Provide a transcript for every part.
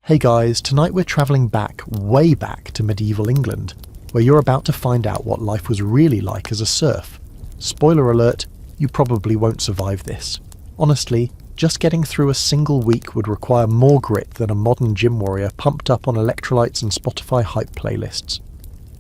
Hey guys, tonight we're travelling back, way back to medieval England, where you're about to find out what life was really like as a serf. Spoiler alert, you probably won't survive this. Honestly, just getting through a single week would require more grit than a modern gym warrior pumped up on electrolytes and Spotify hype playlists.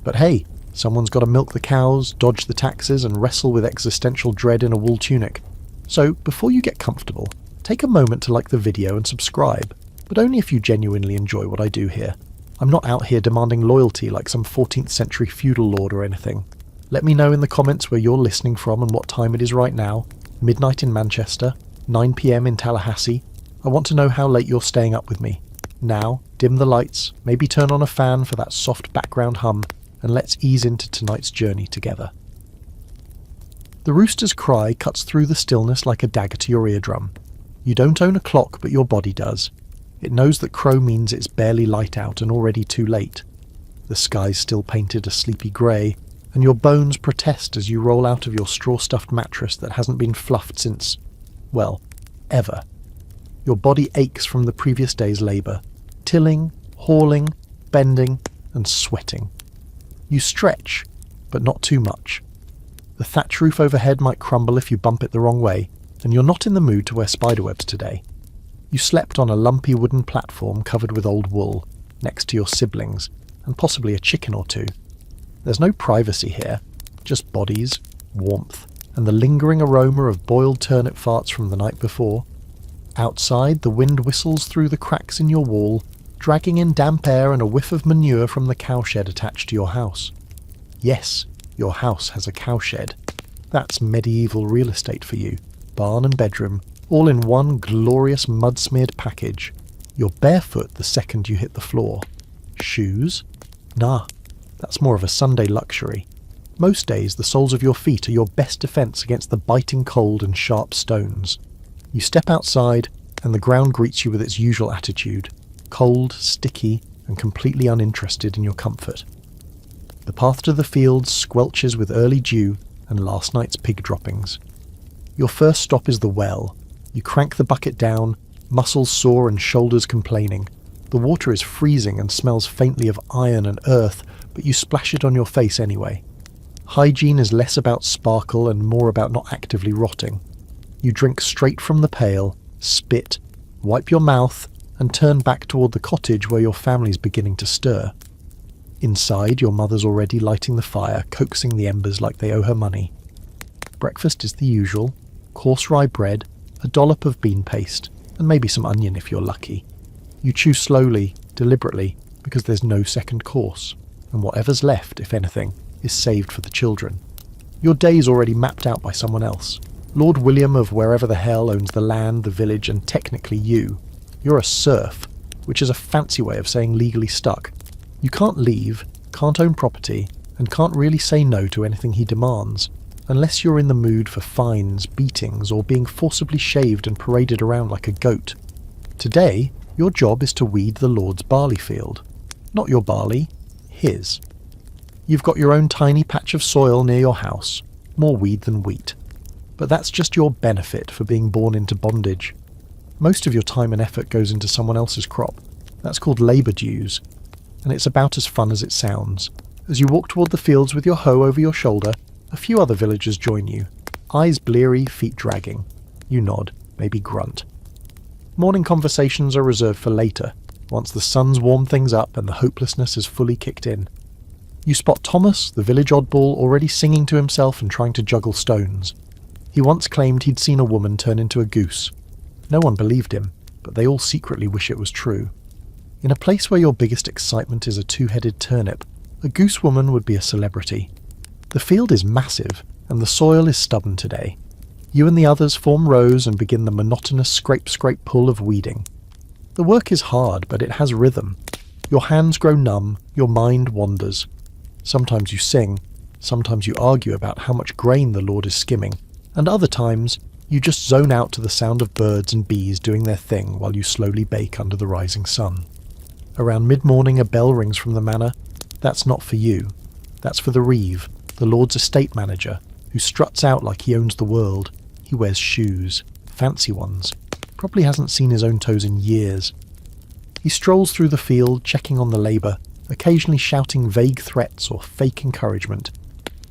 But hey, someone's got to milk the cows, dodge the taxes, and wrestle with existential dread in a wool tunic. So, before you get comfortable, take a moment to like the video and subscribe. But only if you genuinely enjoy what I do here. I'm not out here demanding loyalty like some 14th century feudal lord or anything. Let me know in the comments where you're listening from and what time it is right now. Midnight in Manchester, 9 PM in Tallahassee. I want to know how late you're staying up with me. Now, dim the lights, maybe turn on a fan for that soft background hum, and let's ease into tonight's journey together. The rooster's cry cuts through the stillness like a dagger to your eardrum. You don't own a clock, but your body does. It knows that crow means it's barely light out and already too late. The sky's still painted a sleepy grey, and your bones protest as you roll out of your straw-stuffed mattress that hasn't been fluffed since, well, ever. Your body aches from the previous day's labour, tilling, hauling, bending, and sweating. You stretch, but not too much. The thatch roof overhead might crumble if you bump it the wrong way, and you're not in the mood to wear spiderwebs today. You slept on a lumpy wooden platform covered with old wool, next to your siblings, and possibly a chicken or two. There's no privacy here, just bodies, warmth, and the lingering aroma of boiled turnip farts from the night before. Outside, the wind whistles through the cracks in your wall, dragging in damp air and a whiff of manure from the cowshed attached to your house. Yes, your house has a cowshed. That's medieval real estate for you, barn and bedroom, all in one glorious mud-smeared package. You're barefoot the second you hit the floor. Shoes? Nah, that's more of a Sunday luxury. Most days the soles of your feet are your best defence against the biting cold and sharp stones. You step outside, and the ground greets you with its usual attitude, cold, sticky, and completely uninterested in your comfort. The path to the fields squelches with early dew and last night's pig droppings. Your first stop is the well. You crank the bucket down, muscles sore and shoulders complaining. The water is freezing and smells faintly of iron and earth, but you splash it on your face anyway. Hygiene is less about sparkle and more about not actively rotting. You drink straight from the pail, spit, wipe your mouth, and turn back toward the cottage where your family's beginning to stir. Inside, your mother's already lighting the fire, coaxing the embers like they owe her money. Breakfast is the usual: coarse rye bread, a dollop of bean paste, and maybe some onion if you're lucky. You chew slowly, deliberately, because there's no second course, and whatever's left, if anything, is saved for the children. Your day's already mapped out by someone else. Lord William of wherever the hell owns the land, the village, and technically you. You're a serf, which is a fancy way of saying legally stuck. You can't leave, can't own property, and can't really say no to anything he demands, unless you're in the mood for fines, beatings, or being forcibly shaved and paraded around like a goat. Today, your job is to weed the Lord's barley field. Not your barley, his. You've got your own tiny patch of soil near your house, more weed than wheat. But that's just your benefit for being born into bondage. Most of your time and effort goes into someone else's crop. That's called labour dues, and it's about as fun as it sounds. As you walk toward the fields with your hoe over your shoulder, a few other villagers join you, eyes bleary, feet dragging. You nod, maybe grunt. Morning conversations are reserved for later, once the sun's warmed things up and the hopelessness is fully kicked in. You spot Thomas, the village oddball, already singing to himself and trying to juggle stones. He once claimed he'd seen a woman turn into a goose. No one believed him, but they all secretly wish it was true. In a place where your biggest excitement is a two-headed turnip, a goose woman would be a celebrity. The field is massive, and the soil is stubborn today. You and the others form rows and begin the monotonous scrape-scrape pull of weeding. The work is hard, but it has rhythm. Your hands grow numb, your mind wanders. Sometimes you sing, sometimes you argue about how much grain the Lord is skimming, and other times you just zone out to the sound of birds and bees doing their thing while you slowly bake under the rising sun. Around mid-morning a bell rings from the manor. That's not for you. That's for the reeve, the Lord's estate manager, who struts out like he owns the world. He wears shoes, fancy ones, probably hasn't seen his own toes in years. He strolls through the field, checking on the labour, occasionally shouting vague threats or fake encouragement.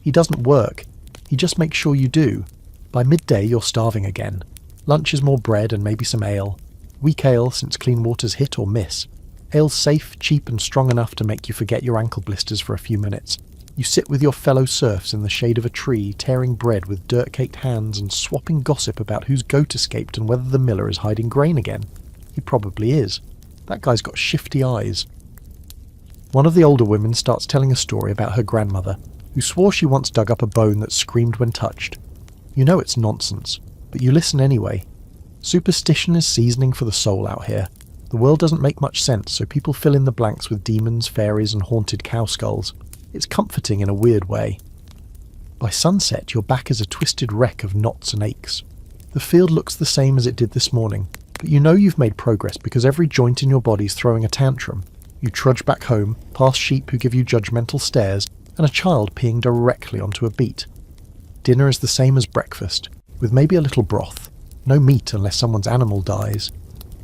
He doesn't work, he just makes sure you do. By midday you're starving again. Lunch is more bread and maybe some ale. Weak ale, since clean water's hit or miss. Ale's safe, cheap and strong enough to make you forget your ankle blisters for a few minutes. You sit with your fellow serfs in the shade of a tree, tearing bread with dirt-caked hands and swapping gossip about whose goat escaped and whether the miller is hiding grain again. He probably is. That guy's got shifty eyes. One of the older women starts telling a story about her grandmother, who swore she once dug up a bone that screamed when touched. You know it's nonsense, but you listen anyway. Superstition is seasoning for the soul out here. The world doesn't make much sense, so people fill in the blanks with demons, fairies and haunted cow skulls. It's comforting in a weird way. By sunset, your back is a twisted wreck of knots and aches. The field looks the same as it did this morning, but you know you've made progress because every joint in your body's throwing a tantrum. You trudge back home, past sheep who give you judgmental stares, and a child peeing directly onto a beet. Dinner is the same as breakfast, with maybe a little broth. No meat unless someone's animal dies.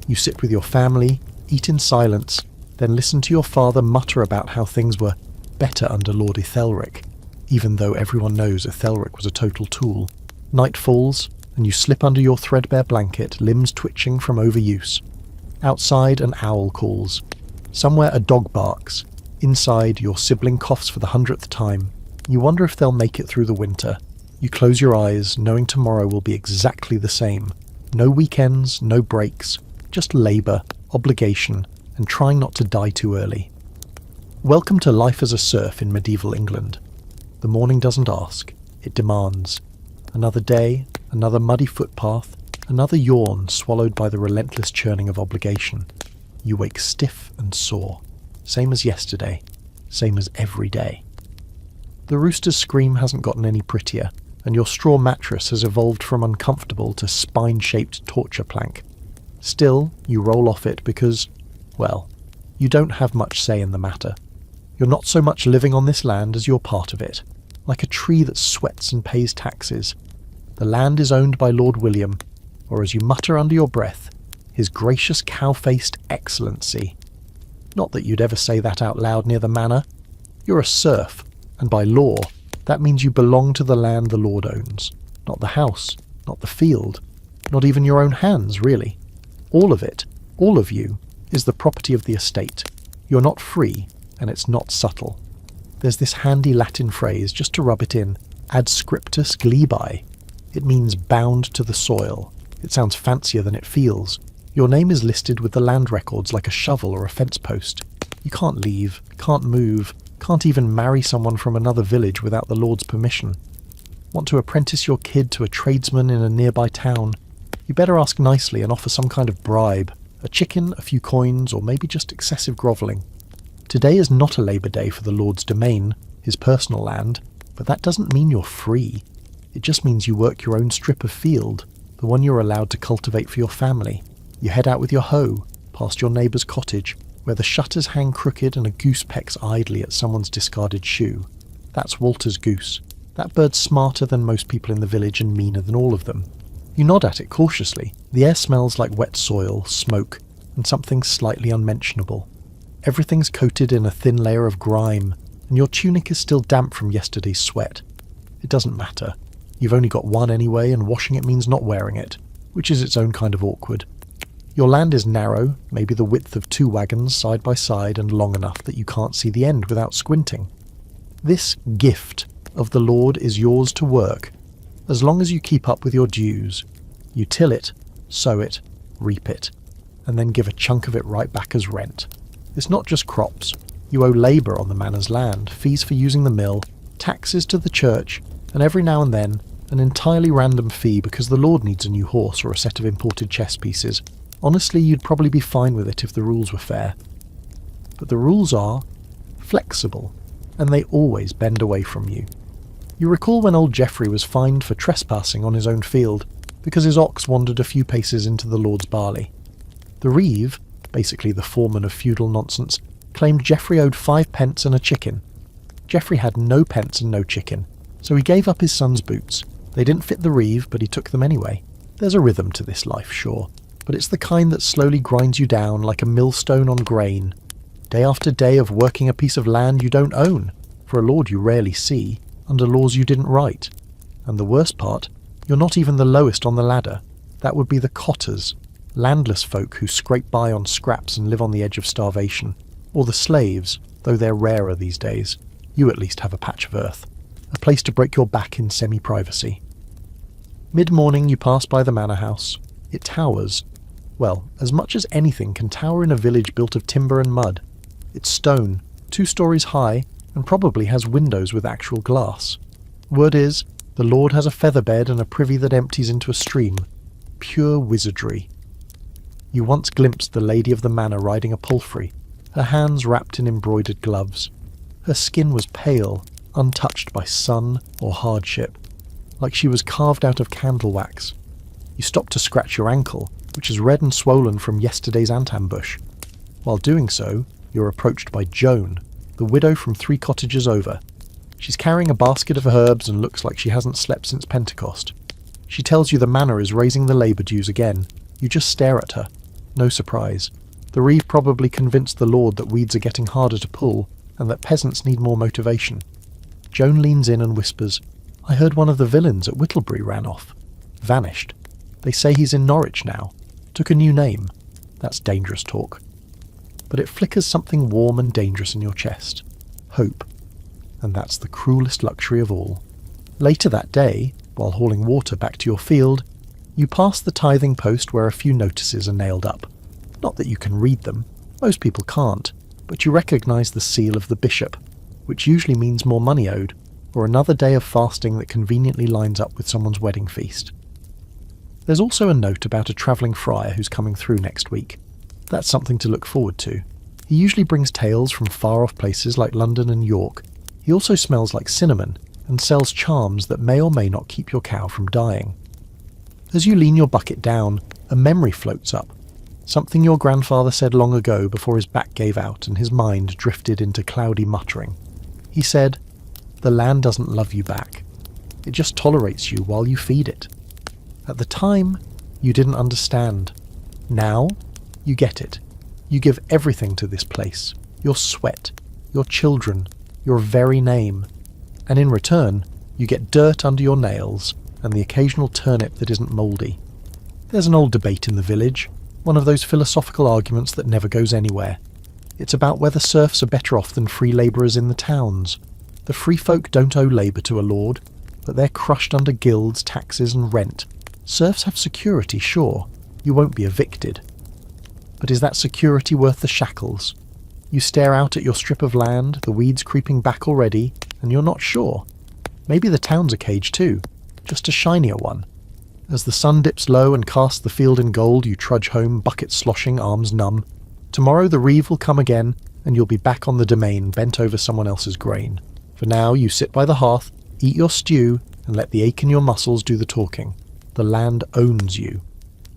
You sit with your family, eat in silence, then listen to your father mutter about how things were better under Lord Ethelric, even though everyone knows Ethelric was a total tool. Night falls, and you slip under your threadbare blanket, limbs twitching from overuse. Outside, an owl calls. Somewhere a dog barks. Inside, your sibling coughs for the 100th time. You wonder if they'll make it through the winter. You close your eyes, knowing tomorrow will be exactly the same. No weekends, no breaks, just labour, obligation, and trying not to die too early. Welcome to life as a serf in medieval England. The morning doesn't ask, it demands. Another day, another muddy footpath, another yawn swallowed by the relentless churning of obligation. You wake stiff and sore, same as yesterday, same as every day. The rooster's scream hasn't gotten any prettier, and your straw mattress has evolved from uncomfortable to spine-shaped torture plank. Still, you roll off it because, well, you don't have much say in the matter. You're not so much living on this land as you're part of it, like a tree that sweats and pays taxes. The land is owned by Lord William, or as you mutter under your breath, His Gracious Cow-Faced Excellency. Not that you'd ever say that out loud near the manor. You're a serf, and by law, that means you belong to the land the Lord owns. Not the house, not the field, not even your own hands, really. All of it, all of you, is the property of the estate. You're not free, and it's not subtle. There's this handy Latin phrase, just to rub it in, ad scriptus glebae. It means bound to the soil. It sounds fancier than it feels. Your name is listed with the land records like a shovel or a fence post. You can't leave, can't move, can't even marry someone from another village without the Lord's permission. Want to apprentice your kid to a tradesman in a nearby town? You better ask nicely and offer some kind of bribe. A chicken, a few coins, or maybe just excessive grovelling. Today is not a Labour Day for the Lord's domain, his personal land, but that doesn't mean you're free. It just means you work your own strip of field, the one you're allowed to cultivate for your family. You head out with your hoe, past your neighbour's cottage, where the shutters hang crooked and a goose pecks idly at someone's discarded shoe. That's Walter's goose. That bird's smarter than most people in the village and meaner than all of them. You nod at it cautiously. The air smells like wet soil, smoke, and something slightly unmentionable. Everything's coated in a thin layer of grime, and your tunic is still damp from yesterday's sweat. It doesn't matter. You've only got one anyway, and washing it means not wearing it, which is its own kind of awkward. Your land is narrow, maybe the width of 2 wagons side by side and long enough that you can't see the end without squinting. This gift of the Lord is yours to work, as long as you keep up with your dues. You till it, sow it, reap it, and then give a chunk of it right back as rent. It's not just crops. You owe labour on the manor's land, fees for using the mill, taxes to the church, and every now and then, an entirely random fee because the Lord needs a new horse or a set of imported chess pieces. Honestly, you'd probably be fine with it if the rules were fair. But the rules are flexible, and they always bend away from you. You recall when old Geoffrey was fined for trespassing on his own field because his ox wandered a few paces into the Lord's barley. The reeve, basically the foreman of feudal nonsense, claimed Geoffrey owed 5 pence and a chicken. Geoffrey had no pence and no chicken, so he gave up his son's boots. They didn't fit the reeve, but he took them anyway. There's a rhythm to this life, sure, but it's the kind that slowly grinds you down like a millstone on grain. Day after day of working a piece of land you don't own, for a lord you rarely see, under laws you didn't write. And the worst part, you're not even the lowest on the ladder. That would be the cotters, landless folk who scrape by on scraps and live on the edge of starvation. Or the slaves, though they're rarer these days. You at least have a patch of earth. A place to break your back in semi-privacy. Mid-morning you pass by the manor house. It towers. Well, as much as anything can tower in a village built of timber and mud. It's stone, 2 stories high, and probably has windows with actual glass. Word is, the lord has a feather bed and a privy that empties into a stream. Pure wizardry. You once glimpsed the lady of the manor riding a palfrey, her hands wrapped in embroidered gloves. Her skin was pale, untouched by sun or hardship, like she was carved out of candle wax. You stop to scratch your ankle, which is red and swollen from yesterday's ant ambush. While doing so, you're approached by Joan, the widow from 3 cottages over. She's carrying a basket of herbs and looks like she hasn't slept since Pentecost. She tells you the manor is raising the labour dues again. You just stare at her. No surprise. The reeve probably convinced the lord that weeds are getting harder to pull, and that peasants need more motivation. Joan leans in and whispers, "I heard one of the villains at Whittlebury ran off. Vanished. They say he's in Norwich now. Took a new name." That's dangerous talk. But it flickers something warm and dangerous in your chest. Hope. And that's the cruelest luxury of all. Later that day, while hauling water back to your field, you pass the tithing post where a few notices are nailed up. Not that you can read them. Most people can't. But you recognise the seal of the bishop, which usually means more money owed, or another day of fasting that conveniently lines up with someone's wedding feast. There's also a note about a travelling friar who's coming through next week. That's something to look forward to. He usually brings tales from far-off places like London and York. He also smells like cinnamon and sells charms that may or may not keep your cow from dying. As you lean your bucket down, a memory floats up. Something your grandfather said long ago before his back gave out and his mind drifted into cloudy muttering. He said, "The land doesn't love you back. It just tolerates you while you feed it." At the time, you didn't understand. Now, you get it. You give everything to this place. Your sweat, your children, your very name. And in return, you get dirt under your nails and the occasional turnip that isn't mouldy. There's an old debate in the village, one of those philosophical arguments that never goes anywhere. It's about whether serfs are better off than free labourers in the towns. The free folk don't owe labour to a lord, but they're crushed under guilds, taxes and rent. Serfs have security, sure. You won't be evicted. But is that security worth the shackles? You stare out at your strip of land, the weeds creeping back already, and you're not sure. Maybe the town's a cage too, just a shinier one. As the sun dips low and casts the field in gold, you trudge home, bucket sloshing, arms numb. Tomorrow the reeve will come again, and you'll be back on the domain, bent over someone else's grain. For now, you sit by the hearth, eat your stew, and let the ache in your muscles do the talking. The land owns you,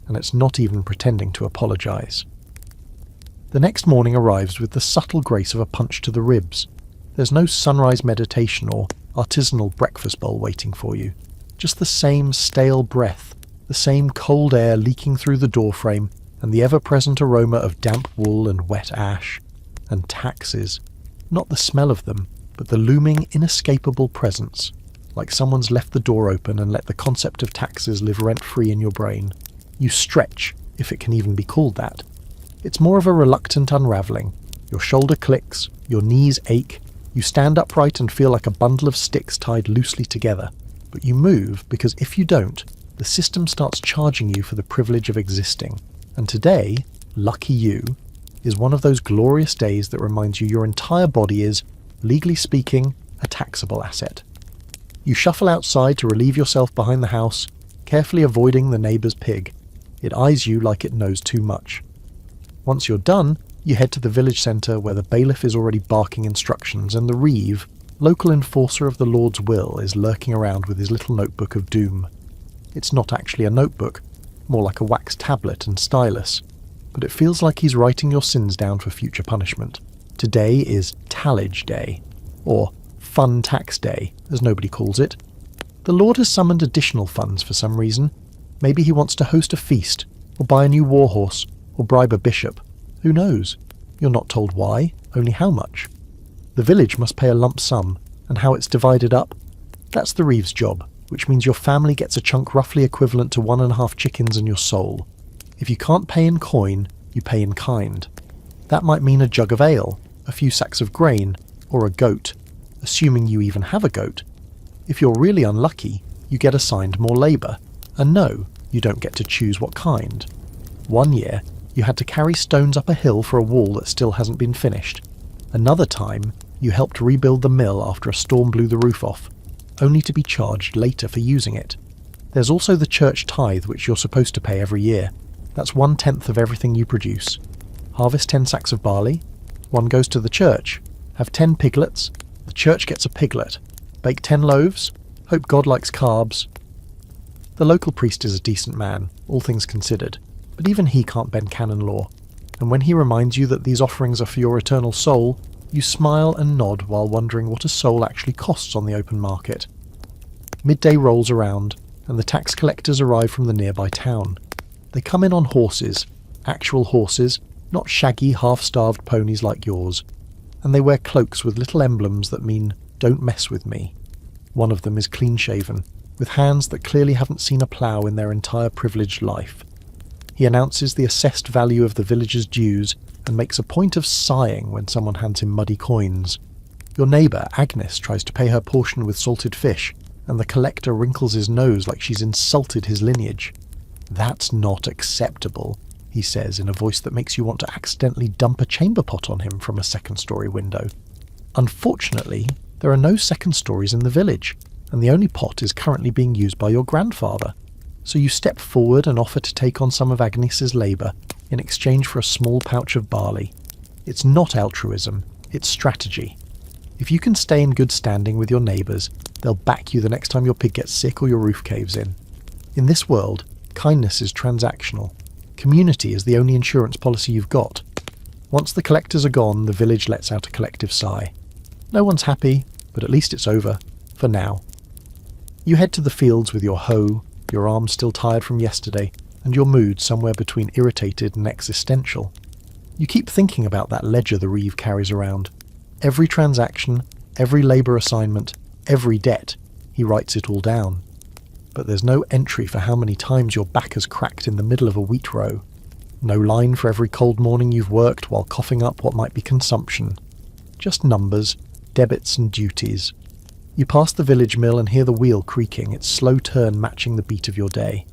and it's not even pretending to apologise. The next morning arrives with the subtle grace of a punch to the ribs. There's no sunrise meditation or artisanal breakfast bowl waiting for you. Just the same stale breath, the same cold air leaking through the doorframe, and the ever-present aroma of damp wool and wet ash. And taxes. Not the smell of them, but the looming, inescapable presence. Like someone's left the door open and let the concept of taxes live rent-free in your brain. You stretch, if it can even be called that. It's more of a reluctant unravelling. Your shoulder clicks, your knees ache, you stand upright and feel like a bundle of sticks tied loosely together. But you move because if you don't, the system starts charging you for the privilege of existing. And today, lucky you, is one of those glorious days that reminds you your entire body is, legally speaking, a taxable asset. You shuffle outside to relieve yourself behind the house, carefully avoiding the neighbour's pig. It eyes you like it knows too much. Once you're done, you head to the village centre where the bailiff is already barking instructions and the reeve, local enforcer of the Lord's will, is lurking around with his little notebook of doom. It's not actually a notebook, more like a wax tablet and stylus, but it feels like he's writing your sins down for future punishment. Today is Tallage Day, or Fun Tax Day, as nobody calls it. The Lord has summoned additional funds for some reason. Maybe he wants to host a feast, or buy a new warhorse, or bribe a bishop. Who knows? You're not told why, only how much. The village must pay a lump sum, and how it's divided up? That's the reeve's job, which means your family gets a chunk roughly equivalent to 1.5 chickens and your soul. If you can't pay in coin, you pay in kind. That might mean a jug of ale, a few sacks of grain, or a goat, assuming you even have a goat. If you're really unlucky, you get assigned more labour, and no, you don't get to choose what kind. One year, you had to carry stones up a hill for a wall that still hasn't been finished. Another time, you helped rebuild the mill after a storm blew the roof off, only to be charged later for using it. There's also the church tithe, which you're supposed to pay every year. That's 1/10 of everything you produce. Harvest 10 sacks of barley, one goes to the church. Have 10 piglets, the church gets a piglet. Bake 10 loaves, hope God likes carbs. The local priest is a decent man, all things considered, but even he can't bend canon law. And when he reminds you that these offerings are for your eternal soul, you smile and nod while wondering what a soul actually costs on the open market. Midday rolls around, and the tax collectors arrive from the nearby town. They come in on horses, actual horses, not shaggy, half-starved ponies like yours, and they wear cloaks with little emblems that mean, "Don't mess with me." One of them is clean-shaven, with hands that clearly haven't seen a plough in their entire privileged life. He announces the assessed value of the village's dues and makes a point of sighing when someone hands him muddy coins. Your neighbour, Agnes, tries to pay her portion with salted fish, and the collector wrinkles his nose like she's insulted his lineage. "That's not acceptable," he says in a voice that makes you want to accidentally dump a chamber pot on him from a second-story window. Unfortunately, there are no second stories in the village, and the only pot is currently being used by your grandfather. So you step forward and offer to take on some of Agnes's labour in exchange for a small pouch of barley. It's not altruism, it's strategy. If you can stay in good standing with your neighbours, they'll back you the next time your pig gets sick or your roof caves in. In this world, kindness is transactional. Community is the only insurance policy you've got. Once the collectors are gone, the village lets out a collective sigh. No one's happy, but at least it's over, for now. You head to the fields with your hoe, your arms still tired from yesterday, and your mood somewhere between irritated and existential. You keep thinking about that ledger the reeve carries around. Every transaction, every labour assignment, every debt, he writes it all down. But there's no entry for how many times your back has cracked in the middle of a wheat row. No line for every cold morning you've worked while coughing up what might be consumption. Just numbers, debits and duties. You pass the village mill and hear the wheel creaking, its slow turn matching the beat of your day.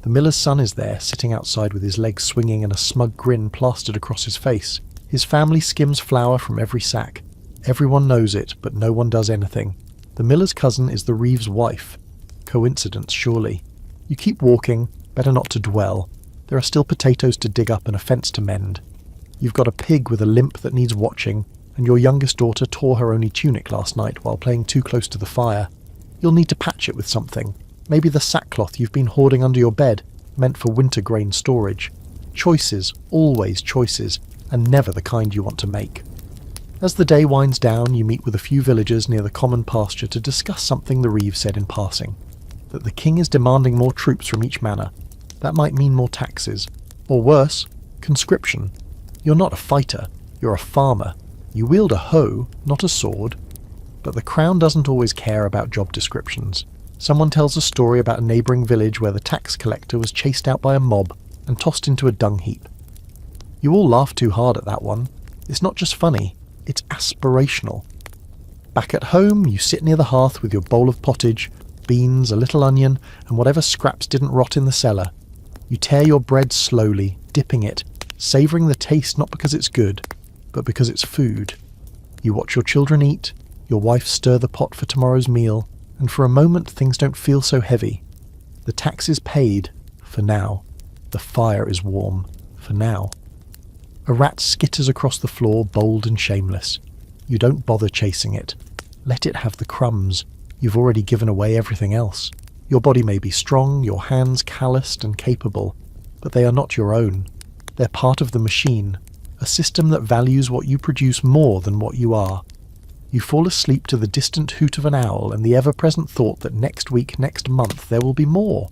The miller's son is there, sitting outside with his legs swinging and a smug grin plastered across his face. His family skims flour from every sack. Everyone knows it, but no one does anything. The miller's cousin is the reeve's wife. Coincidence, surely. You keep walking, better not to dwell. There are still potatoes to dig up and a fence to mend. You've got a pig with a limp that needs watching, and your youngest daughter tore her only tunic last night while playing too close to the fire. You'll need to patch it with something. Maybe the sackcloth you've been hoarding under your bed, meant for winter grain storage. Choices, always choices, and never the kind you want to make. As the day winds down, you meet with a few villagers near the common pasture to discuss something the reeve said in passing. That the king is demanding more troops from each manor. That might mean more taxes. Or worse, conscription. You're not a fighter, you're a farmer. You wield a hoe, not a sword. But the crown doesn't always care about job descriptions. Someone tells a story about a neighbouring village where the tax collector was chased out by a mob and tossed into a dung heap. You all laugh too hard at that one. It's not just funny, it's aspirational. Back at home, you sit near the hearth with your bowl of pottage, beans, a little onion, and whatever scraps didn't rot in the cellar. You tear your bread slowly, dipping it, savouring the taste not because it's good, but because it's food. You watch your children eat, your wife stir the pot for tomorrow's meal, and for a moment things don't feel so heavy. The tax is paid, for now. The fire is warm, for now. A rat skitters across the floor, bold and shameless. You don't bother chasing it. Let it have the crumbs. You've already given away everything else. Your body may be strong, your hands calloused and capable, but they are not your own. They're part of the machine, a system that values what you produce more than what you are. You fall asleep to the distant hoot of an owl and the ever-present thought that next week, next month, there will be more.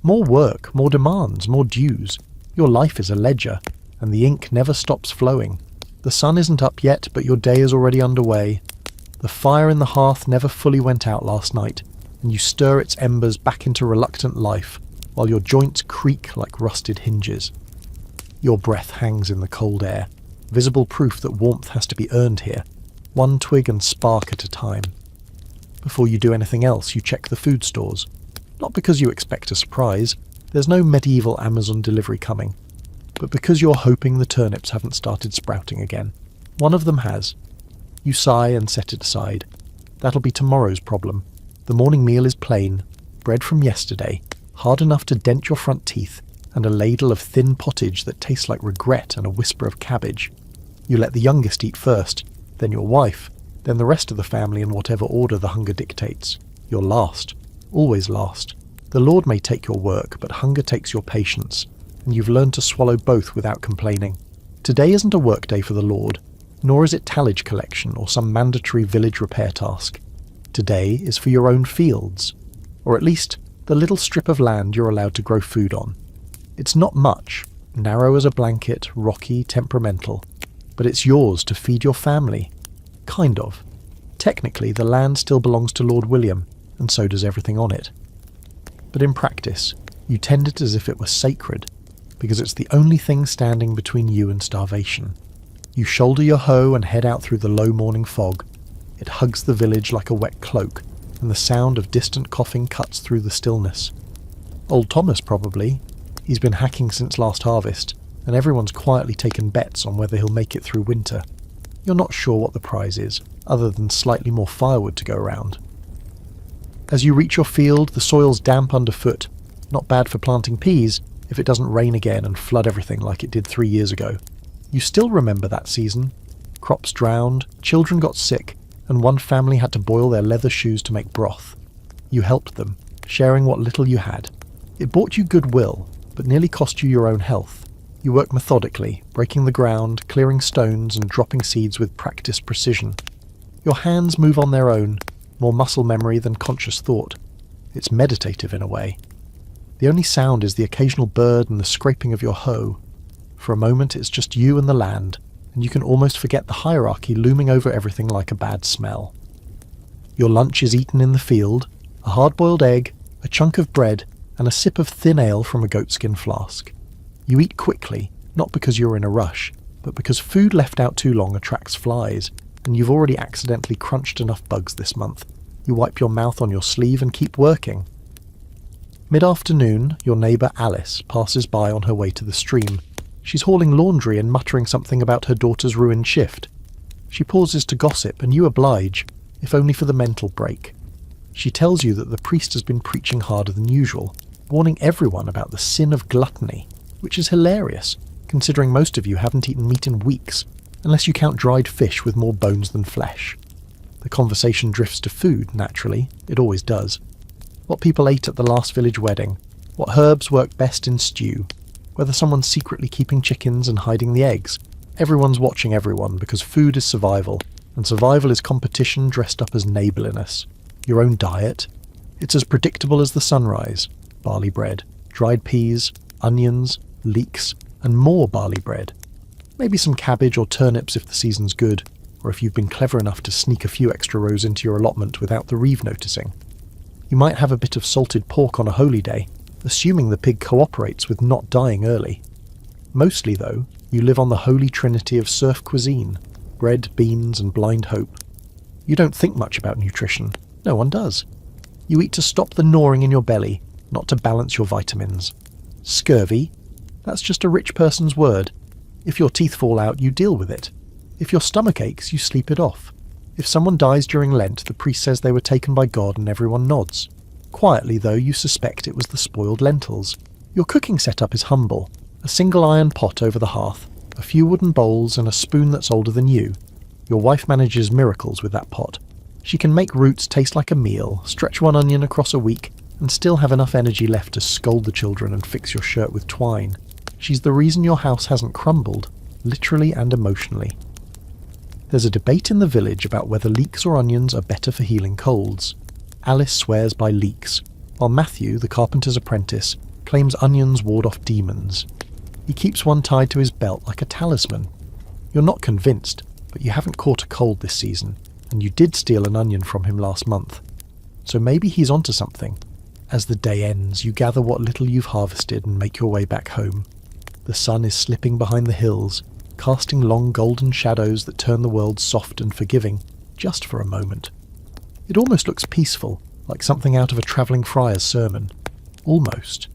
More work, more demands, more dues. Your life is a ledger, and the ink never stops flowing. The sun isn't up yet, but your day is already underway. The fire in the hearth never fully went out last night, and you stir its embers back into reluctant life, while your joints creak like rusted hinges. Your breath hangs in the cold air, visible proof that warmth has to be earned here, one twig and spark at a time. Before you do anything else, you check the food stores. Not because you expect a surprise, there's no medieval Amazon delivery coming, but because you're hoping the turnips haven't started sprouting again. One of them has. You sigh and set it aside. That'll be tomorrow's problem. The morning meal is plain, bread from yesterday, hard enough to dent your front teeth, and a ladle of thin pottage that tastes like regret and a whisper of cabbage. You let the youngest eat first, then your wife, then the rest of the family in whatever order the hunger dictates. You're last. Always last. The Lord may take your work, but hunger takes your patience, and you've learned to swallow both without complaining. Today isn't a work day for the Lord, nor is it tallage collection or some mandatory village repair task. Today is for your own fields, or at least the little strip of land you're allowed to grow food on. It's not much, narrow as a blanket, rocky, temperamental, but it's yours to feed your family. Kind of. Technically, the land still belongs to Lord William, and so does everything on it. But in practice, you tend it as if it were sacred, because it's the only thing standing between you and starvation. You shoulder your hoe and head out through the low morning fog. It hugs the village like a wet cloak, and the sound of distant coughing cuts through the stillness. Old Thomas, probably. He's been hacking since last harvest, and everyone's quietly taken bets on whether he'll make it through winter. You're not sure what the prize is, other than slightly more firewood to go around. As you reach your field, the soil's damp underfoot, not bad for planting peas if it doesn't rain again and flood everything like it did 3 years ago. You still remember that season. Crops drowned, children got sick, and one family had to boil their leather shoes to make broth. You helped them, sharing what little you had. It bought you goodwill, but nearly cost you your own health. You work methodically, breaking the ground, clearing stones, and dropping seeds with practiced precision. Your hands move on their own, more muscle memory than conscious thought. It's meditative in a way. The only sound is the occasional bird and the scraping of your hoe. For a moment it's just you and the land, and you can almost forget the hierarchy looming over everything like a bad smell. Your lunch is eaten in the field, a hard-boiled egg, a chunk of bread, and a sip of thin ale from a goatskin flask. You eat quickly, not because you're in a rush, but because food left out too long attracts flies, and you've already accidentally crunched enough bugs this month. You wipe your mouth on your sleeve and keep working. Mid-afternoon, your neighbour Alice passes by on her way to the stream. She's hauling laundry and muttering something about her daughter's ruined shift. She pauses to gossip, and you oblige, if only for the mental break. She tells you that the priest has been preaching harder than usual, warning everyone about the sin of gluttony, which is hilarious, considering most of you haven't eaten meat in weeks, unless you count dried fish with more bones than flesh. The conversation drifts to food, naturally. It always does. What people ate at the last village wedding, what herbs work best in stew, whether someone's secretly keeping chickens and hiding the eggs. Everyone's watching everyone because food is survival, and survival is competition dressed up as neighbourliness. Your own diet? It's as predictable as the sunrise. Barley bread, dried peas, onions, leeks, and more barley bread. Maybe some cabbage or turnips if the season's good, or if you've been clever enough to sneak a few extra rows into your allotment without the reeve noticing. You might have a bit of salted pork on a holy day, assuming the pig cooperates with not dying early. Mostly, though, you live on the holy trinity of serf cuisine, bread, beans, and blind hope. You don't think much about nutrition. No one does. You eat to stop the gnawing in your belly, not to balance your vitamins. Scurvy? That's just a rich person's word. If your teeth fall out, you deal with it. If your stomach aches, you sleep it off. If someone dies during Lent, the priest says they were taken by God and everyone nods. Quietly, though, you suspect it was the spoiled lentils. Your cooking setup is humble. A single iron pot over the hearth, a few wooden bowls, and a spoon that's older than you. Your wife manages miracles with that pot. She can make roots taste like a meal, stretch one onion across a week, and still have enough energy left to scold the children and fix your shirt with twine. She's the reason your house hasn't crumbled, literally and emotionally. There's a debate in the village about whether leeks or onions are better for healing colds. Alice swears by leeks, while Matthew, the carpenter's apprentice, claims onions ward off demons. He keeps one tied to his belt like a talisman. You're not convinced, but you haven't caught a cold this season, and you did steal an onion from him last month. So maybe he's onto something. As the day ends, you gather what little you've harvested and make your way back home. The sun is slipping behind the hills, casting long golden shadows that turn the world soft and forgiving, just for a moment. It almost looks peaceful, like something out of a travelling friar's sermon. Almost.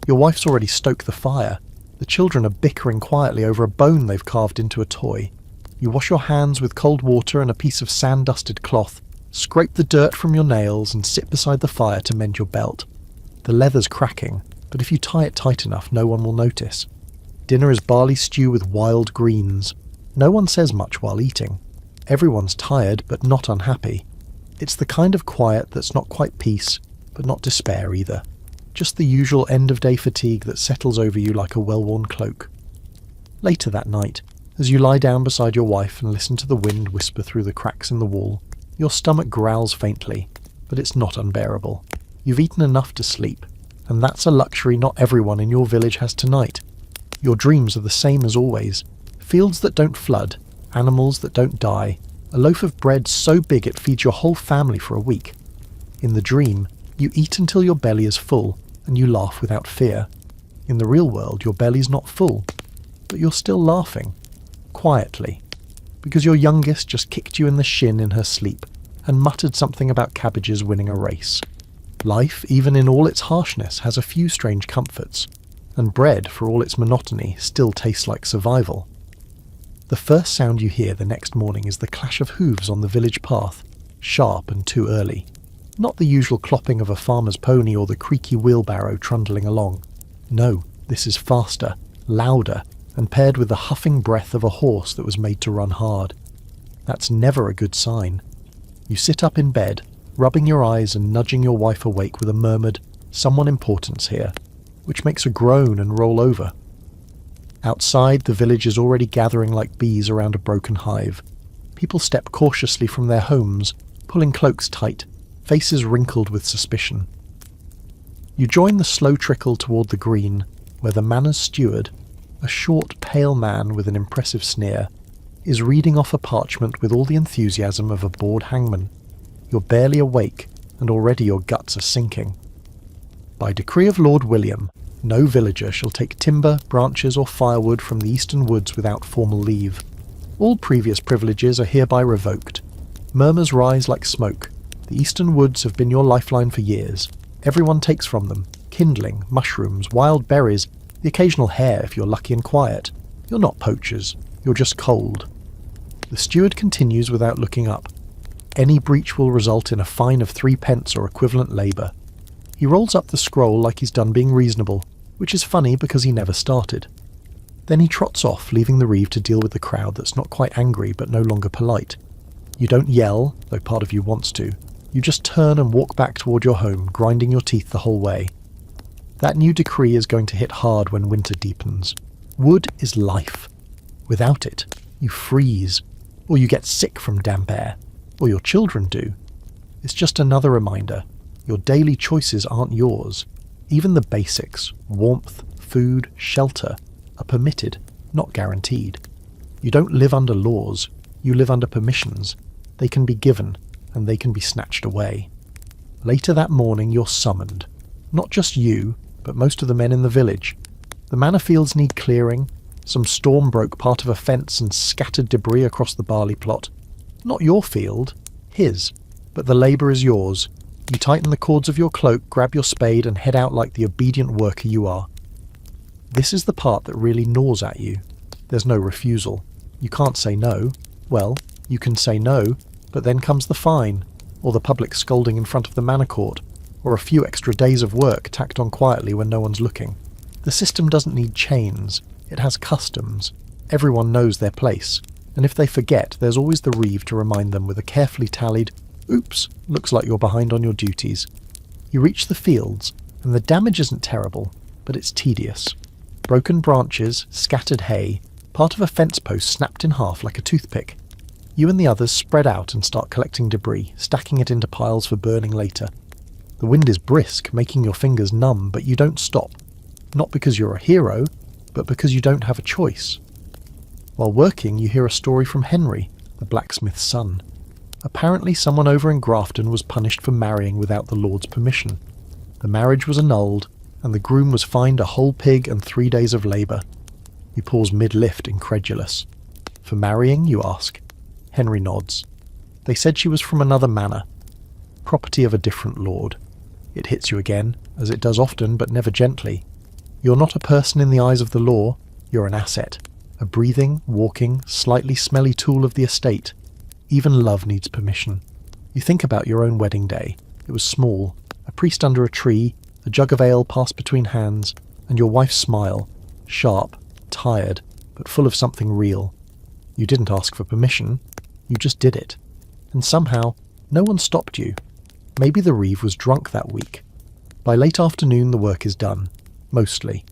Your wife's already stoked the fire. The children are bickering quietly over a bone they've carved into a toy. You wash your hands with cold water and a piece of sand-dusted cloth, scrape the dirt from your nails and sit beside the fire to mend your belt. The leather's cracking, but if you tie it tight enough, no one will notice. Dinner is barley stew with wild greens. No one says much while eating. Everyone's tired, but not unhappy. It's the kind of quiet that's not quite peace, but not despair either. Just the usual end-of-day fatigue that settles over you like a well-worn cloak. Later that night, as you lie down beside your wife and listen to the wind whisper through the cracks in the wall, your stomach growls faintly, but it's not unbearable. You've eaten enough to sleep, and that's a luxury not everyone in your village has tonight. Your dreams are the same as always. Fields that don't flood, animals that don't die, a loaf of bread so big it feeds your whole family for a week. In the dream, you eat until your belly is full, and you laugh without fear. In the real world, your belly's not full, but you're still laughing. Quietly. Because your youngest just kicked you in the shin in her sleep, and muttered something about cabbages winning a race. Life, even in all its harshness, has a few strange comforts, and bread, for all its monotony, still tastes like survival. The first sound you hear the next morning is the clash of hooves on the village path, sharp and too early. Not the usual clopping of a farmer's pony or the creaky wheelbarrow trundling along. No, this is faster, louder, and paired with the huffing breath of a horse that was made to run hard. That's never a good sign. You sit up in bed, rubbing your eyes and nudging your wife awake with a murmured, "Someone important's here," which makes her groan and roll over. Outside, the village is already gathering like bees around a broken hive. People step cautiously from their homes, pulling cloaks tight, faces wrinkled with suspicion. You join the slow trickle toward the green, where the manor's steward, a short, pale man with an impressive sneer, is reading off a parchment with all the enthusiasm of a bored hangman. You're barely awake, and already your guts are sinking. By decree of Lord William, no villager shall take timber, branches or firewood from the eastern woods without formal leave. All previous privileges are hereby revoked. Murmurs rise like smoke. The eastern woods have been your lifeline for years. Everyone takes from them kindling, mushrooms, wild berries, the occasional hare if you're lucky and quiet. You're not poachers, you're just cold. The steward continues without looking up. Any breach will result in a fine of 3 pence or equivalent labour. He rolls up the scroll like he's done being reasonable, which is funny because he never started. Then he trots off, leaving the reeve to deal with the crowd that's not quite angry but no longer polite. You don't yell, though part of you wants to. You just turn and walk back toward your home, grinding your teeth the whole way. That new decree is going to hit hard when winter deepens. Wood is life. Without it, you freeze, or you get sick from damp air, or your children do. It's just another reminder. Your daily choices aren't yours. Even the basics, warmth, food, shelter, are permitted, not guaranteed. You don't live under laws, you live under permissions. They can be given, and they can be snatched away. Later that morning you're summoned. Not just you, but most of the men in the village. The manor fields need clearing. Some storm broke part of a fence and scattered debris across the barley plot. Not your field, his, but the labour is yours. You tighten the cords of your cloak, grab your spade and head out like the obedient worker you are. This is the part that really gnaws at you. There's no refusal. You can't say no. Well, you can say no, but then comes the fine, or the public scolding in front of the manor court, or a few extra days of work tacked on quietly when no one's looking. The system doesn't need chains. It has customs. Everyone knows their place, and if they forget, there's always the reeve to remind them with a carefully tallied, "Oops, looks like you're behind on your duties." You reach the fields, and the damage isn't terrible, but it's tedious. Broken branches, scattered hay, part of a fence post snapped in half like a toothpick. You and the others spread out and start collecting debris, stacking it into piles for burning later. The wind is brisk, making your fingers numb, but you don't stop. Not because you're a hero, but because you don't have a choice. While working, you hear a story from Henry, the blacksmith's son. Apparently someone over in Grafton was punished for marrying without the Lord's permission. The marriage was annulled, and the groom was fined a whole pig and 3 days of labour. You pause mid-lift, incredulous. For marrying, you ask. Henry nods. They said she was from another manor, property of a different lord. It hits you again, as it does often, but never gently. You're not a person in the eyes of the law, you're an asset. A breathing, walking, slightly smelly tool of the estate. Even love needs permission. You think about your own wedding day. It was small. A priest under a tree, a jug of ale passed between hands, and your wife's smile. Sharp, tired, but full of something real. You didn't ask for permission. You just did it. And somehow, no one stopped you. Maybe the reeve was drunk that week. By late afternoon, the work is done. Mostly.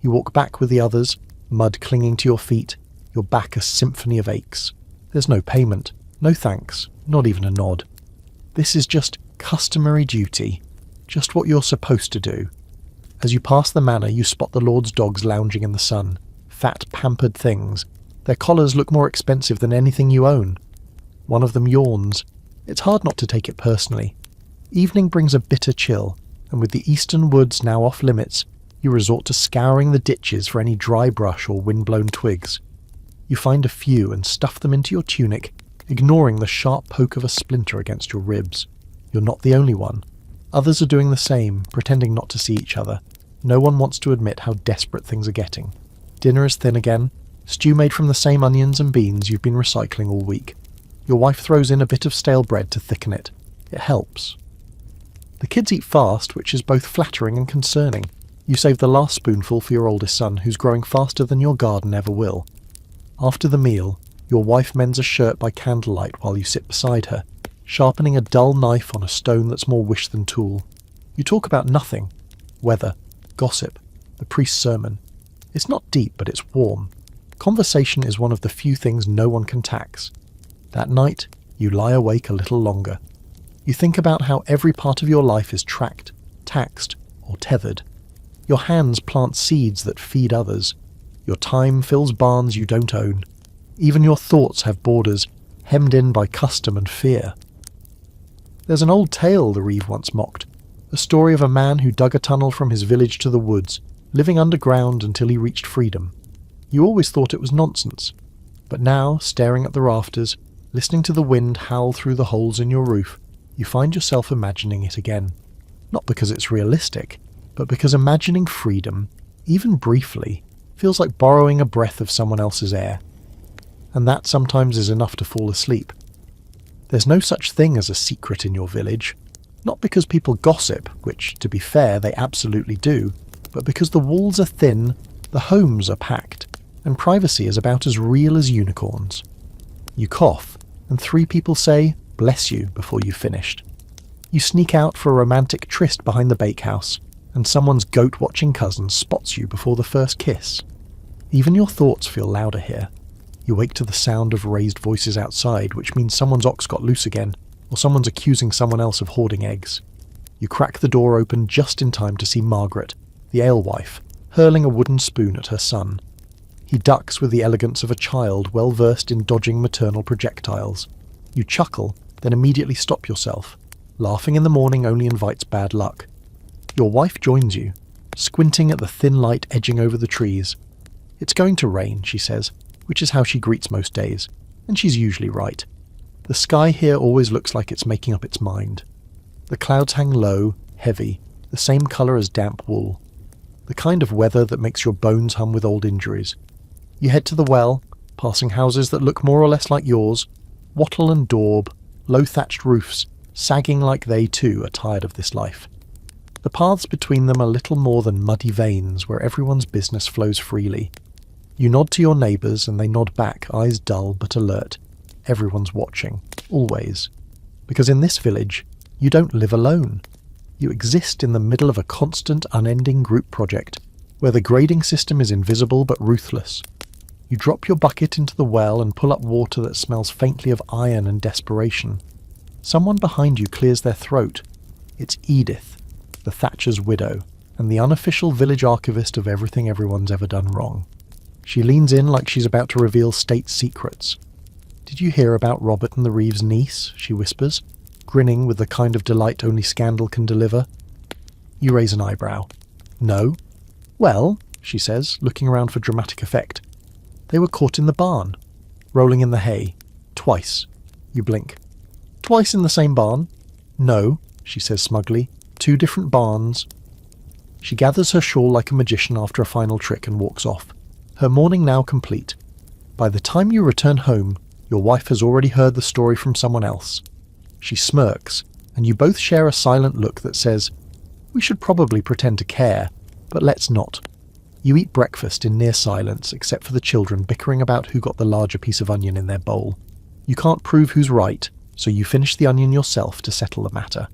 You walk back with the others, mud clinging to your feet, your back a symphony of aches. There's no payment, no thanks, not even a nod. This is just customary duty, just what you're supposed to do. As you pass the manor, you spot the Lord's dogs lounging in the sun, fat, pampered things. Their collars look more expensive than anything you own. One of them yawns. It's hard not to take it personally. Evening brings a bitter chill, and with the eastern woods now off limits, you resort to scouring the ditches for any dry brush or wind-blown twigs. You find a few and stuff them into your tunic, ignoring the sharp poke of a splinter against your ribs. You're not the only one. Others are doing the same, pretending not to see each other. No one wants to admit how desperate things are getting. Dinner is thin again, stew made from the same onions and beans you've been recycling all week. Your wife throws in a bit of stale bread to thicken it. It helps. The kids eat fast, which is both flattering and concerning. You save the last spoonful for your oldest son, who's growing faster than your garden ever will. After the meal, your wife mends a shirt by candlelight while you sit beside her, sharpening a dull knife on a stone that's more wish than tool. You talk about nothing. Weather, gossip, the priest's sermon. It's not deep, but it's warm. Conversation is one of the few things no one can tax. That night, you lie awake a little longer. You think about how every part of your life is tracked, taxed, or tethered. Your hands plant seeds that feed others. Your time fills barns you don't own. Even your thoughts have borders, hemmed in by custom and fear. There's an old tale the reeve once mocked, a story of a man who dug a tunnel from his village to the woods, living underground until he reached freedom. You always thought it was nonsense, but now, staring at the rafters, listening to the wind howl through the holes in your roof, you find yourself imagining it again. Not because it's realistic, but because imagining freedom, even briefly, feels like borrowing a breath of someone else's air. And that sometimes is enough to fall asleep. There's no such thing as a secret in your village, not because people gossip, which, to be fair, they absolutely do, but because the walls are thin, the homes are packed, and privacy is about as real as unicorns. You cough, and 3 people say, "Bless you," before you've finished. You sneak out for a romantic tryst behind the bakehouse, and someone's goat-watching cousin spots you before the first kiss. Even your thoughts feel louder here. You wake to the sound of raised voices outside, which means someone's ox got loose again, or someone's accusing someone else of hoarding eggs. You crack the door open just in time to see Margaret, the alewife, hurling a wooden spoon at her son. He ducks with the elegance of a child well versed in dodging maternal projectiles. You chuckle, then immediately stop yourself. Laughing in the morning only invites bad luck. Your wife joins you, squinting at the thin light edging over the trees. "It's going to rain," she says, which is how she greets most days, and she's usually right. The sky here always looks like it's making up its mind. The clouds hang low, heavy, the same colour as damp wool. The kind of weather that makes your bones hum with old injuries. You head to the well, passing houses that look more or less like yours, wattle and daub, low-thatched roofs, sagging like they too are tired of this life. The paths between them are little more than muddy veins where everyone's business flows freely. You nod to your neighbours and they nod back, eyes dull but alert. Everyone's watching, always. Because in this village, you don't live alone. You exist in the middle of a constant, unending group project, where the grading system is invisible but ruthless. You drop your bucket into the well and pull up water that smells faintly of iron and desperation. Someone behind you clears their throat. It's Edith, the thatcher's widow, and the unofficial village archivist of everything everyone's ever done wrong. She leans in like she's about to reveal state secrets. "Did you hear about Robert and the Reeves' niece?" she whispers, grinning with the kind of delight only scandal can deliver. You raise an eyebrow. "No." "Well," she says, looking around for dramatic effect, "they were caught in the barn, rolling in the hay. Twice." You blink. "Twice in the same barn?" "No," she says smugly. "2 different barns." She gathers her shawl like a magician after a final trick and walks off, her morning now complete. By the time you return home, your wife has already heard the story from someone else. She smirks, and you both share a silent look that says, "We should probably pretend to care, but let's not." You eat breakfast in near silence, except for the children bickering about who got the larger piece of onion in their bowl. You can't prove who's right, so you finish the onion yourself to settle the matter.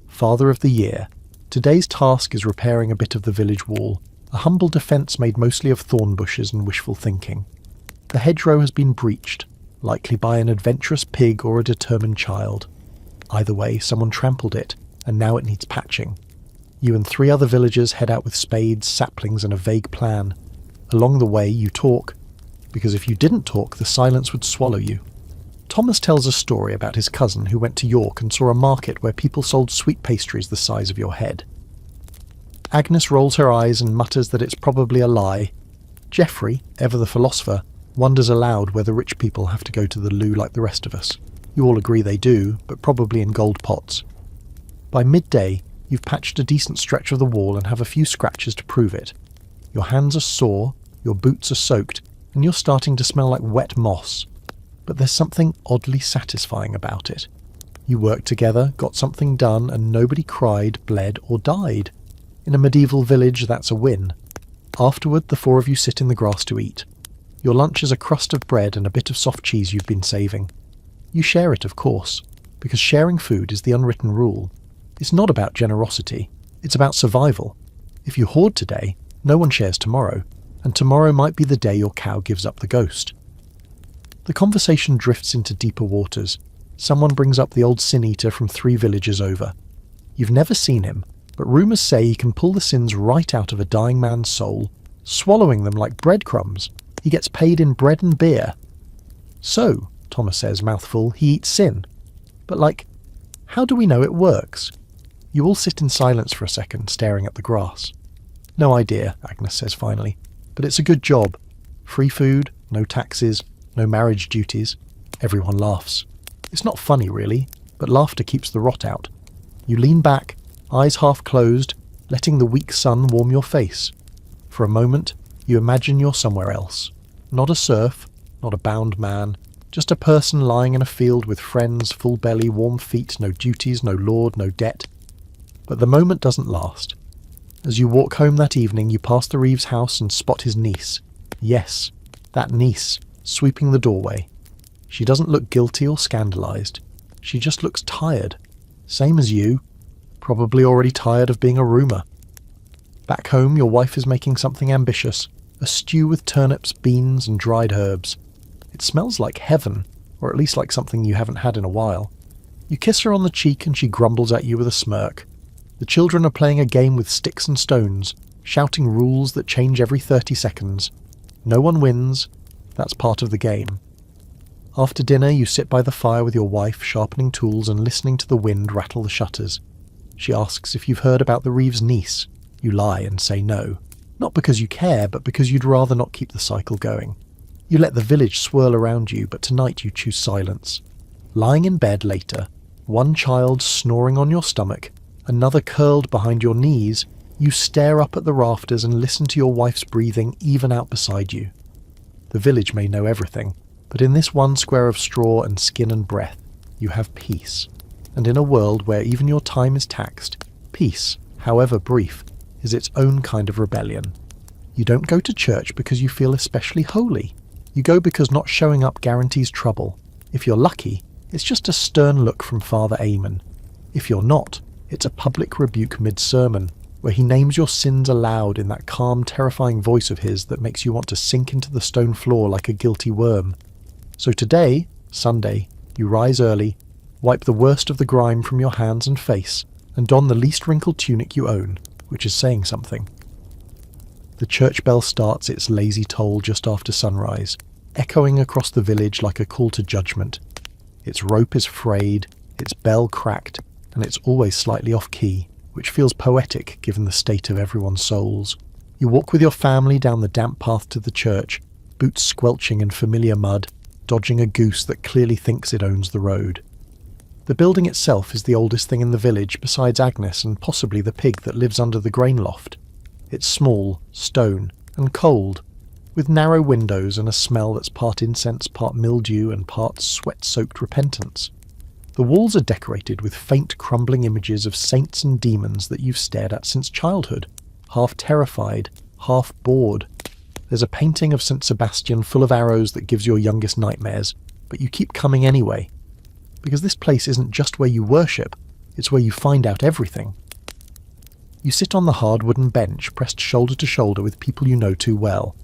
Father of the Year. Today's task is repairing a bit of the village wall, a humble defence made mostly of thorn bushes and wishful thinking. The hedgerow has been breached, likely by an adventurous pig or a determined child. Either way, someone trampled it, and now it needs patching. You and 3 other villagers head out with spades, saplings, and a vague plan. Along the way, you talk, because if you didn't talk, the silence would swallow you. Thomas tells a story about his cousin who went to York and saw a market where people sold sweet pastries the size of your head. Agnes rolls her eyes and mutters that it's probably a lie. Geoffrey, ever the philosopher, wonders aloud whether rich people have to go to the loo like the rest of us. You all agree they do, but probably in gold pots. By midday, you've patched a decent stretch of the wall and have a few scratches to prove it. Your hands are sore, your boots are soaked, and you're starting to smell like wet moss. But there's something oddly satisfying about it. You worked together, got something done, and nobody cried, bled, or died. In a medieval village, that's a win. Afterward, the 4 of you sit in the grass to eat. Your lunch is a crust of bread and a bit of soft cheese you've been saving. You share it, of course, because sharing food is the unwritten rule. It's not about generosity, it's about survival. If you hoard today, no one shares tomorrow, and tomorrow might be the day your cow gives up the ghost. The conversation drifts into deeper waters. Someone brings up the old sin-eater from 3 villages over. You've never seen him, but rumours say he can pull the sins right out of a dying man's soul, swallowing them like breadcrumbs. He gets paid in bread and beer. "So," Thomas says, mouthful, "he eats sin. But how do we know it works?" You all sit in silence for a second, staring at the grass. "No idea," Agnes says finally, "but it's a good job. Free food, no taxes, no marriage duties." Everyone laughs. It's not funny, really, but laughter keeps the rot out. You lean back, eyes half closed, letting the weak sun warm your face. For a moment, you imagine you're somewhere else. Not a serf, not a bound man, just a person lying in a field with friends, full belly, warm feet, no duties, no lord, no debt. But the moment doesn't last. As you walk home that evening, you pass the Reeves' house and spot his niece. Yes, that niece, sweeping the doorway. She doesn't look guilty or scandalised. She just looks tired. Same as you. Probably already tired of being a rumour. Back home, your wife is making something ambitious. A stew with turnips, beans, and dried herbs. It smells like heaven, or at least like something you haven't had in a while. You kiss her on the cheek and she grumbles at you with a smirk. The children are playing a game with sticks and stones, shouting rules that change every 30 seconds. No one wins. That's part of the game. After dinner, you sit by the fire with your wife, sharpening tools and listening to the wind rattle the shutters. She asks if you've heard about the Reeves' niece. You lie and say no. Not because you care, but because you'd rather not keep the cycle going. You let the village swirl around you, but tonight you choose silence. Lying in bed later, one child snoring on your stomach, another curled behind your knees, you stare up at the rafters and listen to your wife's breathing even out beside you. The village may know everything, but in this one square of straw and skin and breath, you have peace. And in a world where even your time is taxed, peace, however brief, is its own kind of rebellion. You don't go to church because you feel especially holy. You go because not showing up guarantees trouble. If you're lucky, it's just a stern look from Father Amen. If you're not, it's a public rebuke mid-sermon, where he names your sins aloud in that calm, terrifying voice of his that makes you want to sink into the stone floor like a guilty worm. So today, Sunday, you rise early, wipe the worst of the grime from your hands and face, and don the least wrinkled tunic you own, which is saying something. The church bell starts its lazy toll just after sunrise, echoing across the village like a call to judgment. Its rope is frayed, its bell cracked, and it's always slightly off-key, which feels poetic given the state of everyone's souls. You walk with your family down the damp path to the church, boots squelching in familiar mud, dodging a goose that clearly thinks it owns the road. The building itself is the oldest thing in the village besides Agnes and possibly the pig that lives under the grain loft. It's small, stone, and cold, with narrow windows and a smell that's part incense, part mildew, and part sweat-soaked repentance. The walls are decorated with faint, crumbling images of saints and demons that you've stared at since childhood, half terrified, half bored. There's a painting of St. Sebastian full of arrows that gives your youngest nightmares, but you keep coming anyway. Because this place isn't just where you worship, it's where you find out everything. You sit on the hard wooden bench, pressed shoulder to shoulder with people you know too well.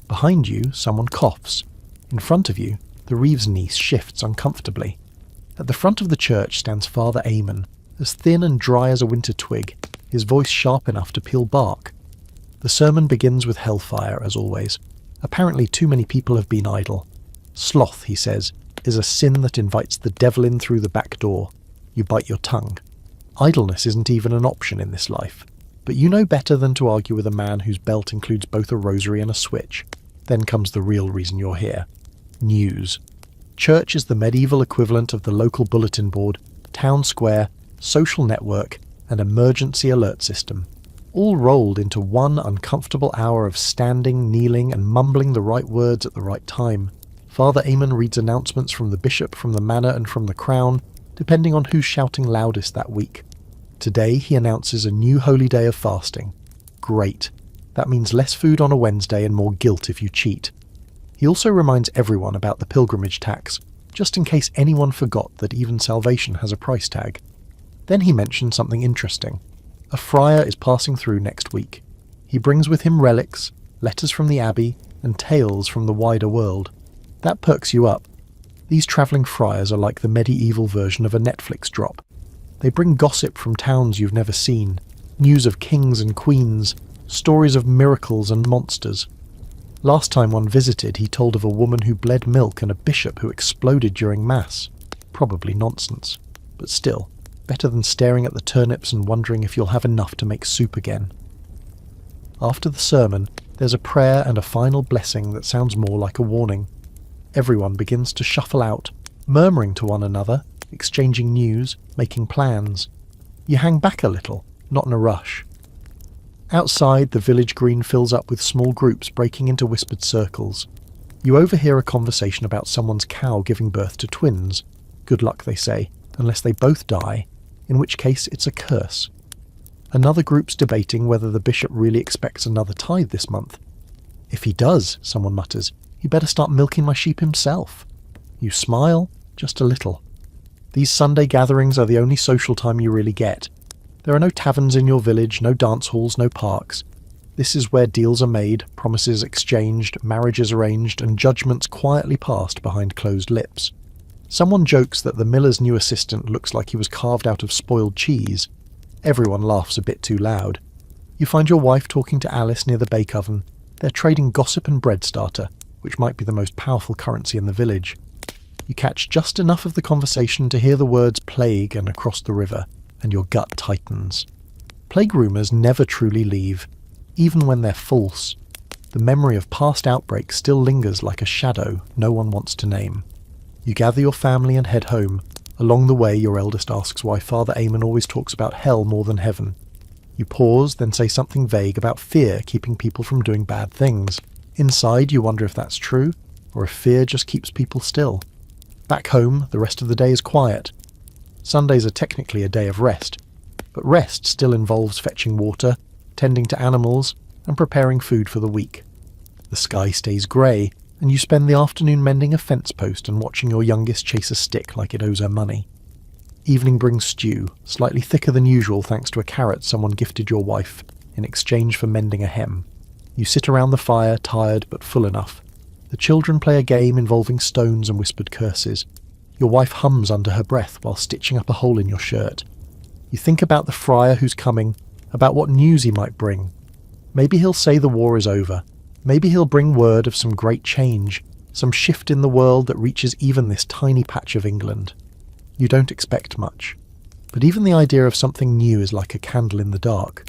Behind you, someone coughs. In front of you, the Reeves niece shifts uncomfortably. At the front of the church stands Father Eamon, as thin and dry as a winter twig, his voice sharp enough to peel bark. The sermon begins with hellfire, as always. Apparently too many people have been idle. Sloth, he says, is a sin that invites the devil in through the back door. You bite your tongue. Idleness isn't even an option in this life. But you know better than to argue with a man whose belt includes both a rosary and a switch. Then comes the real reason you're here. News. Church is the medieval equivalent of the local bulletin board, town square, social network, and emergency alert system, all rolled into one uncomfortable hour of standing, kneeling, and mumbling the right words at the right time. Father Eamon reads announcements from the bishop, from the manor, and from the crown, depending on who's shouting loudest that week. Today he announces a new holy day of fasting. Great. That means less food on a Wednesday and more guilt if you cheat. He also reminds everyone about the pilgrimage tax, just in case anyone forgot that even salvation has a price tag. Then he mentions something interesting. A friar is passing through next week. He brings with him relics, letters from the abbey, and tales from the wider world. That perks you up. These travelling friars are like the medieval version of a Netflix drop. They bring gossip from towns you've never seen, news of kings and queens, stories of miracles and monsters. Last time one visited, he told of a woman who bled milk and a bishop who exploded during Mass. Probably nonsense, but still, better than staring at the turnips and wondering if you'll have enough to make soup again. After the sermon, there's a prayer and a final blessing that sounds more like a warning. Everyone begins to shuffle out, murmuring to one another, exchanging news, making plans. You hang back a little, not in a rush. Outside, the village green fills up with small groups breaking into whispered circles. You overhear a conversation about someone's cow giving birth to twins. Good luck, they say, unless they both die, in which case it's a curse. Another group's debating whether the bishop really expects another tithe this month. If he does, someone mutters, he better start milking my sheep himself. You smile, just a little. These Sunday gatherings are the only social time you really get. There are no taverns in your village, no dance halls, no parks. This is where deals are made, promises exchanged, marriages arranged, and judgments quietly passed behind closed lips. Someone jokes that the miller's new assistant looks like he was carved out of spoiled cheese. Everyone laughs a bit too loud. You find your wife talking to Alice near the bake oven. They're trading gossip and bread starter, which might be the most powerful currency in the village. You catch just enough of the conversation to hear the words plague and across the river, and your gut tightens. Plague rumours never truly leave, even when they're false. The memory of past outbreaks still lingers like a shadow no one wants to name. You gather your family and head home. Along the way, your eldest asks why Father Eamon always talks about hell more than heaven. You pause, then say something vague about fear keeping people from doing bad things. Inside, you wonder if that's true, or if fear just keeps people still. Back home, the rest of the day is quiet. Sundays are technically a day of rest, but rest still involves fetching water, tending to animals, and preparing food for the week. The sky stays grey, and you spend the afternoon mending a fence post and watching your youngest chase a stick like it owes her money. Evening brings stew, slightly thicker than usual thanks to a carrot someone gifted your wife in exchange for mending a hem. You sit around the fire, tired but full enough. The children play a game involving stones and whispered curses. Your wife hums under her breath while stitching up a hole in your shirt. You think about the friar who's coming, about what news he might bring. Maybe he'll say the war is over. Maybe he'll bring word of some great change, some shift in the world that reaches even this tiny patch of England. You don't expect much. But even the idea of something new is like a candle in the dark.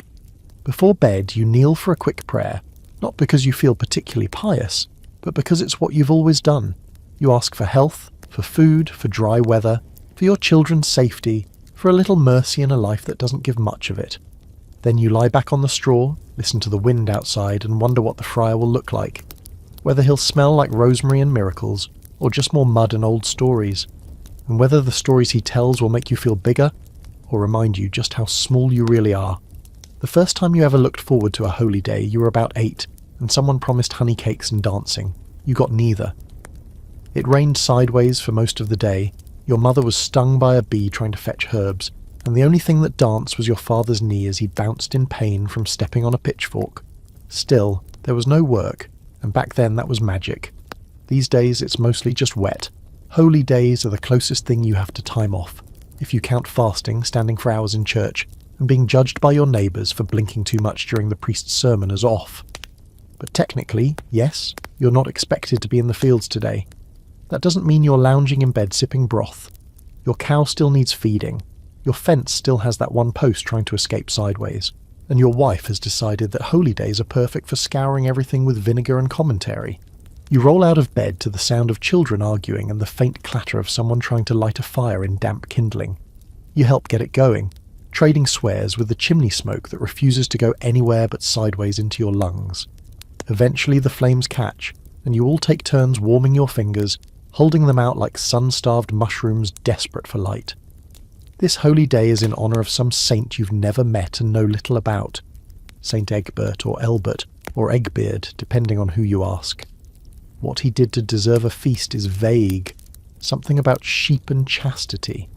Before bed, you kneel for a quick prayer, not because you feel particularly pious, but because it's what you've always done. You ask for health, for food, for dry weather, for your children's safety, for a little mercy in a life that doesn't give much of it. Then you lie back on the straw, listen to the wind outside, and wonder what the friar will look like. Whether he'll smell like rosemary and miracles, or just more mud and old stories. And whether the stories he tells will make you feel bigger, or remind you just how small you really are. The first time you ever looked forward to a holy day, you were about 8, and someone promised honey cakes and dancing. You got neither. It rained sideways for most of the day. Your mother was stung by a bee trying to fetch herbs, and the only thing that danced was your father's knee as he bounced in pain from stepping on a pitchfork. Still, there was no work, and back then that was magic. These days it's mostly just wet. Holy days are the closest thing you have to time off, if you count fasting, standing for hours in church, and being judged by your neighbours for blinking too much during the priest's sermon as off. But technically, yes, you're not expected to be in the fields today. That doesn't mean you're lounging in bed sipping broth. Your cow still needs feeding. Your fence still has that one post trying to escape sideways. And your wife has decided that holy days are perfect for scouring everything with vinegar and commentary. You roll out of bed to the sound of children arguing and the faint clatter of someone trying to light a fire in damp kindling. You help get it going, trading swears with the chimney smoke that refuses to go anywhere but sideways into your lungs. Eventually the flames catch, and you all take turns warming your fingers, holding them out like sun-starved mushrooms desperate for light. This holy day is in honour of some saint you've never met and know little about. Saint Egbert or Elbert or Eggbeard, depending on who you ask. What he did to deserve a feast is vague, something about sheep and chastity.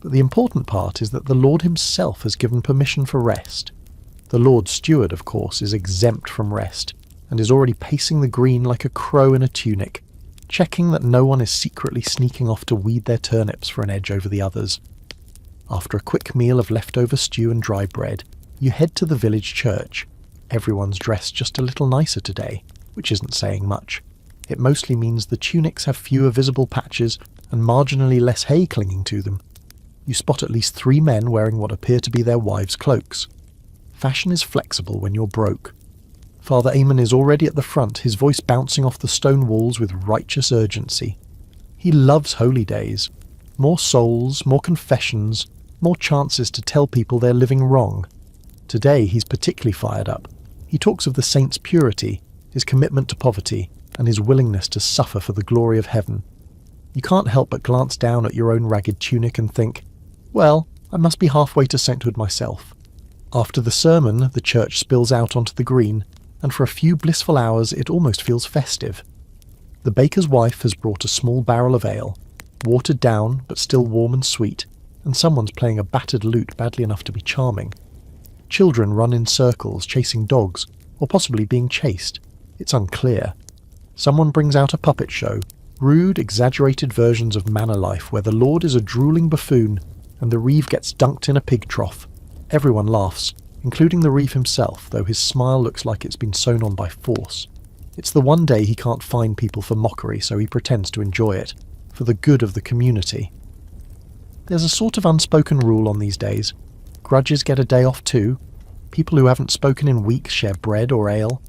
But the important part is that the Lord himself has given permission for rest. The Lord Steward, of course, is exempt from rest, and is already pacing the green like a crow in a tunic, checking that no one is secretly sneaking off to weed their turnips for an edge over the others. After a quick meal of leftover stew and dry bread, you head to the village church. Everyone's dressed just a little nicer today, which isn't saying much. It mostly means the tunics have fewer visible patches and marginally less hay clinging to them. You spot at least 3 men wearing what appear to be their wives' cloaks. Fashion is flexible when you're broke. Father Eamon is already at the front, his voice bouncing off the stone walls with righteous urgency. He loves holy days. More souls, more confessions, more chances to tell people they're living wrong. Today he's particularly fired up. He talks of the saint's purity, his commitment to poverty, and his willingness to suffer for the glory of heaven. You can't help but glance down at your own ragged tunic and think, well, I must be halfway to sainthood myself. After the sermon, the church spills out onto the green, and for a few blissful hours it almost feels festive. The baker's wife has brought a small barrel of ale, watered down but still warm and sweet, and someone's playing a battered lute badly enough to be charming. Children run in circles chasing dogs, or possibly being chased. It's unclear. Someone brings out a puppet show, rude, exaggerated versions of manor life where the Lord is a drooling buffoon and the reeve gets dunked in a pig trough. Everyone laughs, including the reeve himself, though his smile looks like it's been sewn on by force. It's the one day he can't find people for mockery, so he pretends to enjoy it, for the good of the community. There's a sort of unspoken rule on these days. Grudges get a day off too. People who haven't spoken in weeks share bread or ale.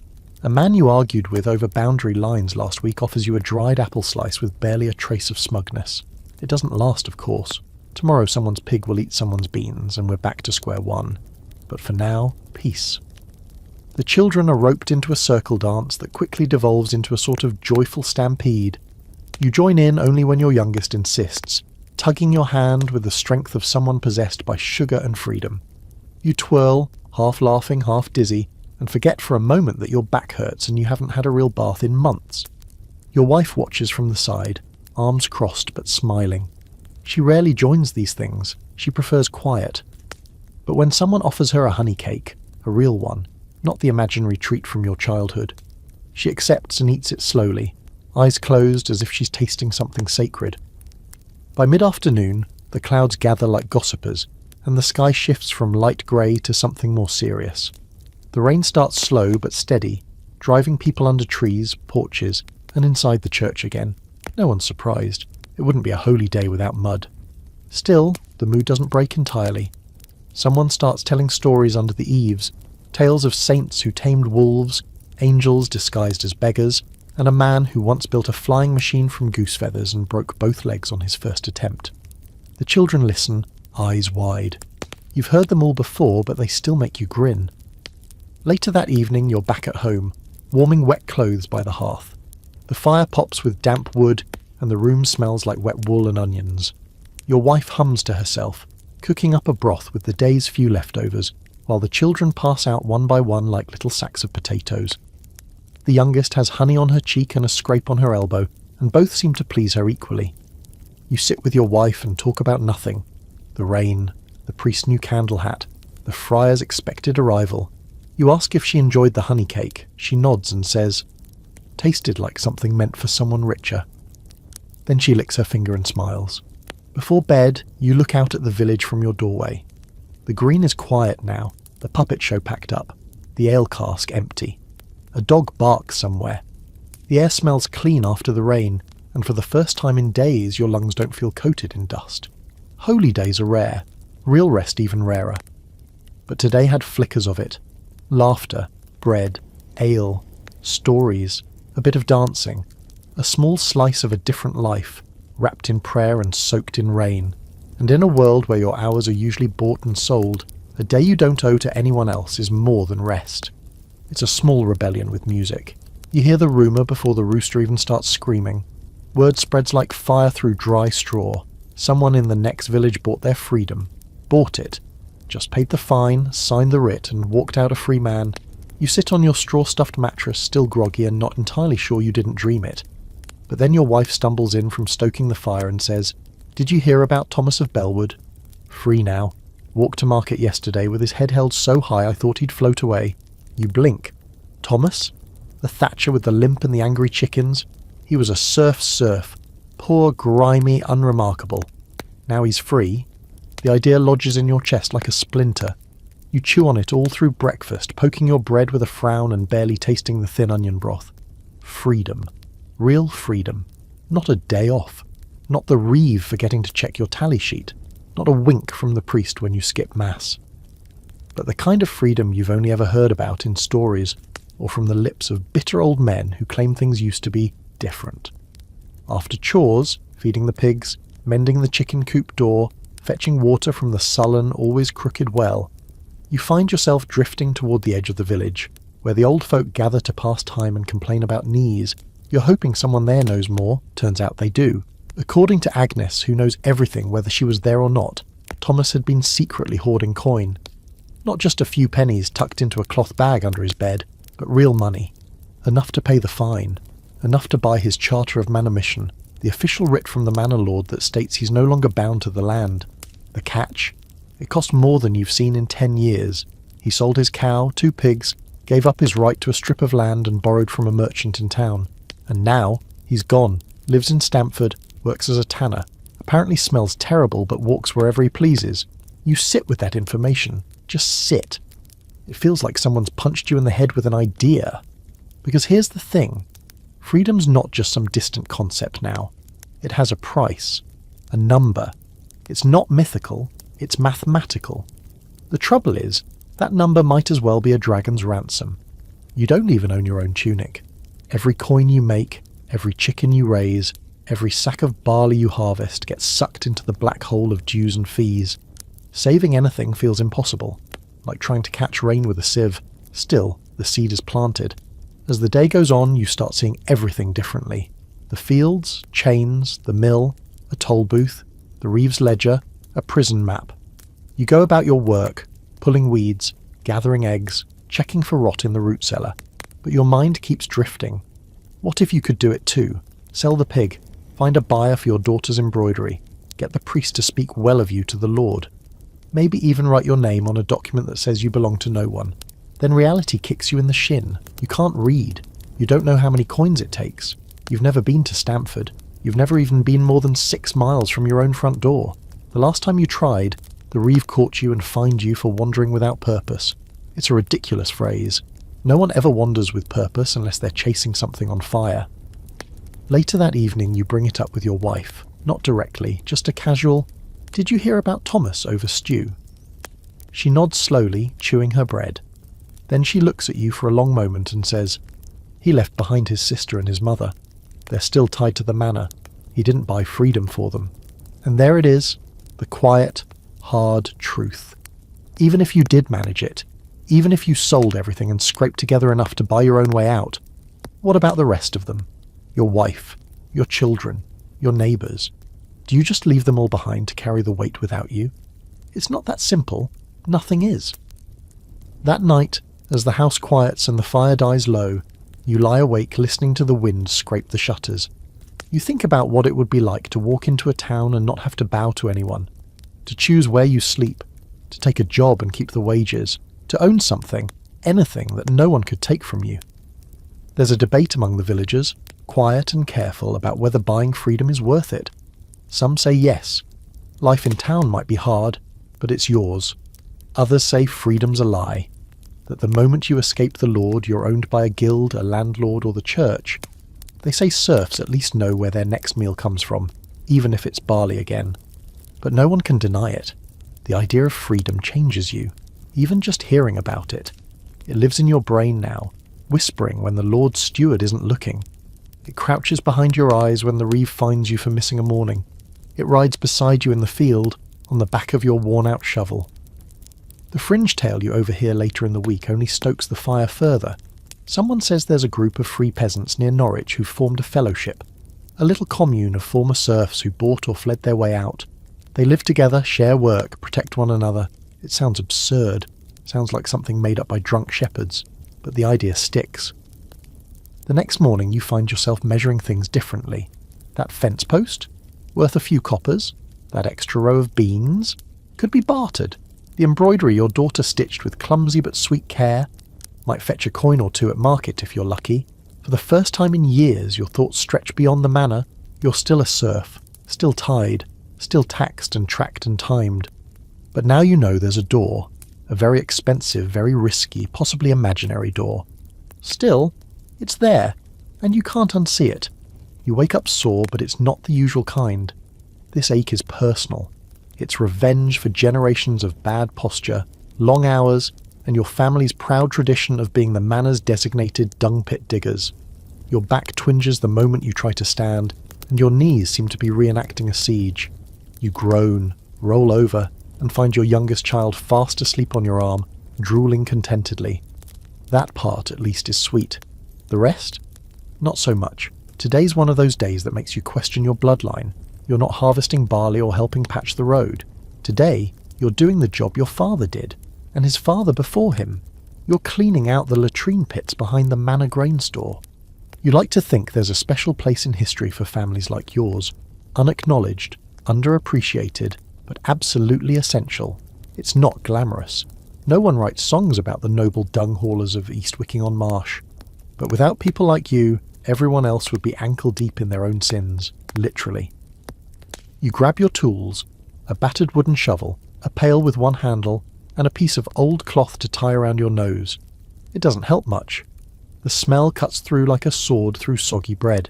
A man you argued with over boundary lines last week offers you a dried apple slice with barely a trace of smugness. It doesn't last, of course. Tomorrow someone's pig will eat someone's beans, and we're back to square one. But for now, peace. The children are roped into a circle dance that quickly devolves into a sort of joyful stampede. You join in only when your youngest insists, tugging your hand with the strength of someone possessed by sugar and freedom. You twirl, half laughing, half dizzy, and forget for a moment that your back hurts and you haven't had a real bath in months. Your wife watches from the side, arms crossed but smiling. She rarely joins these things. She prefers quiet. But when someone offers her a honey cake, a real one, not the imaginary treat from your childhood, she accepts and eats it slowly, eyes closed as if she's tasting something sacred. By mid-afternoon, the clouds gather like gossipers, and the sky shifts from light grey to something more serious. The rain starts slow but steady, driving people under trees, porches, and inside the church again. No one's surprised. It wouldn't be a holy day without mud. Still, the mood doesn't break entirely. Someone starts telling stories under the eaves, tales of saints who tamed wolves, angels disguised as beggars, and a man who once built a flying machine from goose feathers and broke both legs on his first attempt. The children listen, eyes wide. You've heard them all before, but they still make you grin. Later that evening, you're back at home, warming wet clothes by the hearth. The fire pops with damp wood, and the room smells like wet wool and onions. Your wife hums to herself, cooking up a broth with the day's few leftovers, while the children pass out one by one like little sacks of potatoes. The youngest has honey on her cheek and a scrape on her elbow, and both seem to please her equally. You sit with your wife and talk about nothing. The rain, the priest's new candle hat, the friar's expected arrival. You ask if she enjoyed the honey cake. She nods and says, "Tasted like something meant for someone richer." Then she licks her finger and smiles. Before bed, you look out at the village from your doorway. The green is quiet now, the puppet show packed up, the ale cask empty. A dog barks somewhere. The air smells clean after the rain, and for the first time in days your lungs don't feel coated in dust. Holy days are rare, real rest even rarer. But today had flickers of it. Laughter, bread, ale, stories, a bit of dancing, a small slice of a different life, wrapped in prayer and soaked in rain. And in a world where your hours are usually bought and sold, a day you don't owe to anyone else is more than rest. It's a small rebellion with music. You hear the rumour before the rooster even starts screaming. Word spreads like fire through dry straw. Someone in the next village bought their freedom. Bought it. Just paid the fine, signed the writ, and walked out a free man. You sit on your straw-stuffed mattress, still groggy and not entirely sure you didn't dream it. But then your wife stumbles in from stoking the fire and says, "Did you hear about Thomas of Bellwood? Free now. Walked to market yesterday with his head held so high I thought he'd float away." You blink. Thomas? The thatcher with the limp and the angry chickens? He was a serf. Poor, grimy, unremarkable. Now he's free. The idea lodges in your chest like a splinter. You chew on it all through breakfast, poking your bread with a frown and barely tasting the thin onion broth. Freedom. Real freedom. Not a day off. Not the reeve for getting to check your tally sheet. Not a wink from the priest when you skip mass. But the kind of freedom you've only ever heard about in stories, or from the lips of bitter old men who claim things used to be different. After chores, feeding the pigs, mending the chicken coop door, fetching water from the sullen, always crooked well, you find yourself drifting toward the edge of the village, where the old folk gather to pass time and complain about knees. You're hoping someone there knows more. Turns out they do. According to Agnes, who knows everything whether she was there or not, Thomas had been secretly hoarding coin. Not just a few pennies tucked into a cloth bag under his bed, but real money. Enough to pay the fine. Enough to buy his Charter of Manumission, the official writ from the manor lord that states he's no longer bound to the land. The catch? It cost more than you've seen in 10 years. He sold his cow, 2 pigs, gave up his right to a strip of land and borrowed from a merchant in town. And now, he's gone, lives in Stamford, works as a tanner, apparently smells terrible but walks wherever he pleases. You sit with that information. Just sit. It feels like someone's punched you in the head with an idea. Because here's the thing. Freedom's not just some distant concept now. It has a price. A number. It's not mythical, it's mathematical. The trouble is, that number might as well be a dragon's ransom. You don't even own your own tunic. Every coin you make, every chicken you raise, every sack of barley you harvest gets sucked into the black hole of dues and fees. Saving anything feels impossible, like trying to catch rain with a sieve. Still, the seed is planted. As the day goes on, you start seeing everything differently. The fields, chains, the mill, a toll booth, the Reeves ledger, a prison map. You go about your work, pulling weeds, gathering eggs, checking for rot in the root cellar. But your mind keeps drifting. What if you could do it too? Sell the pig, find a buyer for your daughter's embroidery, get the priest to speak well of you to the Lord. Maybe even write your name on a document that says you belong to no one. Then reality kicks you in the shin. You can't read. You don't know how many coins it takes. You've never been to Stamford. You've never even been more than 6 miles from your own front door. The last time you tried, The reeve caught you and fined you for wandering without purpose. It's a ridiculous phrase. No one ever wanders with purpose unless they're chasing something on fire. Later that evening you bring it up with your wife. Not directly, just a casual, "Did you hear about Thomas over stew?" She nods slowly, chewing her bread. Then she looks at you for a long moment and says, "He left behind his sister and his mother. They're still tied to the manor. He didn't buy freedom for them." And there it is, the quiet, hard truth. Even if you did manage it, even if you sold everything and scraped together enough to buy your own way out, what about the rest of them? Your wife, your children, your neighbours. Do you just leave them all behind to carry the weight without you? It's not that simple. Nothing is. That night, as the house quiets and the fire dies low, you lie awake listening to the wind scrape the shutters. You think about what it would be like to walk into a town and not have to bow to anyone, to choose where you sleep, to take a job and keep the wages, to own something, anything that no one could take from you. There's a debate among the villagers, quiet and careful, about whether buying freedom is worth it. Some say yes. Life in town might be hard, but it's yours. Others say freedom's a lie, that the moment you escape the Lord you're owned by a guild, a landlord or the church. They say serfs at least know where their next meal comes from, even if it's barley again. But no one can deny it. The idea of freedom changes you, even just hearing about it. It lives in your brain now, whispering when the Lord's steward isn't looking. It crouches behind your eyes when the reeve finds you for missing a morning. It rides beside you in the field, on the back of your worn-out shovel. The fringe tale you overhear later in the week only stokes the fire further. Someone says there's a group of free peasants near Norwich who've formed a fellowship, a little commune of former serfs who bought or fled their way out. They live together, share work, protect one another. It sounds absurd. Sounds like something made up by drunk shepherds, but the idea sticks. The next morning you find yourself measuring things differently. That fence post? Worth a few coppers? That extra row of beans? Could be bartered. The embroidery your daughter stitched with clumsy but sweet care? Might fetch a coin or two at market if you're lucky. For the first time in years your thoughts stretch beyond the manor. You're still a serf, still tied, still taxed and tracked and timed. But now you know there's a door. A very expensive, very risky, possibly imaginary door. Still, it's there, and you can't unsee it. You wake up sore, but it's not the usual kind. This ache is personal. It's revenge for generations of bad posture, long hours, and your family's proud tradition of being the manor's designated dung pit diggers. Your back twinges the moment you try to stand, and your knees seem to be reenacting a siege. You groan, roll over, and find your youngest child fast asleep on your arm, drooling contentedly. That part, at least, is sweet. The rest? Not so much. Today's one of those days that makes you question your bloodline. You're not harvesting barley or helping patch the road. Today, you're doing the job your father did, and his father before him. You're cleaning out the latrine pits behind the manor grain store. You like to think there's a special place in history for families like yours, unacknowledged, underappreciated, but absolutely essential. It's not glamorous. No one writes songs about the noble dung haulers of East Wicking-on-Marsh. But without people like you, everyone else would be ankle-deep in their own sins, literally. You grab your tools, a battered wooden shovel, a pail with one handle, and a piece of old cloth to tie around your nose. It doesn't help much. The smell cuts through like a sword through soggy bread.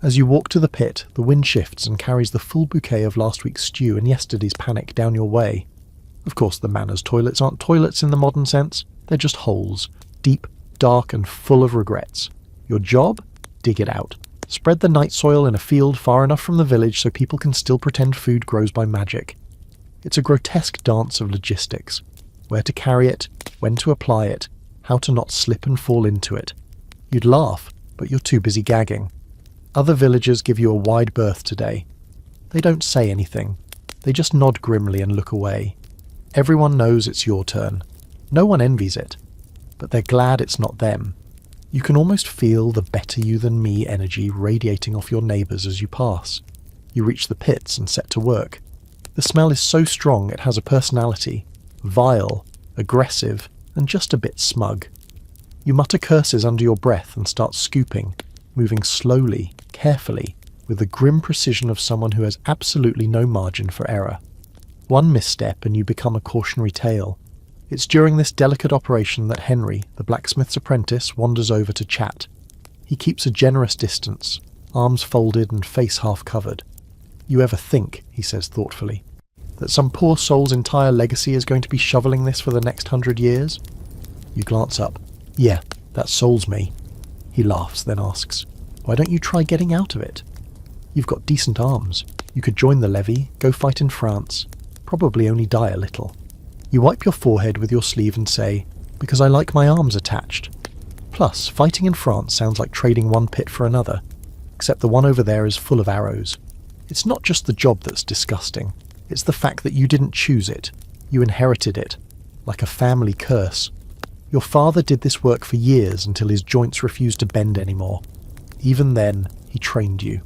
As you walk to the pit, the wind shifts and carries the full bouquet of last week's stew and yesterday's panic down your way. Of course, the manor's toilets aren't toilets in the modern sense. They're just holes, deep, dark and full of regrets. Your job? Dig it out. Spread the night soil in a field far enough from the village so people can still pretend food grows by magic. It's a grotesque dance of logistics. Where to carry it, when to apply it, how to not slip and fall into it. You'd laugh, but you're too busy gagging. Other villagers give you a wide berth today. They don't say anything. They just nod grimly and look away. Everyone knows it's your turn. No one envies it. But they're glad it's not them. You can almost feel the better-you-than-me energy radiating off your neighbours as you pass. You reach the pits and set to work. The smell is so strong it has a personality. Vile, aggressive, and just a bit smug. You mutter curses under your breath and start scooping, moving slowly, carefully, with the grim precision of someone who has absolutely no margin for error. One misstep and you become a cautionary tale. It's during this delicate operation that Henry, the blacksmith's apprentice, wanders over to chat. He keeps a generous distance, arms folded and face half covered. "You ever think," he says thoughtfully, "that some poor soul's entire legacy is going to be shoveling this for the next 100 years? You glance up. "Yeah, that soul's me." He laughs, then asks, "Why don't you try getting out of it? You've got decent arms. You could join the levy, go fight in France, probably only die a little." You wipe your forehead with your sleeve and say, "Because I like my arms attached. Plus, fighting in France sounds like trading one pit for another, except the one over there is full of arrows. It's not just the job that's disgusting, it's the fact that you didn't choose it. You inherited it, like a family curse. Your father did this work for years until his joints refused to bend anymore. Even then, he trained you.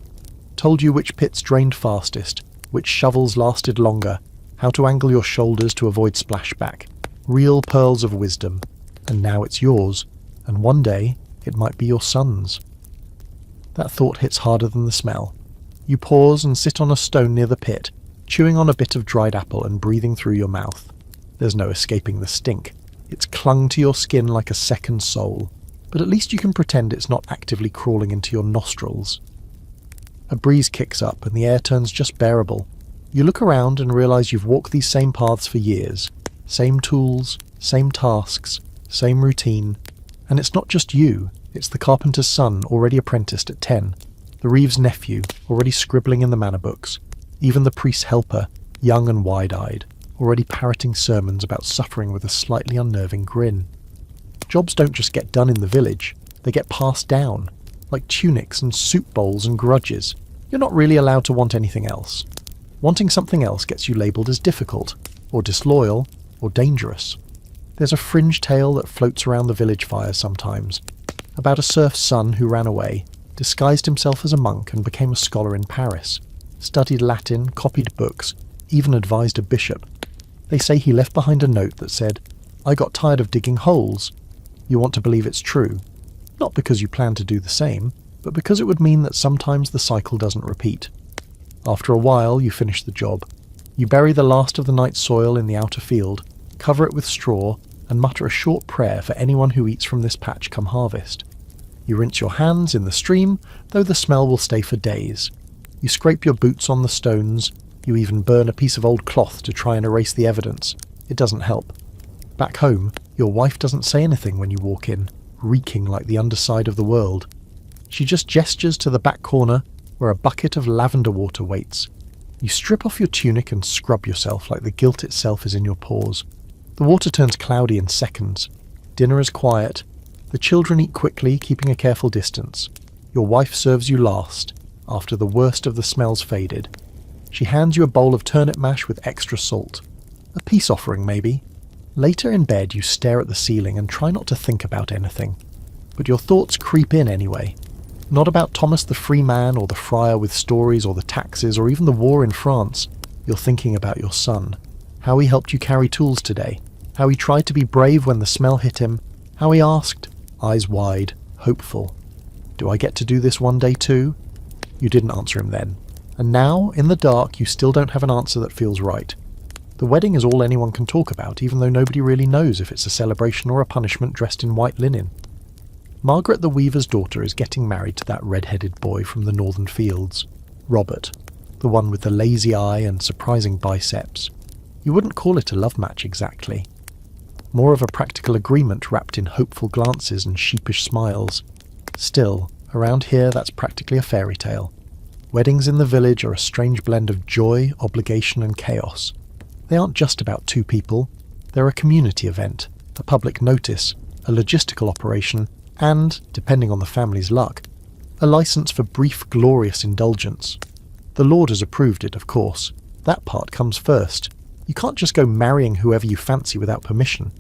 Told you which pits drained fastest, which shovels lasted longer, how to angle your shoulders to avoid splashback. Real pearls of wisdom. And now it's yours, and one day it might be your son's." That thought hits harder than the smell. You pause and sit on a stone near the pit, chewing on a bit of dried apple and breathing through your mouth. There's no escaping the stink. It's clung to your skin like a second soul, but at least you can pretend it's not actively crawling into your nostrils. A breeze kicks up and the air turns just bearable. You look around and realize you've walked these same paths for years. Same tools, same tasks, same routine. And it's not just you, it's the carpenter's son, already apprenticed at 10, the Reeves' nephew, already scribbling in the manor books, even the priest's helper, young and wide-eyed, already parroting sermons about suffering with a slightly unnerving grin. Jobs don't just get done in the village, they get passed down, like tunics and soup bowls and grudges. You're not really allowed to want anything else. Wanting something else gets you labelled as difficult, or disloyal, or dangerous. There's a fringe tale that floats around the village fires sometimes, about a serf's son who ran away, disguised himself as a monk and became a scholar in Paris, studied Latin, copied books, even advised a bishop. They say he left behind a note that said, "I got tired of digging holes." You want to believe it's true, not because you plan to do the same, but because it would mean that sometimes the cycle doesn't repeat. After a while, you finish the job. You bury the last of the night's soil in the outer field, cover it with straw, and mutter a short prayer for anyone who eats from this patch come harvest. You rinse your hands in the stream, though the smell will stay for days. You scrape your boots on the stones. You even burn a piece of old cloth to try and erase the evidence. It doesn't help. Back home, your wife doesn't say anything when you walk in, reeking like the underside of the world. She just gestures to the back corner, where a bucket of lavender water waits. You strip off your tunic and scrub yourself like the guilt itself is in your pores. The water turns cloudy in seconds. Dinner is quiet. The children eat quickly, keeping a careful distance. Your wife serves you last, after the worst of the smells faded. She hands you a bowl of turnip mash with extra salt. A peace offering, maybe. Later in bed, you stare at the ceiling and try not to think about anything. But your thoughts creep in anyway. Not about Thomas the free man or the friar with stories or the taxes or even the war in France. You're thinking about your son. How he helped you carry tools today. How he tried to be brave when the smell hit him. How he asked, eyes wide, hopeful, "Do I get to do this one day too?" You didn't answer him then. And now, in the dark, you still don't have an answer that feels right. The wedding is all anyone can talk about, even though nobody really knows if it's a celebration or a punishment dressed in white linen. Margaret the weaver's daughter is getting married to that red-headed boy from the northern fields, Robert, the one with the lazy eye and surprising biceps. You wouldn't call it a love match exactly. More of a practical agreement wrapped in hopeful glances and sheepish smiles. Still, around here that's practically a fairy tale. Weddings in the village are a strange blend of joy, obligation and chaos. They aren't just about two people. They're a community event, a public notice, a logistical operation, and, depending on the family's luck, a license for brief, glorious indulgence. The Lord has approved it, of course. That part comes first. You can't just go marrying whoever you fancy without permission.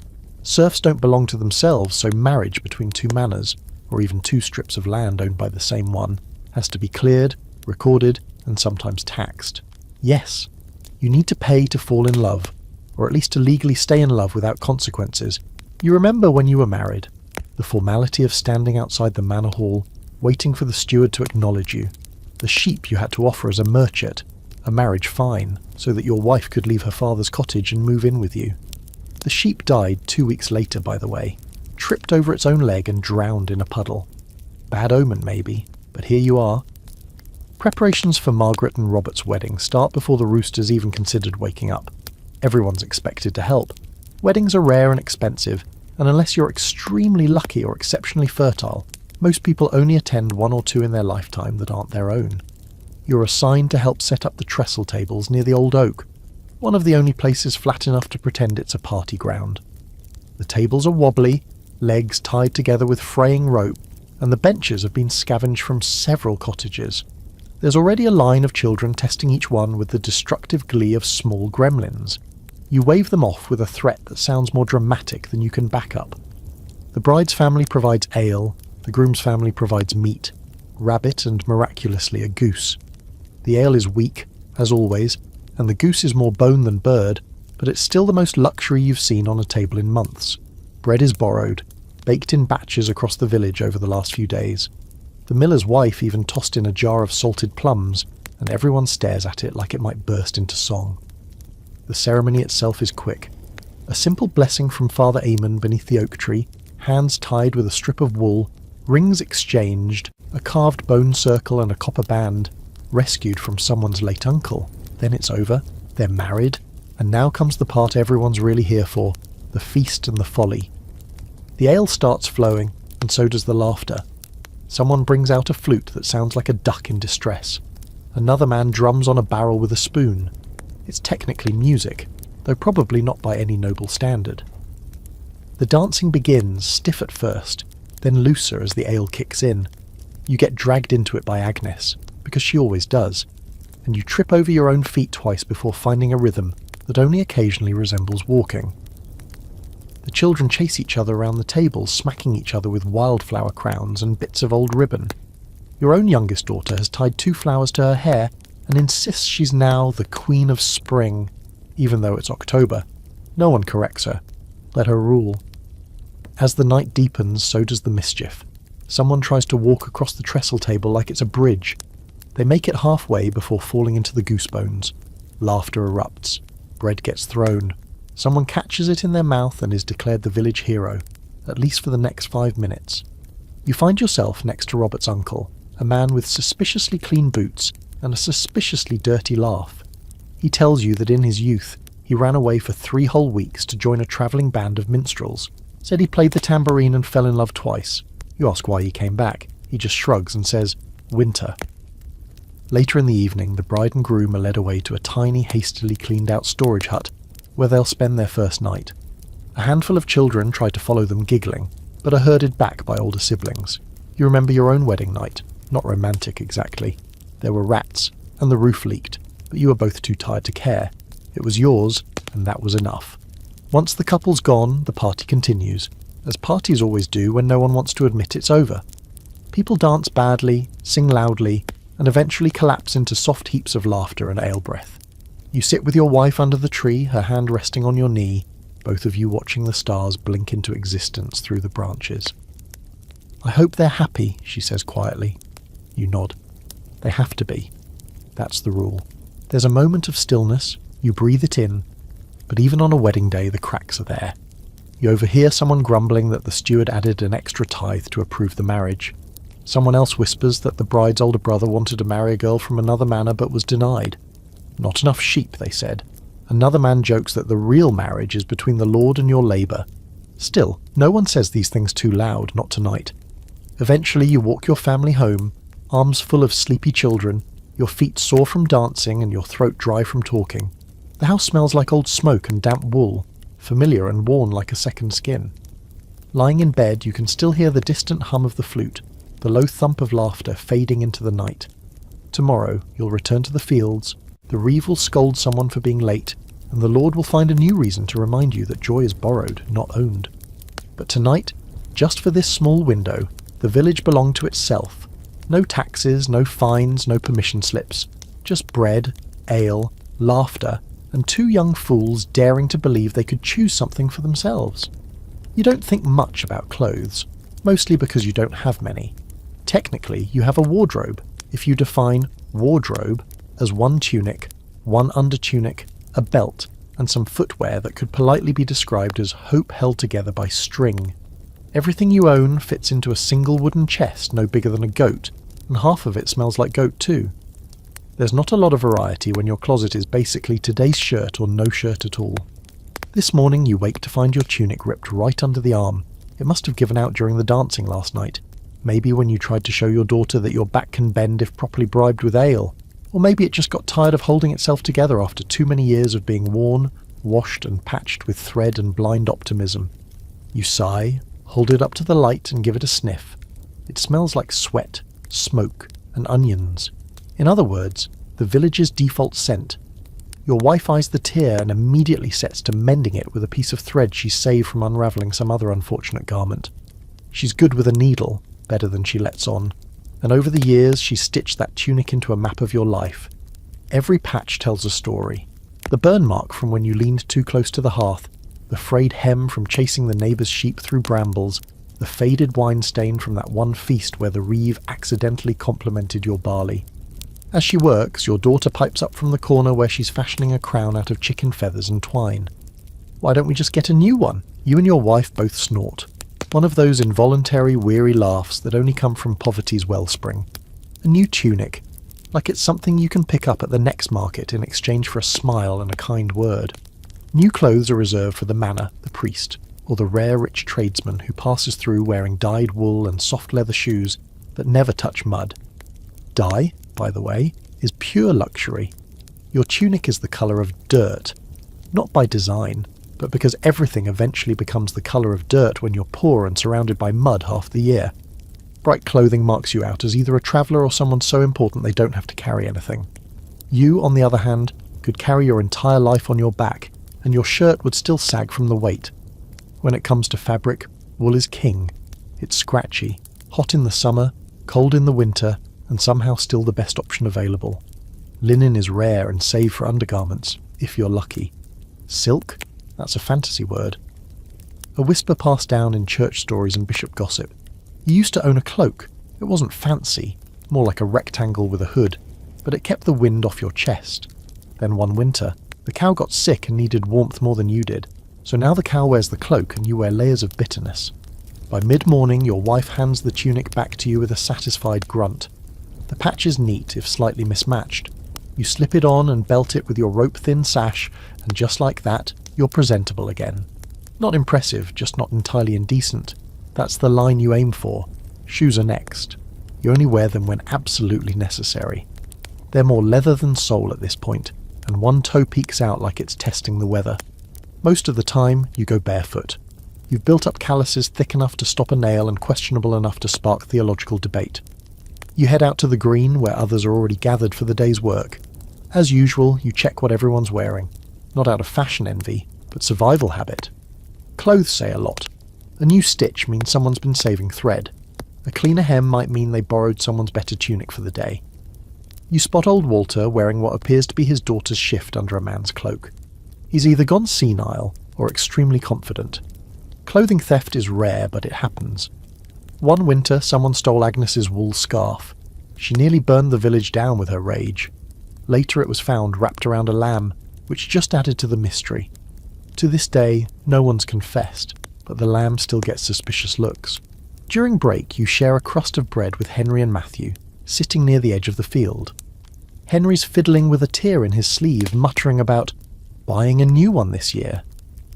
Serfs don't belong to themselves, so marriage between two manors, or even two strips of land owned by the same one, has to be cleared, recorded, and sometimes taxed. Yes, you need to pay to fall in love, or at least to legally stay in love without consequences. You remember when you were married. The formality of standing outside the manor hall, waiting for the steward to acknowledge you. The sheep you had to offer as a merchant, a marriage fine, so that your wife could leave her father's cottage and move in with you. The sheep died 2 weeks later, by the way, tripped over its own leg and drowned in a puddle. Bad omen, maybe, but here you are. Preparations for Margaret and Robert's wedding start before the roosters even considered waking up. Everyone's expected to help. Weddings are rare and expensive, and unless you're extremely lucky or exceptionally fertile, most people only attend 1 or 2 in their lifetime that aren't their own. You're assigned to help set up the trestle tables near the old oak, one of the only places flat enough to pretend it's a party ground. The tables are wobbly, legs tied together with fraying rope, and the benches have been scavenged from several cottages. There's already a line of children testing each one with the destructive glee of small gremlins. You wave them off with a threat that sounds more dramatic than you can back up. The bride's family provides ale, the groom's family provides meat, rabbit and miraculously a goose. The ale is weak, as always, and the goose is more bone than bird, but it's still the most luxury you've seen on a table in months. Bread is borrowed, baked in batches across the village over the last few days. The miller's wife even tossed in a jar of salted plums, and everyone stares at it like it might burst into song. The ceremony itself is quick. A simple blessing from Father Amon beneath the oak tree, hands tied with a strip of wool, rings exchanged, a carved bone circle and a copper band, rescued from someone's late uncle. Then it's over, they're married, and now comes the part everyone's really here for, the feast and the folly. The ale starts flowing, and so does the laughter. Someone brings out a flute that sounds like a duck in distress. Another man drums on a barrel with a spoon. It's technically music, though probably not by any noble standard. The dancing begins, stiff at first, then looser as the ale kicks in. You get dragged into it by Agnes, because she always does, and you trip over your own feet twice before finding a rhythm that only occasionally resembles walking. The children chase each other around the table, smacking each other with wildflower crowns and bits of old ribbon. Your own youngest daughter has tied 2 flowers to her hair and insists she's now the Queen of Spring, even though it's October. No one corrects her. Let her rule. As the night deepens, so does the mischief. Someone tries to walk across the trestle table like it's a bridge. They make it halfway before falling into the goose bones. Laughter erupts. Bread gets thrown. Someone catches it in their mouth and is declared the village hero, at least for the next 5 minutes. You find yourself next to Robert's uncle, a man with suspiciously clean boots and a suspiciously dirty laugh. He tells you that in his youth he ran away for 3 whole weeks to join a travelling band of minstrels, said he played the tambourine and fell in love twice. You ask why he came back. He just shrugs and says, "Winter." Later in the evening, the bride and groom are led away to a tiny, hastily cleaned out storage hut, where they'll spend their first night. A handful of children try to follow them giggling, but are herded back by older siblings. You remember your own wedding night. Not romantic exactly. There were rats, and the roof leaked, but you were both too tired to care. It was yours, and that was enough. Once the couple's gone, the party continues, as parties always do when no one wants to admit it's over. People dance badly, sing loudly, and eventually collapse into soft heaps of laughter and ale breath. You sit with your wife under the tree, her hand resting on your knee, both of you watching the stars blink into existence through the branches. "I hope they're happy," she says quietly. You nod. They have to be. That's the rule. There's a moment of stillness, you breathe it in, but even on a wedding day the cracks are there. You overhear someone grumbling that the steward added an extra tithe to approve the marriage. Someone else whispers that the bride's older brother wanted to marry a girl from another manor but was denied. Not enough sheep, they said. Another man jokes that the real marriage is between the Lord and your labour. Still, no one says these things too loud, not tonight. Eventually you walk your family home, arms full of sleepy children, your feet sore from dancing and your throat dry from talking. The house smells like old smoke and damp wool, familiar and worn like a second skin. Lying in bed, you can still hear the distant hum of the flute, the low thump of laughter fading into the night. Tomorrow you'll return to the fields, the reeve will scold someone for being late, and the Lord will find a new reason to remind you that joy is borrowed, not owned. But tonight, just for this small window, the village belonged to itself. No taxes, no fines, no permission slips. Just bread, ale, laughter, and 2 young fools daring to believe they could choose something for themselves. You don't think much about clothes, mostly because you don't have many. Technically, you have a wardrobe, if you define wardrobe as 1 tunic, one undertunic, a belt, and some footwear that could politely be described as hope held together by string. Everything you own fits into a single wooden chest no bigger than a goat, and half of it smells like goat too. There's not a lot of variety when your closet is basically today's shirt or no shirt at all. This morning you wake to find your tunic ripped right under the arm. It must have given out during the dancing last night. Maybe when you tried to show your daughter that your back can bend if properly bribed with ale. Or maybe it just got tired of holding itself together after too many years of being worn, washed and patched with thread and blind optimism. You sigh, hold it up to the light and give it a sniff. It smells like sweat, smoke and onions. In other words, the village's default scent. Your wife eyes the tear and immediately sets to mending it with a piece of thread she saved from unravelling some other unfortunate garment. She's good with a needle, better than she lets on, and over the years she's stitched that tunic into a map of your life. Every patch tells a story. The burn mark from when you leaned too close to the hearth, the frayed hem from chasing the neighbour's sheep through brambles, the faded wine stain from that one feast where the reeve accidentally complimented your barley. As she works, your daughter pipes up from the corner where she's fashioning a crown out of chicken feathers and twine. Why don't we just get a new one? You and your wife both snort. One of those involuntary, weary laughs that only come from poverty's wellspring. A new tunic, like it's something you can pick up at the next market in exchange for a smile and a kind word. New clothes are reserved for the manor, the priest, or the rare rich tradesman who passes through wearing dyed wool and soft leather shoes that never touch mud. Dye, by the way, is pure luxury. Your tunic is the colour of dirt, not by design, but because everything eventually becomes the colour of dirt when you're poor and surrounded by mud half the year. Bright clothing marks you out as either a traveller or someone so important they don't have to carry anything. You, on the other hand, could carry your entire life on your back, and your shirt would still sag from the weight. When it comes to fabric, wool is king. It's scratchy, hot in the summer, cold in the winter, and somehow still the best option available. Linen is rare and saved for undergarments, if you're lucky. Silk? That's a fantasy word. A whisper passed down in church stories and bishop gossip. You used to own a cloak. It wasn't fancy, more like a rectangle with a hood, but it kept the wind off your chest. Then one winter, the cow got sick and needed warmth more than you did, so now the cow wears the cloak and you wear layers of bitterness. By mid-morning, your wife hands the tunic back to you with a satisfied grunt. The patch is neat, if slightly mismatched. You slip it on and belt it with your rope-thin sash, and just like that, you're presentable again. Not impressive, just not entirely indecent. That's the line you aim for. Shoes are next. You only wear them when absolutely necessary. They're more leather than sole at this point, and one toe peeks out like it's testing the weather. Most of the time, you go barefoot. You've built up calluses thick enough to stop a nail and questionable enough to spark theological debate. You head out to the green where others are already gathered for the day's work. As usual, you check what everyone's wearing. Not out of fashion envy, but survival habit. Clothes say a lot. A new stitch means someone's been saving thread. A cleaner hem might mean they borrowed someone's better tunic for the day. You spot old Walter wearing what appears to be his daughter's shift under a man's cloak. He's either gone senile or extremely confident. Clothing theft is rare, but it happens. One winter, someone stole Agnes's wool scarf. She nearly burned the village down with her rage. Later it was found wrapped around a lamb, which just added to the mystery. To this day, no one's confessed, but the lamb still gets suspicious looks. During break, you share a crust of bread with Henry and Matthew, sitting near the edge of the field. Henry's fiddling with a tear in his sleeve, muttering about buying a new one this year.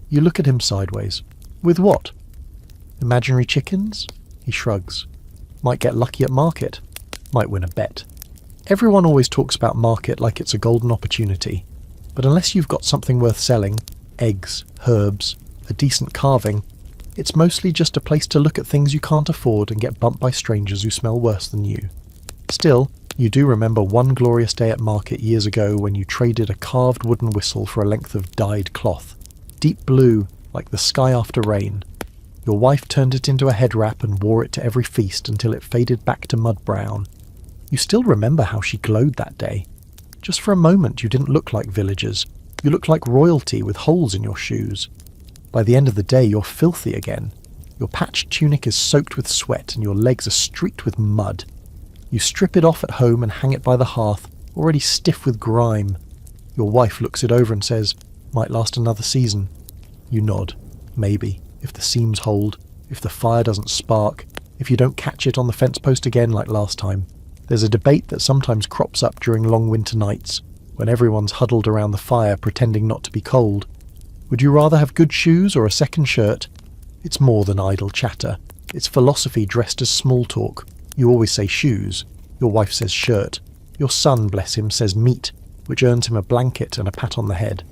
You look at him sideways. With what? Imaginary chickens? He shrugs. Might get lucky at market. Might win a bet. Everyone always talks about market like it's a golden opportunity, but unless you've got something worth selling, eggs, herbs, a decent carving, it's mostly just a place to look at things you can't afford and get bumped by strangers who smell worse than you. Still, you do remember one glorious day at market years ago when you traded a carved wooden whistle for a length of dyed cloth. Deep blue, like the sky after rain. Your wife turned it into a head wrap and wore it to every feast until it faded back to mud brown. You still remember how she glowed that day. Just for a moment you didn't look like villagers. You looked like royalty with holes in your shoes. By the end of the day you're filthy again. Your patched tunic is soaked with sweat and your legs are streaked with mud. You strip it off at home and hang it by the hearth, already stiff with grime. Your wife looks it over and says, "Might last another season." You nod. Maybe, if the seams hold, if the fire doesn't spark, if you don't catch it on the fence post again like last time. There's a debate that sometimes crops up during long winter nights, when everyone's huddled around the fire pretending not to be cold. Would you rather have good shoes or a second shirt? It's more than idle chatter. It's philosophy dressed as small talk. You always say shoes. Your wife says shirt. Your son, bless him, says meat, which earns him a blanket and a pat on the head.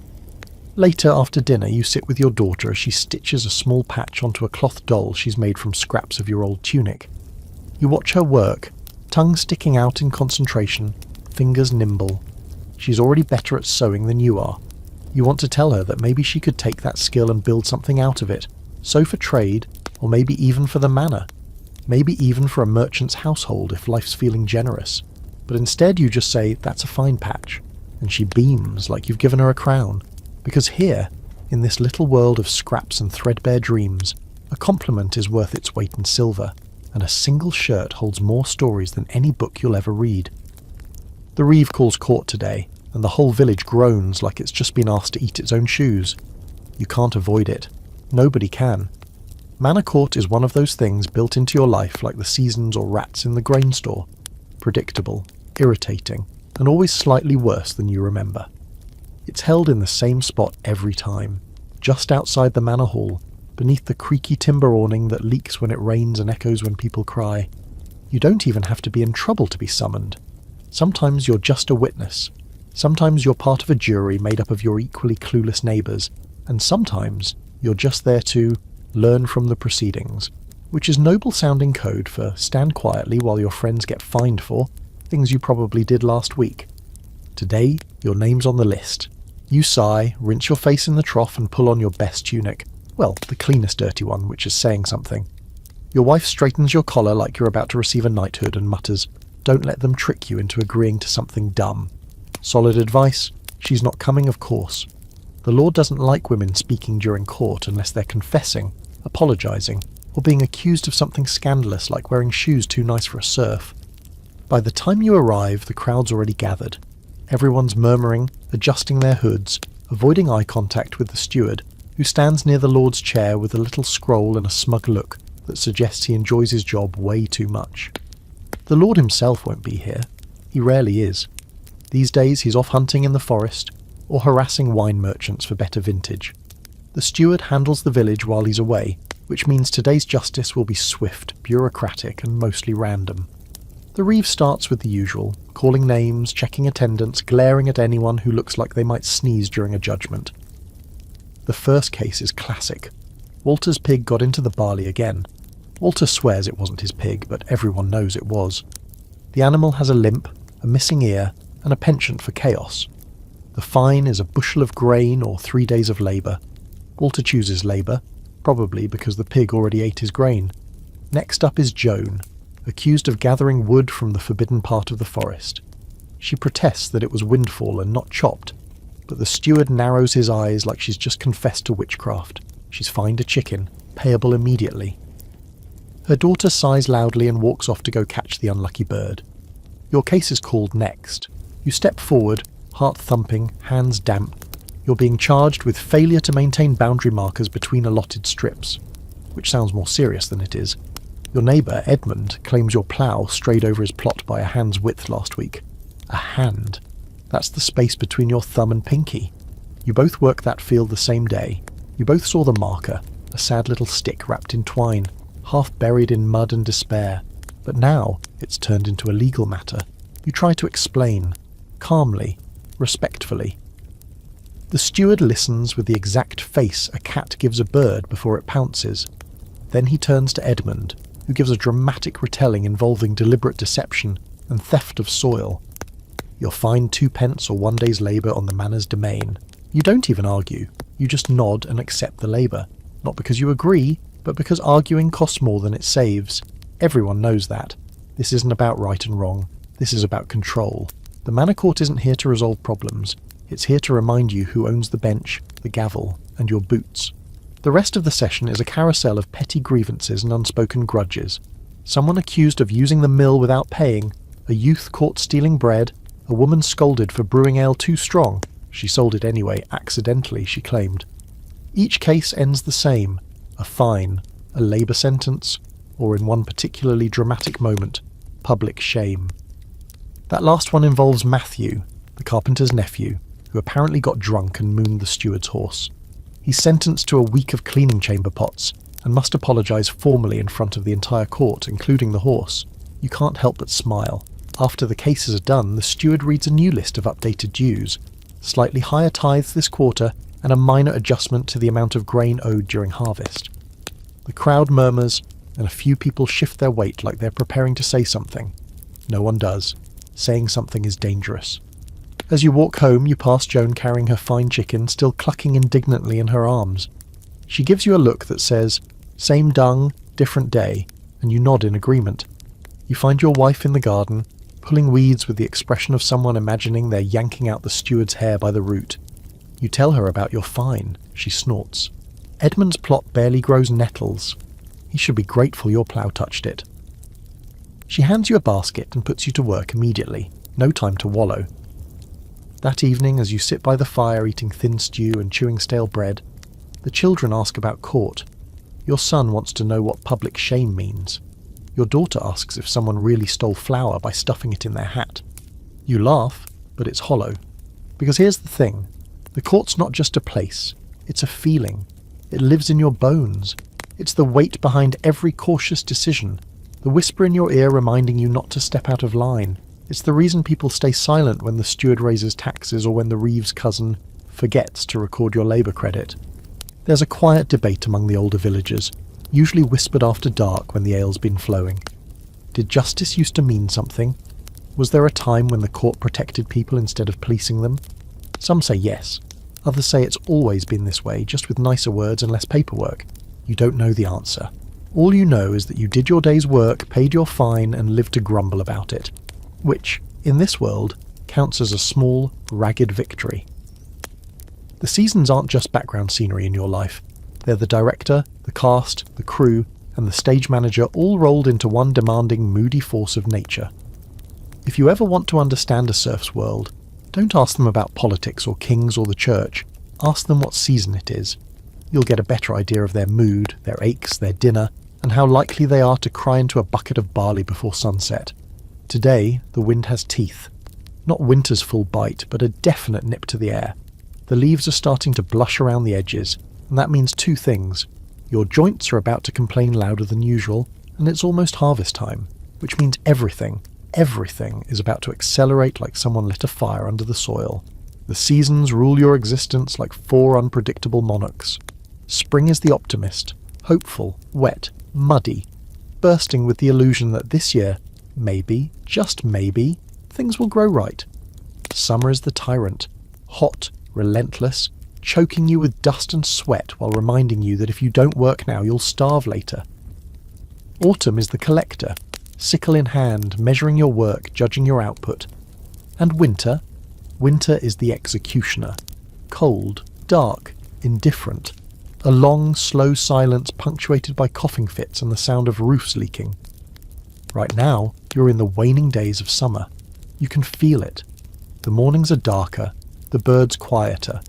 Later, after dinner, you sit with your daughter as she stitches a small patch onto a cloth doll she's made from scraps of your old tunic. You watch her work, tongue sticking out in concentration, fingers nimble. She's already better at sewing than you are. You want to tell her that maybe she could take that skill and build something out of it, sew for trade, or maybe even for the manor. Maybe even for a merchant's household if life's feeling generous. But instead you just say, "That's a fine patch," and she beams like you've given her a crown. Because here, in this little world of scraps and threadbare dreams, a compliment is worth its weight in silver, and a single shirt holds more stories than any book you'll ever read. The reeve calls court today, and the whole village groans like it's just been asked to eat its own shoes. You can't avoid it. Nobody can. Manor court is one of those things built into your life like the seasons or rats in the grain store. Predictable, irritating, and always slightly worse than you remember. It's held in the same spot every time, just outside the manor hall, beneath the creaky timber awning that leaks when it rains and echoes when people cry. You don't even have to be in trouble to be summoned. Sometimes you're just a witness. Sometimes you're part of a jury made up of your equally clueless neighbours, and sometimes you're just there to learn from the proceedings, which is noble-sounding code for stand quietly while your friends get fined for things you probably did last week. Today, your name's on the list. You sigh, rinse your face in the trough and pull on your best tunic. Well, the cleanest dirty one, which is saying something. Your wife straightens your collar like you're about to receive a knighthood and mutters, "Don't let them trick you into agreeing to something dumb." Solid advice? She's not coming, of course. The law doesn't like women speaking during court unless they're confessing, apologising, or being accused of something scandalous like wearing shoes too nice for a serf. By the time you arrive, the crowd's already gathered. Everyone's murmuring, adjusting their hoods, avoiding eye contact with the steward, who stands near the Lord's chair with a little scroll and a smug look that suggests he enjoys his job way too much. The Lord himself won't be here. He rarely is. These days he's off hunting in the forest, or harassing wine merchants for better vintage. The steward handles the village while he's away, which means today's justice will be swift, bureaucratic, and mostly random. The reeve starts with the usual, calling names, checking attendance, glaring at anyone who looks like they might sneeze during a judgment. The first case is classic. Walter's pig got into the barley again. Walter swears it wasn't his pig, but everyone knows it was. The animal has a limp, a missing ear, and a penchant for chaos. The fine is a bushel of grain or 3 days of labour. Walter chooses labour, probably because the pig already ate his grain. Next up is Joan, accused of gathering wood from the forbidden part of the forest. She protests that it was windfall and not chopped, but the steward narrows his eyes like she's just confessed to witchcraft. She's fined a chicken, payable immediately. Her daughter sighs loudly and walks off to go catch the unlucky bird. Your case is called next. You step forward, heart thumping, hands damp. You're being charged with failure to maintain boundary markers between allotted strips, which sounds more serious than it is. Your neighbour, Edmund, claims your plough strayed over his plot by a hand's width last week. A hand. That's the space between your thumb and pinky. You both worked that field the same day. You both saw the marker, a sad little stick wrapped in twine, half buried in mud and despair. But now it's turned into a legal matter. You try to explain, calmly, respectfully. The steward listens with the exact face a cat gives a bird before it pounces. Then he turns to Edmund, who gives a dramatic retelling involving deliberate deception and theft of soil. You're fined 2 pence or 1 day's labour on the manor's domain. You don't even argue. You just nod and accept the labour. Not because you agree, but because arguing costs more than it saves. Everyone knows that. This isn't about right and wrong. This is about control. The manor court isn't here to resolve problems. It's here to remind you who owns the bench, the gavel, and your boots. The rest of the session is a carousel of petty grievances and unspoken grudges. Someone accused of using the mill without paying, a youth caught stealing bread, a woman scolded for brewing ale too strong, She sold it anyway, accidentally, she claimed. Each case ends the same: a fine, a labour sentence, or in one particularly dramatic moment, public shame. That last one involves Matthew, the carpenter's nephew, who apparently got drunk and mooned the steward's horse. He's sentenced to a week of cleaning chamber pots and must apologise formally in front of the entire court, including the horse. You can't help but smile. After the cases are done, the steward reads a new list of updated dues: slightly higher tithes this quarter and a minor adjustment to the amount of grain owed during harvest. The crowd murmurs, and a few people shift their weight like they're preparing to say something. No one does. Saying something is dangerous. As you walk home, you pass Joan carrying her fine chicken, still clucking indignantly in her arms. She gives you a look that says, "Same dung, different day," and you nod in agreement. You find your wife in the garden, pulling weeds with the expression of someone imagining they're yanking out the steward's hair by the root. You tell her about your fine. She snorts. Edmund's plot barely grows nettles. He should be grateful your plough touched it. She hands you a basket and puts you to work immediately. No time to wallow. That evening, as you sit by the fire eating thin stew and chewing stale bread, the children ask about court. Your son wants to know what public shame means. Your daughter asks if someone really stole flour by stuffing it in their hat. You laugh, but it's hollow. Because here's the thing. The court's not just a place. It's a feeling. It lives in your bones. It's the weight behind every cautious decision. The whisper in your ear reminding you not to step out of line. It's the reason people stay silent when the steward raises taxes or when the Reeves cousin forgets to record your labour credit. There's a quiet debate among the older villagers, usually whispered after dark when the ale's been flowing. Did justice used to mean something? Was there a time when the court protected people instead of policing them? Some say yes. Others say it's always been this way, just with nicer words and less paperwork. You don't know the answer. All you know is that you did your day's work, paid your fine, and lived to grumble about it. Which, in this world, counts as a small, ragged victory. The seasons aren't just background scenery in your life. They're the director, the cast, the crew, and the stage manager all rolled into one demanding, moody force of nature. If you ever want to understand a serf's world, don't ask them about politics or kings or the church. Ask them what season it is. You'll get a better idea of their mood, their aches, their dinner, and how likely they are to cry into a bucket of barley before sunset. Today, the wind has teeth. Not winter's full bite, but a definite nip to the air. The leaves are starting to blush around the edges, and that means two things. Your joints are about to complain louder than usual, and it's almost harvest time, which means everything is about to accelerate like someone lit a fire under the soil. The seasons rule your existence like four unpredictable monarchs. Spring is the optimist, hopeful, wet, muddy, bursting with the illusion that this year, maybe, just maybe, things will grow right. Summer is the tyrant, hot, relentless, choking you with dust and sweat while reminding you that if you don't work now, you'll starve later. Autumn is the collector, sickle in hand, measuring your work, judging your output. And winter is the executioner, cold, dark, indifferent. A long, slow silence punctuated by coughing fits and the sound of roofs leaking. Right now, you're in the waning days of summer. You can feel it. The mornings are darker, the birds quieter.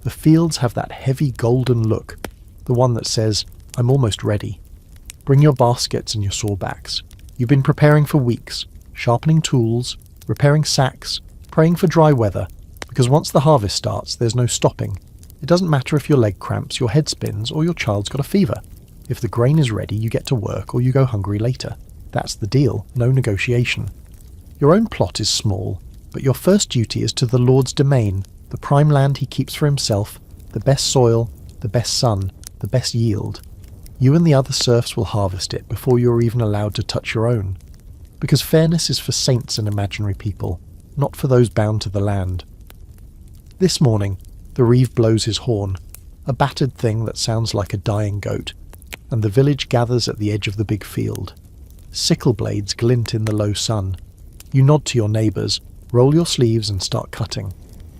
The fields have that heavy golden look, the one that says, "I'm almost ready." Bring your baskets and your sawbacks. You've been preparing for weeks, sharpening tools, repairing sacks, praying for dry weather, because once the harvest starts, there's no stopping. It doesn't matter if your leg cramps, your head spins, or your child's got a fever. If the grain is ready, you get to work or you go hungry later. That's the deal, no negotiation. Your own plot is small, but your first duty is to the Lord's domain, the prime land he keeps for himself, the best soil, the best sun, the best yield. You and the other serfs will harvest it before you're even allowed to touch your own. Because fairness is for saints and imaginary people, not for those bound to the land. This morning, the reeve blows his horn, a battered thing that sounds like a dying goat, and the village gathers at the edge of the big field. Sickle blades glint in the low sun. You nod to your neighbours, roll your sleeves and start cutting.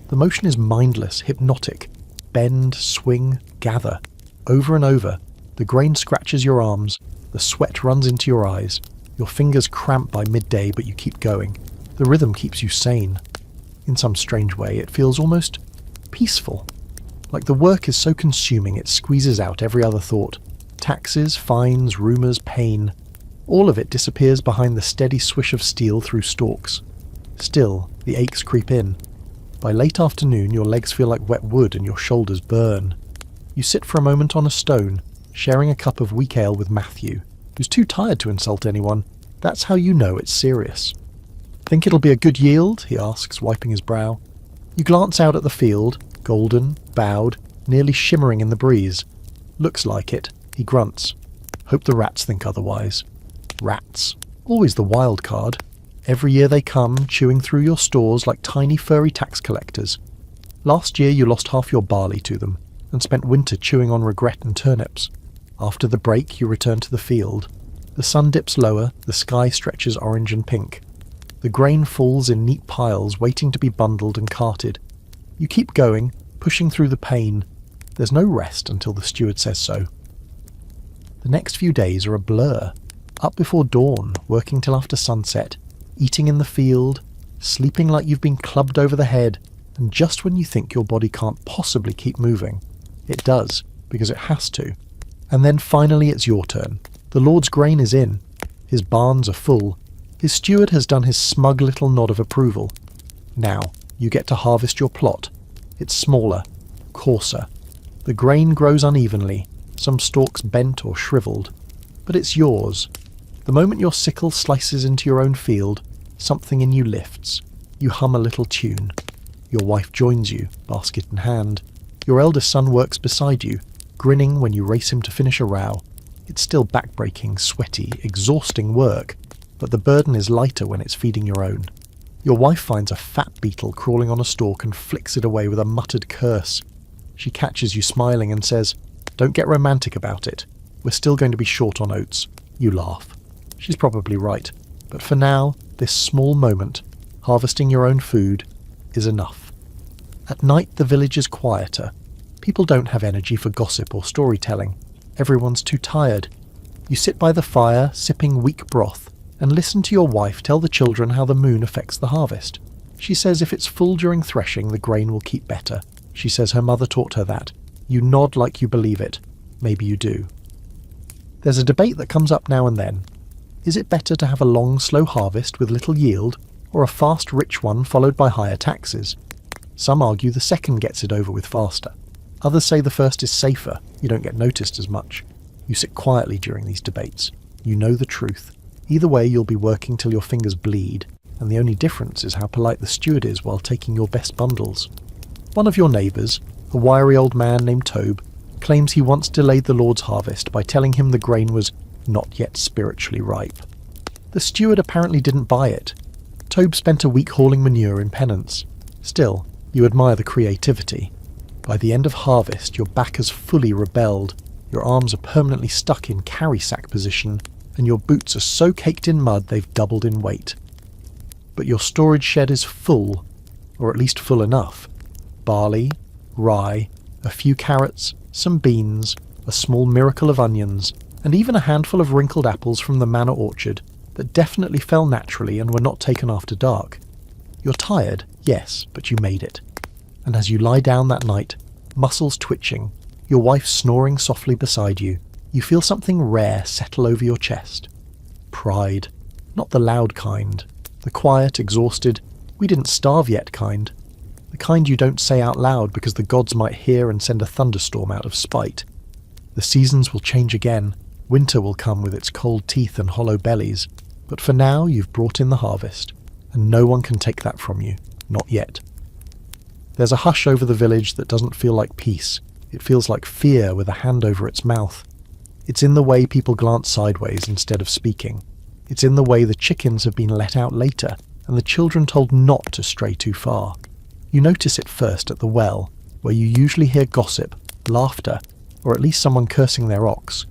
The motion is mindless, hypnotic. Bend, swing, gather. Over and over. The grain scratches your arms, the sweat runs into your eyes, your fingers cramp by midday but you keep going. The rhythm keeps you sane. In some strange way, it feels almost peaceful. Like the work is so consuming it squeezes out every other thought. Taxes, fines, rumours, pain. All of it disappears behind the steady swish of steel through stalks. Still, the aches creep in. By late afternoon your legs feel like wet wood and your shoulders burn. You sit for a moment on a stone, sharing a cup of weak ale with Matthew, who's too tired to insult anyone. That's how you know it's serious. "Think it'll be a good yield?" he asks, wiping his brow. You glance out at the field, golden, bowed, nearly shimmering in the breeze. "Looks like it," he grunts. "Hope the rats think otherwise." Rats. Always the wild card. Every year they come, chewing through your stores like tiny furry tax collectors. Last year you lost half your barley to them, and spent winter chewing on regret and turnips. After the break you return to the field. The sun dips lower, the sky stretches orange and pink. The grain falls in neat piles waiting to be bundled and carted. You keep going, pushing through the pain. There's no rest until the steward says so. The next few days are a blur. Up before dawn, working till after sunset, eating in the field, sleeping like you've been clubbed over the head, and just when you think your body can't possibly keep moving, it does, because it has to. And then finally it's your turn. The Lord's grain is in. His barns are full. His steward has done his smug little nod of approval. Now, you get to harvest your plot. It's smaller, coarser. The grain grows unevenly, some stalks bent or shriveled. But it's yours. The moment your sickle slices into your own field, something in you lifts. You hum a little tune. Your wife joins you, basket in hand. Your eldest son works beside you, grinning when you race him to finish a row. It's still back-breaking, sweaty, exhausting work, but the burden is lighter when it's feeding your own. Your wife finds a fat beetle crawling on a stalk and flicks it away with a muttered curse. She catches you smiling and says, "Don't get romantic about it. We're still going to be short on oats." You laugh. She's probably right, but for now, this small moment, harvesting your own food, is enough. At night the village is quieter. People don't have energy for gossip or storytelling. Everyone's too tired. You sit by the fire, sipping weak broth, and listen to your wife tell the children how the moon affects the harvest. She says if it's full during threshing, the grain will keep better. She says her mother taught her that. You nod like you believe it. Maybe you do. There's a debate that comes up now and then. Is it better to have a long, slow harvest with little yield, or a fast, rich one followed by higher taxes? Some argue the second gets it over with faster. Others say the first is safer, you don't get noticed as much. You sit quietly during these debates. You know the truth. Either way you'll be working till your fingers bleed, and the only difference is how polite the steward is while taking your best bundles. One of your neighbours, a wiry old man named Tobe, claims he once delayed the Lord's harvest by telling him the grain was not yet spiritually ripe. The steward apparently didn't buy it. Tobe spent a week hauling manure in penance. Still, you admire the creativity. By the end of harvest, your back has fully rebelled, your arms are permanently stuck in carry sack position, and your boots are so caked in mud they've doubled in weight. But your storage shed is full, or at least full enough. Barley, rye, a few carrots, some beans, a small miracle of onions, and even a handful of wrinkled apples from the manor orchard that definitely fell naturally and were not taken after dark. You're tired, yes, but you made it. And as you lie down that night, muscles twitching, your wife snoring softly beside you, you feel something rare settle over your chest. Pride. Not the loud kind. The quiet, exhausted, we didn't starve yet kind. The kind you don't say out loud because the gods might hear and send a thunderstorm out of spite. The seasons will change again. Winter will come with its cold teeth and hollow bellies. But for now you've brought in the harvest, and no one can take that from you. Not yet. There's a hush over the village that doesn't feel like peace. It feels like fear with a hand over its mouth. It's in the way people glance sideways instead of speaking. It's in the way the chickens have been let out later, and the children told not to stray too far. You notice it first at the well, where you usually hear gossip, laughter, or at least someone cursing their ox.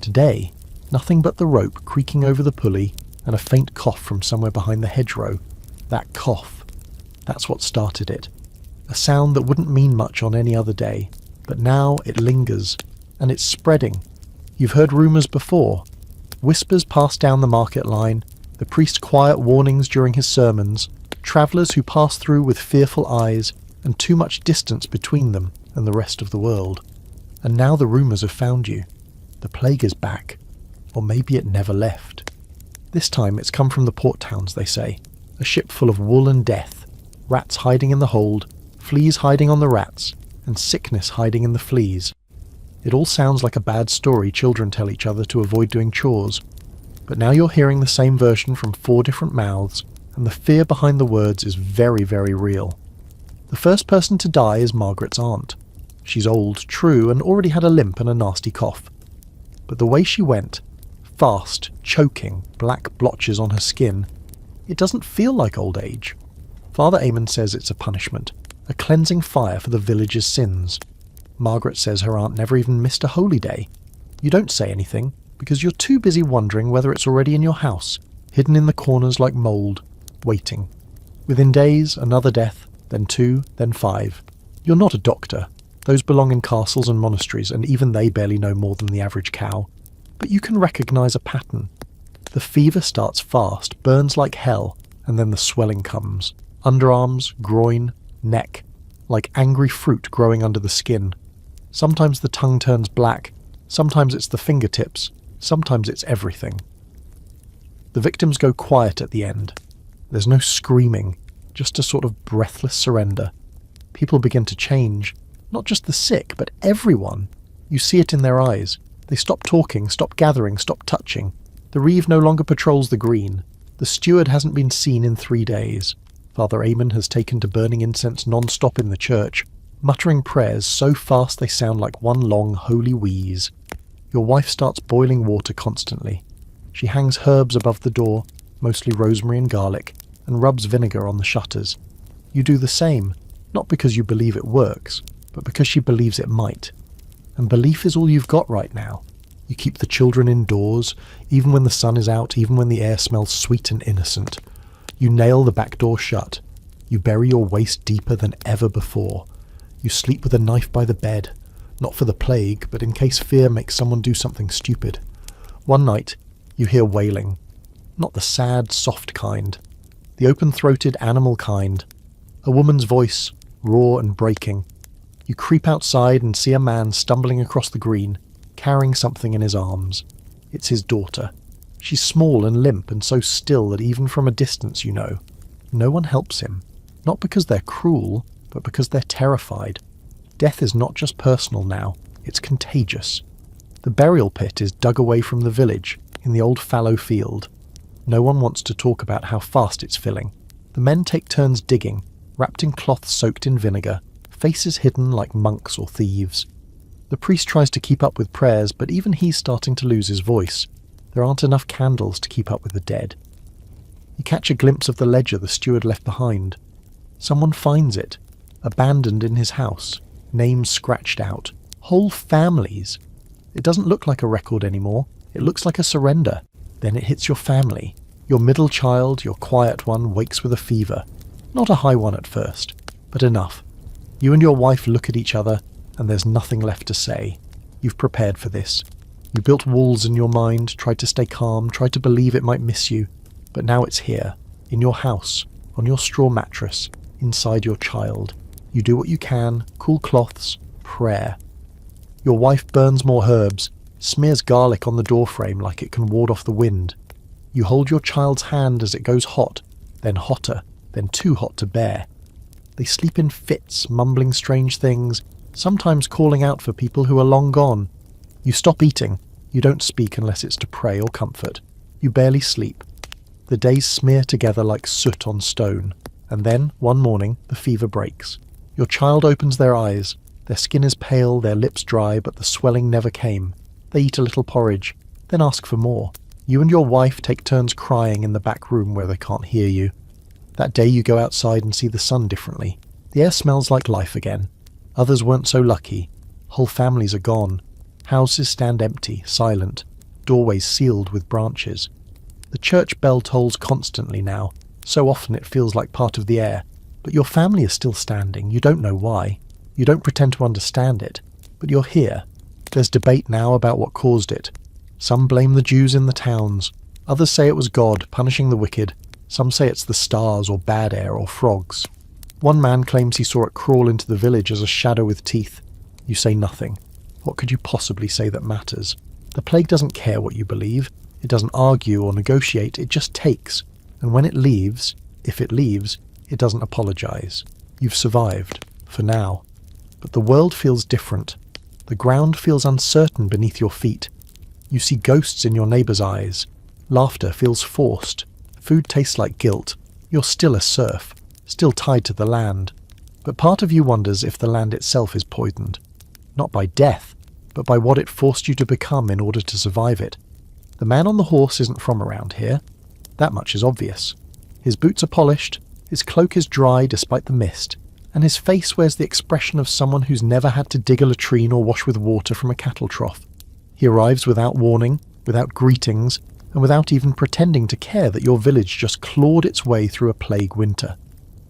Today, nothing but the rope creaking over the pulley and a faint cough from somewhere behind the hedgerow. That cough. That's what started it. A sound that wouldn't mean much on any other day, but now it lingers, and it's spreading. You've heard rumours before. Whispers pass down the market line, the priest's quiet warnings during his sermons, travellers who pass through with fearful eyes, and too much distance between them and the rest of the world. And now the rumours have found you. The plague is back. Or maybe it never left. This time it's come from the port towns, they say. A ship full of wool and death. Rats hiding in the hold, fleas hiding on the rats, and sickness hiding in the fleas. It all sounds like a bad story children tell each other to avoid doing chores. But now you're hearing the same version from 4 different mouths, and the fear behind the words is very, very real. The first person to die is Margaret's aunt. She's old, true, and already had a limp and a nasty cough. But the way she went, fast, choking, black blotches on her skin, it doesn't feel like old age. Father Eamon says it's a punishment, a cleansing fire for the village's sins. Margaret says her aunt never even missed a holy day. You don't say anything, because you're too busy wondering whether it's already in your house, hidden in the corners like mould, waiting. Within days, another death, then 2, then 5. You're not a doctor. Those belong in castles and monasteries, and even they barely know more than the average cow. But you can recognise a pattern. The fever starts fast, burns like hell, and then the swelling comes. Underarms, groin, neck, like angry fruit growing under the skin. Sometimes the tongue turns black, sometimes it's the fingertips, sometimes it's everything. The victims go quiet at the end. There's no screaming, just a sort of breathless surrender. People begin to change. Not just the sick, but everyone. You see it in their eyes. They stop talking, stop gathering, stop touching. The reeve no longer patrols the green. The steward hasn't been seen in 3 days. Father Eamon has taken to burning incense non-stop in the church, muttering prayers so fast they sound like one long holy wheeze. Your wife starts boiling water constantly. She hangs herbs above the door, mostly rosemary and garlic, and rubs vinegar on the shutters. You do the same, not because you believe it works, but because she believes it might. And belief is all you've got right now. You keep the children indoors, even when the sun is out, even when the air smells sweet and innocent. You nail the back door shut. You bury your waist deeper than ever before. You sleep with a knife by the bed, not for the plague, but in case fear makes someone do something stupid. One night, you hear wailing. Not the sad, soft kind. The open-throated animal kind. A woman's voice, raw and breaking. You creep outside and see a man stumbling across the green, carrying something in his arms. It's his daughter. She's small and limp and so still that even from a distance you know. No one helps him. Not because they're cruel, but because they're terrified. Death is not just personal now, it's contagious. The burial pit is dug away from the village, in the old fallow field. No one wants to talk about how fast it's filling. The men take turns digging, wrapped in cloth soaked in vinegar, faces hidden like monks or thieves. The priest tries to keep up with prayers, but even he's starting to lose his voice. There aren't enough candles to keep up with the dead. You catch a glimpse of the ledger the steward left behind. Someone finds it, abandoned in his house, names scratched out, whole families. It doesn't look like a record anymore. It looks like a surrender. Then it hits your family. Your middle child, your quiet one, wakes with a fever. Not a high one at first, but enough. You and your wife look at each other, and there's nothing left to say. You've prepared for this. You built walls in your mind, tried to stay calm, tried to believe it might miss you, but now it's here, in your house, on your straw mattress, inside your child. You do what you can, cool cloths, prayer. Your wife burns more herbs, smears garlic on the doorframe like it can ward off the wind. You hold your child's hand as it goes hot, then hotter, then too hot to bear. They sleep in fits, mumbling strange things, sometimes calling out for people who are long gone. You stop eating. You don't speak unless it's to pray or comfort. You barely sleep. The days smear together like soot on stone. And then, one morning, the fever breaks. Your child opens their eyes. Their skin is pale, their lips dry, but the swelling never came. They eat a little porridge, then ask for more. You and your wife take turns crying in the back room where they can't hear you. That day you go outside and see the sun differently. The air smells like life again. Others weren't so lucky. Whole families are gone. Houses stand empty, silent. Doorways sealed with branches. The church bell tolls constantly now. So often it feels like part of the air. But your family is still standing. You don't know why. You don't pretend to understand it. But you're here. There's debate now about what caused it. Some blame the Jews in the towns. Others say it was God punishing the wicked. Some say it's the stars or bad air or frogs. One man claims he saw it crawl into the village as a shadow with teeth. You say nothing. What could you possibly say that matters? The plague doesn't care what you believe. It doesn't argue or negotiate, it just takes. And when it leaves, if it leaves, it doesn't apologize. You've survived, for now. But the world feels different. The ground feels uncertain beneath your feet. You see ghosts in your neighbor's eyes. Laughter feels forced. Food tastes like guilt. You're still a serf, still tied to the land. But part of you wonders if the land itself is poisoned. Not by death, but by what it forced you to become in order to survive it. The man on the horse isn't from around here. That much is obvious. His boots are polished, his cloak is dry despite the mist, and his face wears the expression of someone who's never had to dig a latrine or wash with water from a cattle trough. He arrives without warning, without greetings, and without even pretending to care that your village just clawed its way through a plague winter.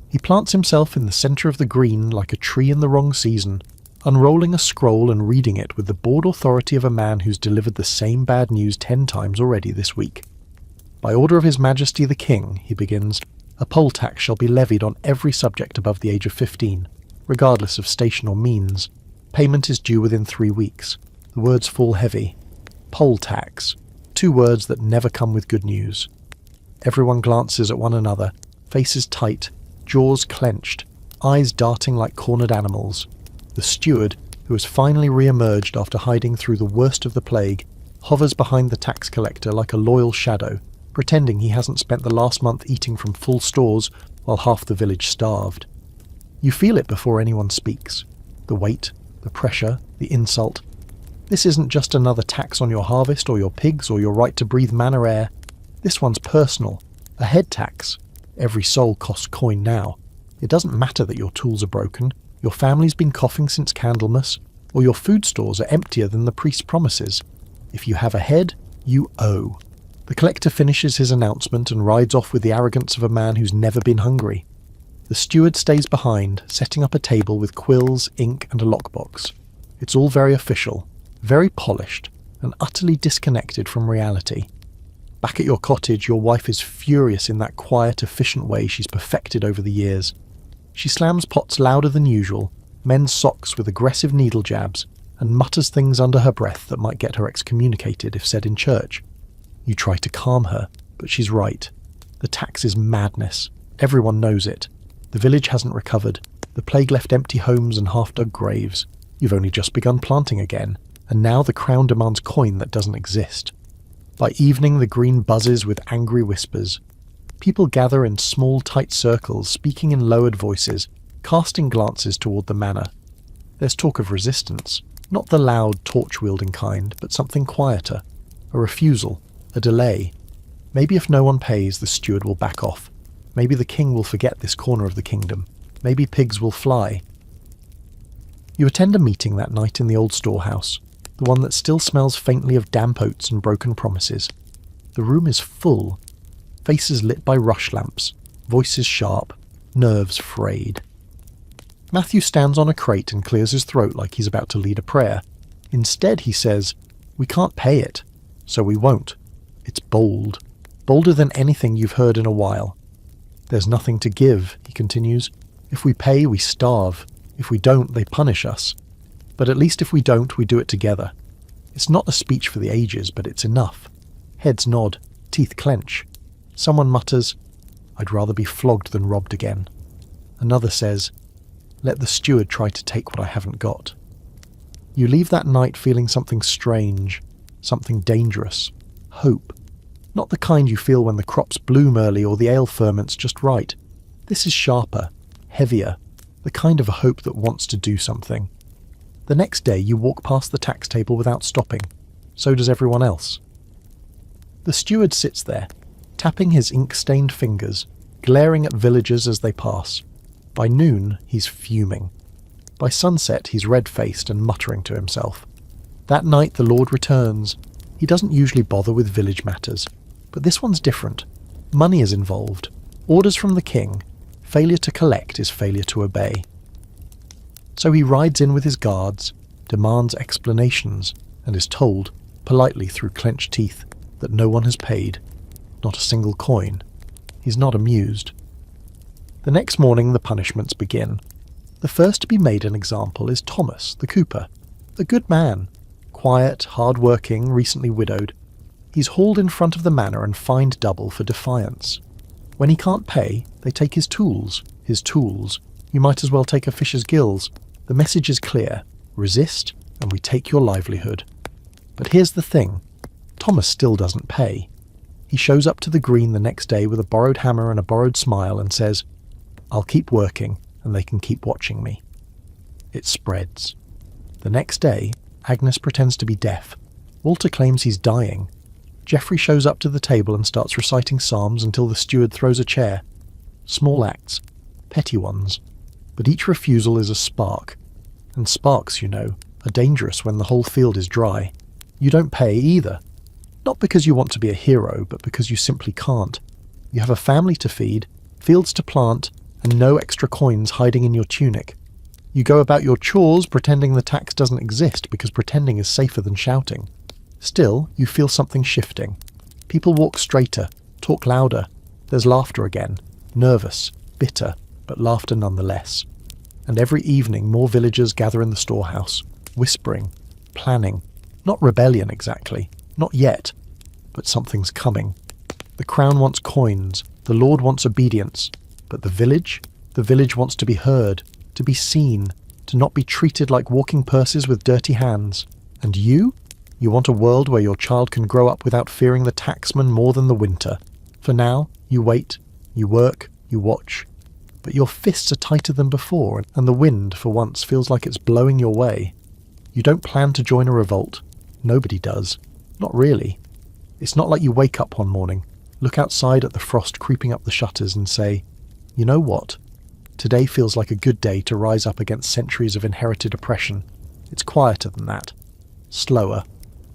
He plants himself in the centre of the green like a tree in the wrong season, unrolling a scroll and reading it with the bored authority of a man who's delivered the same bad news 10 times already this week. By order of His Majesty the King, he begins, a poll tax shall be levied on every subject above the age of 15, regardless of station or means. Payment is due within 3 weeks. The words fall heavy. Poll tax. 2 words that never come with good news. Everyone glances at one another, faces tight, jaws clenched, eyes darting like cornered animals. The steward, who has finally re-emerged after hiding through the worst of the plague, hovers behind the tax collector like a loyal shadow, pretending he hasn't spent the last month eating from full stores while half the village starved. You feel it before anyone speaks. The weight, the pressure, the insult. This isn't just another tax on your harvest or your pigs or your right to breathe manor air. This one's personal. A head tax. Every soul costs coin now. It doesn't matter that your tools are broken, your family's been coughing since Candlemas, or your food stores are emptier than the priest's promises. If you have a head, you owe. The collector finishes his announcement and rides off with the arrogance of a man who's never been hungry. The steward stays behind, setting up a table with quills, ink, and a lockbox. It's all very official, very polished, and utterly disconnected from reality. Back at your cottage, your wife is furious in that quiet, efficient way she's perfected over the years. She slams pots louder than usual, mends socks with aggressive needle jabs, and mutters things under her breath that might get her excommunicated if said in church. You try to calm her, but she's right. The tax is madness. Everyone knows it. The village hasn't recovered. The plague left empty homes and half-dug graves. You've only just begun planting again, and now the crown demands coin that doesn't exist. By evening, the green buzzes with angry whispers. People gather in small, tight circles, speaking in lowered voices, casting glances toward the manor. There's talk of resistance, not the loud, torch-wielding kind, but something quieter. A refusal, a delay. Maybe if no one pays, the steward will back off. Maybe the king will forget this corner of the kingdom. Maybe pigs will fly. You attend a meeting that night in the old storehouse, the one that still smells faintly of damp oats and broken promises. The room is full. Faces lit by rush lamps, voices sharp, nerves frayed. Matthew stands on a crate and clears his throat like he's about to lead a prayer. Instead, he says, "We can't pay it, so we won't." It's bold. Bolder than anything you've heard in a while. "There's nothing to give," he continues. "If we pay, we starve. If we don't, they punish us. But at least if we don't, we do it together." It's not a speech for the ages, but it's enough. Heads nod, teeth clench. Someone mutters, "I'd rather be flogged than robbed again." Another says, "Let the steward try to take what I haven't got." You leave that night feeling something strange, something dangerous. Hope. Not the kind you feel when the crops bloom early or the ale ferments just right. This is sharper, heavier, the kind of a hope that wants to do something. The next day you walk past the tax table without stopping. So does everyone else. The steward sits there, tapping his ink-stained fingers, glaring at villagers as they pass. By noon, he's fuming. By sunset, he's red-faced and muttering to himself. That night the Lord returns. He doesn't usually bother with village matters, but this one's different. Money is involved. Orders from the king. Failure to collect is failure to obey. So he rides in with his guards, demands explanations, and is told, politely through clenched teeth, that no one has paid. Not a single coin. He's not amused. The next morning the punishments begin. The first to be made an example is Thomas, the cooper. A good man. Quiet, hard-working, recently widowed. He's hauled in front of the manor and fined double for defiance. When he can't pay, they take his tools. His tools. You might as well take a fish's gills. The message is clear. Resist, and we take your livelihood. But here's the thing. Thomas still doesn't pay. He shows up to the green the next day with a borrowed hammer and a borrowed smile and says, "I'll keep working, and they can keep watching me." It spreads. The next day, Agnes pretends to be deaf. Walter claims he's dying. Geoffrey shows up to the table and starts reciting psalms until the steward throws a chair. Small acts. Petty ones. But each refusal is a spark. And sparks, you know, are dangerous when the whole field is dry. You don't pay either. Not because you want to be a hero, but because you simply can't. You have a family to feed, fields to plant, and no extra coins hiding in your tunic. You go about your chores pretending the tax doesn't exist because pretending is safer than shouting. Still, you feel something shifting. People walk straighter, talk louder. There's laughter again. Nervous, bitter, but laughter nonetheless. And every evening more villagers gather in the storehouse, whispering, planning. Not rebellion exactly, not yet, but something's coming. The crown wants coins, the lord wants obedience, but the village wants to be heard, to be seen, to not be treated like walking purses with dirty hands. And you? You want a world where your child can grow up without fearing the taxman more than the winter. For now, you wait, you work, you watch. But your fists are tighter than before, and the wind, for once, feels like it's blowing your way. You don't plan to join a revolt. Nobody does. Not really. It's not like you wake up one morning, look outside at the frost creeping up the shutters and say, "You know what? Today feels like a good day to rise up against centuries of inherited oppression." It's quieter than that. Slower.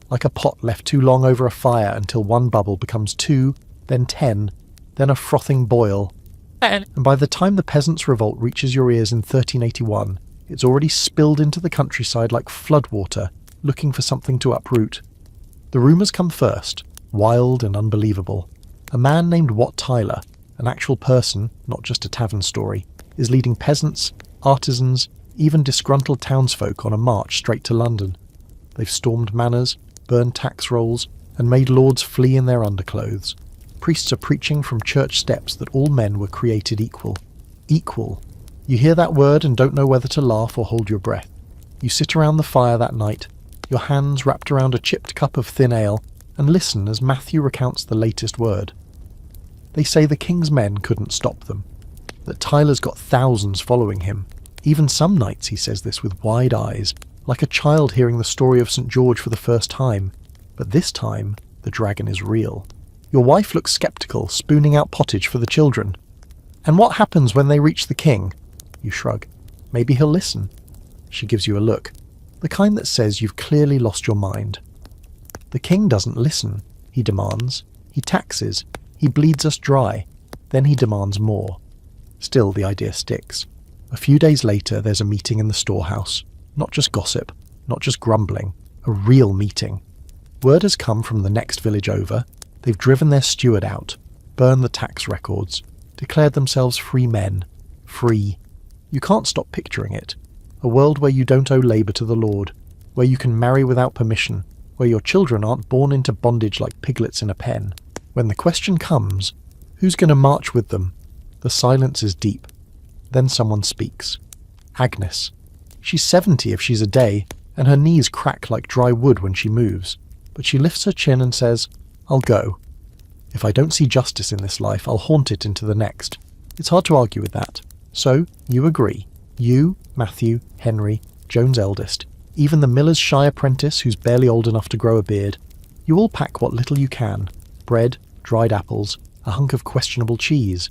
Like a pot left too long over a fire until one bubble becomes 2, then 10, then a frothing boil. And by the time the peasants' revolt reaches your ears in 1381, it's already spilled into the countryside like floodwater, looking for something to uproot. The rumours come first, wild and unbelievable. A man named Wat Tyler, an actual person, not just a tavern story, is leading peasants, artisans, even disgruntled townsfolk on a march straight to London. They've stormed manors, burned tax rolls, and made lords flee in their underclothes. Priests are preaching from church steps that all men were created equal. Equal. You hear that word and don't know whether to laugh or hold your breath. You sit around the fire that night, your hands wrapped around a chipped cup of thin ale, and listen as Matthew recounts the latest word. They say the king's men couldn't stop them, that Tyler's got thousands following him. Even some nights he says this with wide eyes, like a child hearing the story of St. George for the first time. But this time, the dragon is real. Your wife looks sceptical, spooning out pottage for the children. "And what happens when they reach the king?" You shrug. "Maybe he'll listen." She gives you a look, the kind that says you've clearly lost your mind. The king doesn't listen. He demands. He taxes. He bleeds us dry. Then he demands more. Still, the idea sticks. A few days later, there's a meeting in the storehouse. Not just gossip, not just grumbling, a real meeting. Word has come from the next village over. They've driven their steward out, burned the tax records, declared themselves free men. Free. You can't stop picturing it. A world where you don't owe labour to the Lord, where you can marry without permission, where your children aren't born into bondage like piglets in a pen. When the question comes, who's going to march with them? The silence is deep. Then someone speaks. Agnes. She's 70 if she's a day, and her knees crack like dry wood when she moves. But she lifts her chin and says, "I'll go. If I don't see justice in this life, I'll haunt it into the next." It's hard to argue with that. So, you agree. You, Matthew, Henry, Joan's eldest, even the miller's shy apprentice who's barely old enough to grow a beard. You all pack what little you can. Bread, dried apples, a hunk of questionable cheese.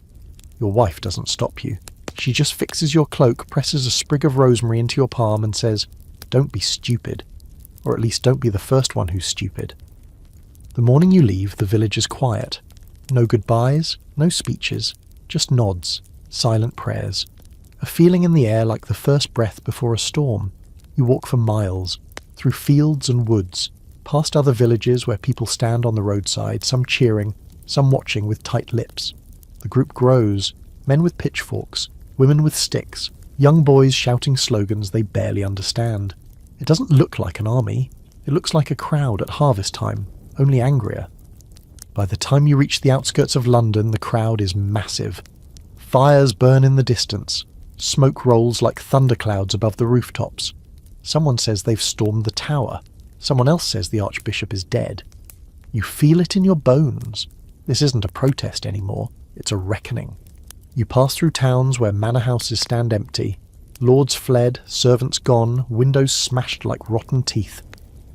Your wife doesn't stop you. She just fixes your cloak, presses a sprig of rosemary into your palm and says, "Don't be stupid. Or at least don't be the first one who's stupid." The morning you leave, the village is quiet. No goodbyes, no speeches, just nods, silent prayers. A feeling in the air like the first breath before a storm. You walk for miles, through fields and woods, past other villages where people stand on the roadside, some cheering, some watching with tight lips. The group grows. Men with pitchforks, women with sticks, young boys shouting slogans they barely understand. It doesn't look like an army. It looks like a crowd at harvest time, only angrier. By the time you reach the outskirts of London, the crowd is massive. Fires burn in the distance. Smoke rolls like thunderclouds above the rooftops. Someone says they've stormed the tower. Someone else says the Archbishop is dead. You feel it in your bones. This isn't a protest anymore. It's a reckoning. You pass through towns where manor houses stand empty. Lords fled, servants gone, windows smashed like rotten teeth.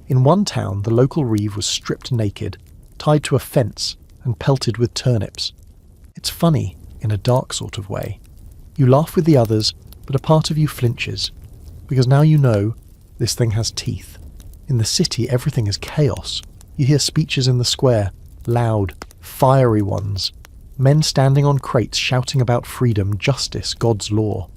In one town, the local reeve was stripped naked, tied to a fence, and pelted with turnips. It's funny, in a dark sort of way. You laugh with the others, but a part of you flinches, because now you know this thing has teeth. In the city, everything is chaos. You hear speeches in the square, loud, fiery ones. Men standing on crates shouting about freedom, justice, God's law.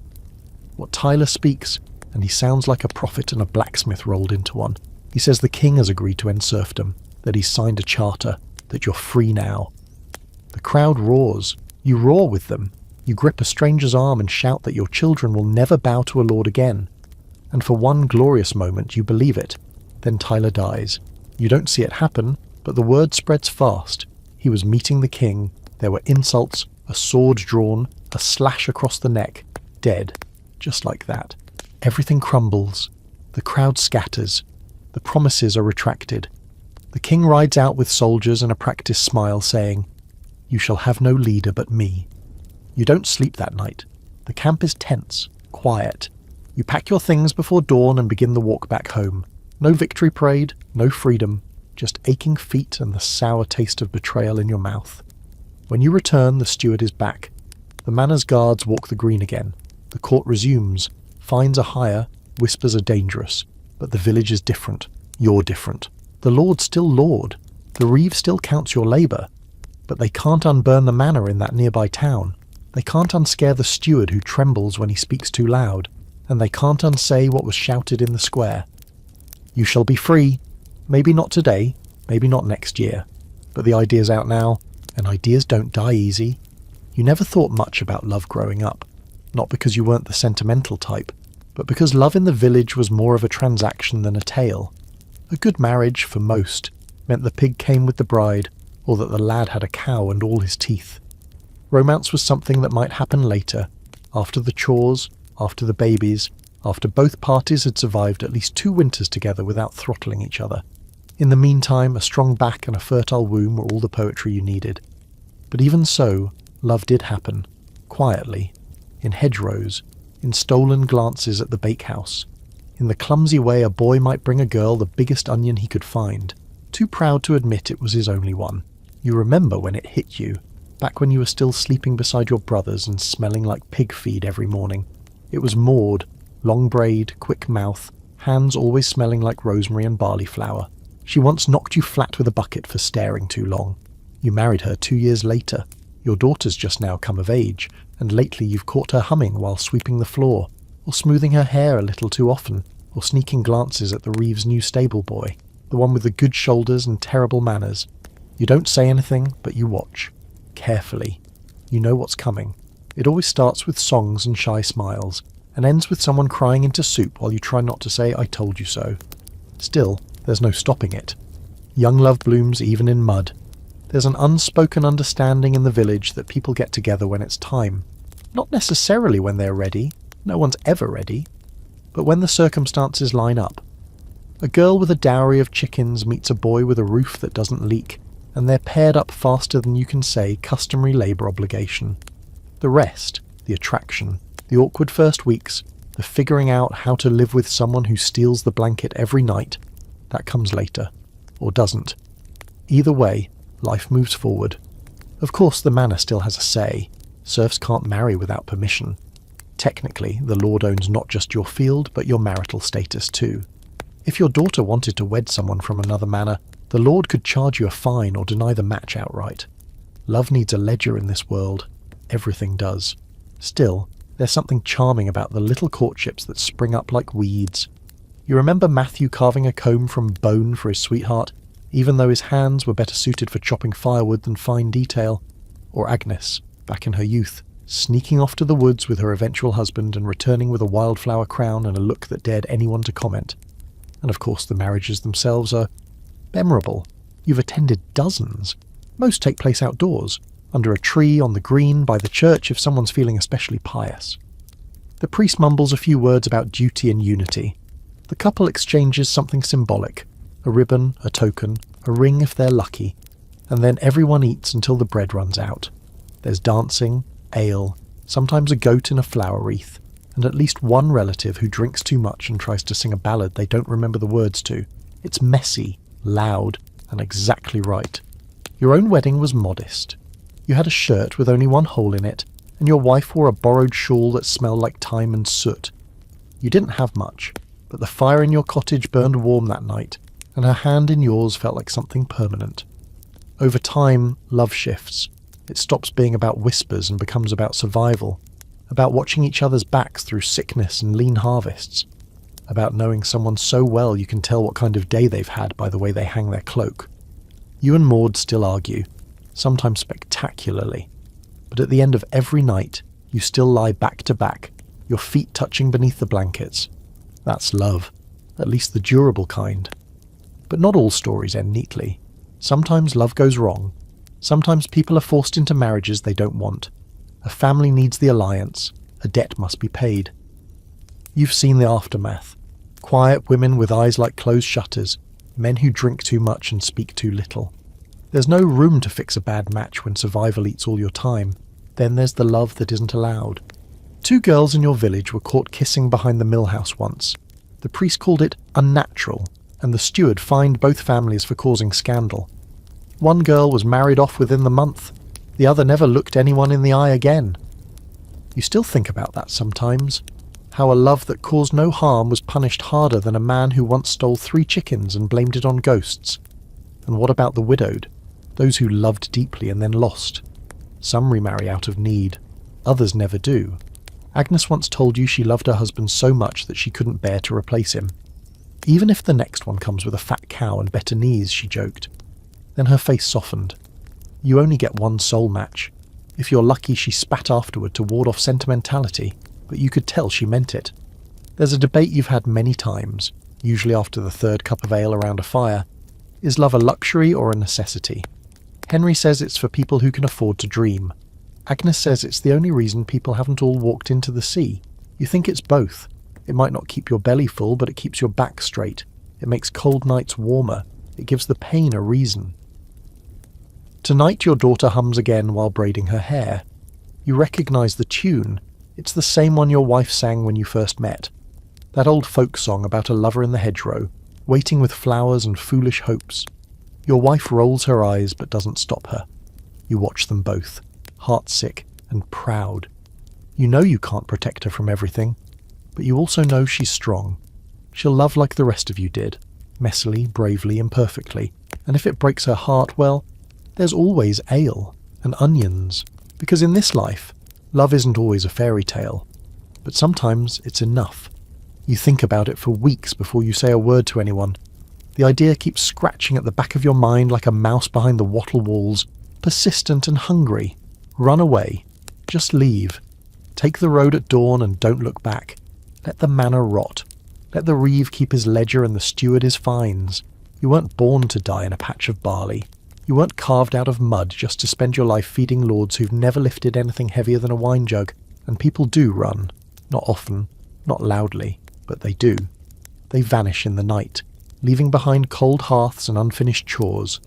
What Tyler speaks, and he sounds like a prophet and a blacksmith rolled into one. He says the king has agreed to end serfdom, that he's signed a charter, that you're free now. The crowd roars. You roar with them. You grip a stranger's arm and shout that your children will never bow to a lord again. And for one glorious moment you believe it. Then Tyler dies. You don't see it happen, but the word spreads fast. He was meeting the king. There were insults, a sword drawn, a slash across the neck. Dead. Just like that. Everything crumbles. The crowd scatters. The promises are retracted. The king rides out with soldiers and a practiced smile, saying, "You shall have no leader but me." You don't sleep that night. The camp is tense, quiet. You pack your things before dawn and begin the walk back home. No victory parade, no freedom, just aching feet and the sour taste of betrayal in your mouth. When you return, the steward is back. The manor's guards walk the green again. The court resumes. Fines are higher, whispers are dangerous. But the village is different. You're different. The lord's still lord. The reeve still counts your labour. But they can't unburn the manor in that nearby town. They can't unscare the steward who trembles when he speaks too loud. And they can't unsay what was shouted in the square. You shall be free. Maybe not today, maybe not next year. But the idea's out now, and ideas don't die easy. You never thought much about love growing up. Not because you weren't the sentimental type, but because love in the village was more of a transaction than a tale. A good marriage, for most, meant the pig came with the bride, or that the lad had a cow and all his teeth. Romance was something that might happen later, after the chores, after the babies, after both parties had survived at least 2 winters together without throttling each other. In the meantime, a strong back and a fertile womb were all the poetry you needed. But even so, love did happen, quietly, in hedgerows, in stolen glances at the bakehouse, in the clumsy way a boy might bring a girl the biggest onion he could find, too proud to admit it was his only one. You remember when it hit you, back when you were still sleeping beside your brothers and smelling like pig feed every morning. It was Maud, long braid, quick mouth, hands always smelling like rosemary and barley flour. She once knocked you flat with a bucket for staring too long. You married her 2 years later. Your daughter's just now come of age, and lately you've caught her humming while sweeping the floor, or smoothing her hair a little too often, or sneaking glances at the reeve's new stable boy, the one with the good shoulders and terrible manners. You don't say anything, but you watch. Carefully. You know what's coming. It always starts with songs and shy smiles, and ends with someone crying into soup while you try not to say, "I told you so." Still, there's no stopping it. Young love blooms even in mud. There's an unspoken understanding in the village that people get together when it's time. Not necessarily when they're ready. No one's ever ready. But when the circumstances line up. A girl with a dowry of chickens meets a boy with a roof that doesn't leak, and they're paired up faster than you can say customary labour obligation. The rest, the attraction, the awkward first weeks, the figuring out how to live with someone who steals the blanket every night, that comes later. Or doesn't. Either way, life moves forward. Of course, the manor still has a say. Serfs can't marry without permission. Technically, the lord owns not just your field, but your marital status too. If your daughter wanted to wed someone from another manor, the lord could charge you a fine or deny the match outright. Love needs a ledger in this world. Everything does. Still, there's something charming about the little courtships that spring up like weeds. You remember Matthew carving a comb from bone for his sweetheart, even though his hands were better suited for chopping firewood than fine detail? Or Agnes, back in her youth, sneaking off to the woods with her eventual husband and returning with a wildflower crown and a look that dared anyone to comment. And of course the marriages themselves are memorable. You've attended dozens. Most take place outdoors, under a tree, on the green, by the church if someone's feeling especially pious. The priest mumbles a few words about duty and unity. The couple exchanges something symbolic, a ribbon, a token, a ring if they're lucky, and then everyone eats until the bread runs out. There's dancing, ale, sometimes a goat in a flower wreath, and at least one relative who drinks too much and tries to sing a ballad they don't remember the words to. It's messy, loud, and exactly right. Your own wedding was modest. You had a shirt with only one hole in it, and your wife wore a borrowed shawl that smelled like thyme and soot. You didn't have much, but the fire in your cottage burned warm that night, and her hand in yours felt like something permanent. Over time, love shifts. It stops being about whispers and becomes about survival, about watching each other's backs through sickness and lean harvests, about knowing someone so well you can tell what kind of day they've had by the way they hang their cloak. You and Maud still argue, sometimes spectacularly, but at the end of every night, you still lie back to back, your feet touching beneath the blankets. That's love, at least the durable kind. But not all stories end neatly. Sometimes love goes wrong. Sometimes people are forced into marriages they don't want. A family needs the alliance. A debt must be paid. You've seen the aftermath. Quiet women with eyes like closed shutters, men who drink too much and speak too little. There's no room to fix a bad match when survival eats all your time. Then there's the love that isn't allowed. 2 girls in your village were caught kissing behind the mill house once. The priest called it unnatural, and the steward fined both families for causing scandal. One girl was married off within the month. The other never looked anyone in the eye again. You still think about that sometimes. How a love that caused no harm was punished harder than a man who once stole 3 chickens and blamed it on ghosts. And what about the widowed? Those who loved deeply and then lost. Some remarry out of need. Others never do. Agnes once told you she loved her husband so much that she couldn't bear to replace him. Even if the next one comes with a fat cow and better knees, she joked. Then her face softened. You only get one soul match. If you're lucky, she spat afterward to ward off sentimentality, but you could tell she meant it. There's a debate you've had many times, usually after the 3rd cup of ale around a fire. Is love a luxury or a necessity? Henry says it's for people who can afford to dream. Agnes says it's the only reason people haven't all walked into the sea. You think it's both. It might not keep your belly full, but it keeps your back straight. It makes cold nights warmer. It gives the pain a reason. Tonight your daughter hums again while braiding her hair. You recognise the tune. It's the same one your wife sang when you first met. That old folk song about a lover in the hedgerow, waiting with flowers and foolish hopes. Your wife rolls her eyes but doesn't stop her. You watch them both, heartsick and proud. You know you can't protect her from everything, but you also know she's strong. She'll love like the rest of you did, messily, bravely, imperfectly, and if it breaks her heart, well, there's always ale and onions, because in this life, love isn't always a fairy tale, but sometimes it's enough. You think about it for weeks before you say a word to anyone. The idea keeps scratching at the back of your mind like a mouse behind the wattle walls, persistent and hungry. Run away. Just leave. Take the road at dawn and don't look back. Let the manor rot. Let the reeve keep his ledger and the steward his fines. You weren't born to die in a patch of barley. You weren't carved out of mud just to spend your life feeding lords who've never lifted anything heavier than a wine jug. And people do run. Not often, not loudly, but they do. They vanish in the night, leaving behind cold hearths and unfinished chores.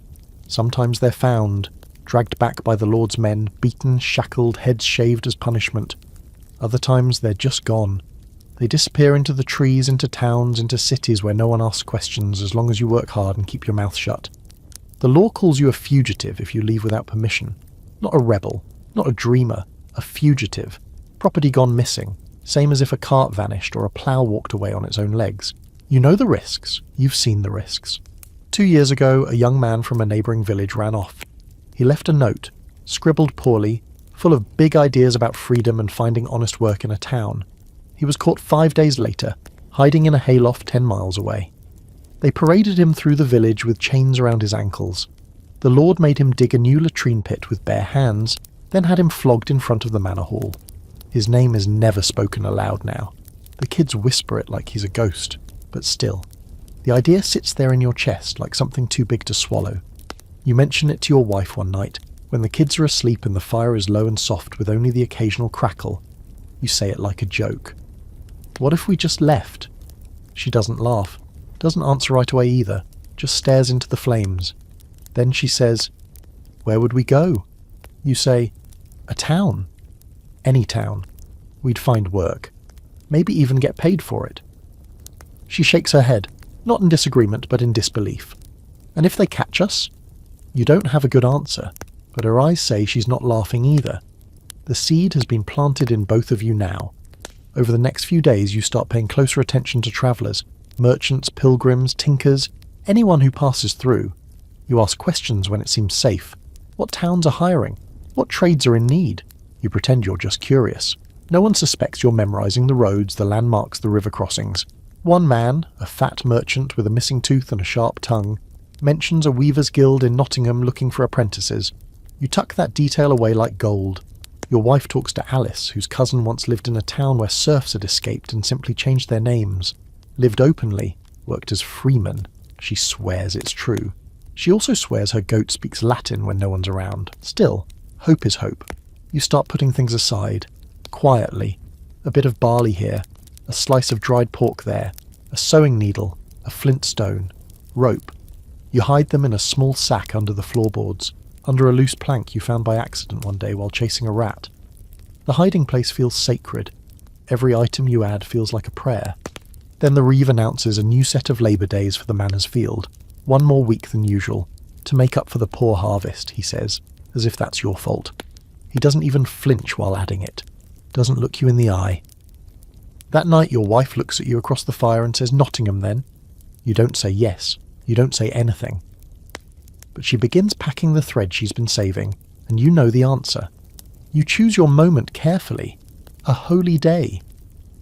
Sometimes they're found, dragged back by the lord's men, beaten, shackled, heads shaved as punishment. Other times they're just gone. They disappear into the trees, into towns, into cities where no one asks questions as long as you work hard and keep your mouth shut. The law calls you a fugitive if you leave without permission. Not a rebel, not a dreamer, a fugitive. Property gone missing, same as if a cart vanished or a plough walked away on its own legs. You know the risks, you've seen the risks. 2 years ago, a young man from a neighbouring village ran off. He left a note, scribbled poorly, full of big ideas about freedom and finding honest work in a town. He was caught 5 days later, hiding in a hayloft 10 miles away. They paraded him through the village with chains around his ankles. The lord made him dig a new latrine pit with bare hands, then had him flogged in front of the manor hall. His name is never spoken aloud now. The kids whisper it like he's a ghost, but still. The idea sits there in your chest like something too big to swallow. You mention it to your wife one night, when the kids are asleep and the fire is low and soft with only the occasional crackle. You say it like a joke. What if we just left? She doesn't laugh, doesn't answer right away either, just stares into the flames. Then she says, "Where would we go?" You say, "A town. Any town. We'd find work. Maybe even get paid for it." She shakes her head, not in disagreement but in disbelief. "And if they catch us?" You don't have a good answer, but her eyes say she's not laughing either. The seed has been planted in both of you now. Over the next few days you start paying closer attention to travellers, merchants, pilgrims, tinkers, anyone who passes through. You ask questions when it seems safe. What towns are hiring? What trades are in need? You pretend you're just curious. No one suspects you're memorising the roads, the landmarks, the river crossings. One man, a fat merchant with a missing tooth and a sharp tongue, mentions a weaver's guild in Nottingham looking for apprentices. You tuck that detail away like gold. Your wife talks to Alice, whose cousin once lived in a town where serfs had escaped and simply changed their names. Lived openly, worked as freemen. She swears it's true. She also swears her goat speaks Latin when no one's around. Still, hope is hope. You start putting things aside. Quietly. A bit of barley here, a slice of dried pork there, a sewing needle, a flint stone, rope. You hide them in a small sack under the floorboards, under a loose plank you found by accident one day while chasing a rat. The hiding place feels sacred. Every item you add feels like a prayer. Then the reeve announces a new set of Labour Days for the manor's field, one more week than usual, to make up for the poor harvest, he says, as if that's your fault. He doesn't even flinch while adding it, doesn't look you in the eye. That night your wife looks at you across the fire and says, "Nottingham then?" You don't say yes, you don't say anything. But she begins packing the thread she's been saving, and you know the answer. You choose your moment carefully. A holy day.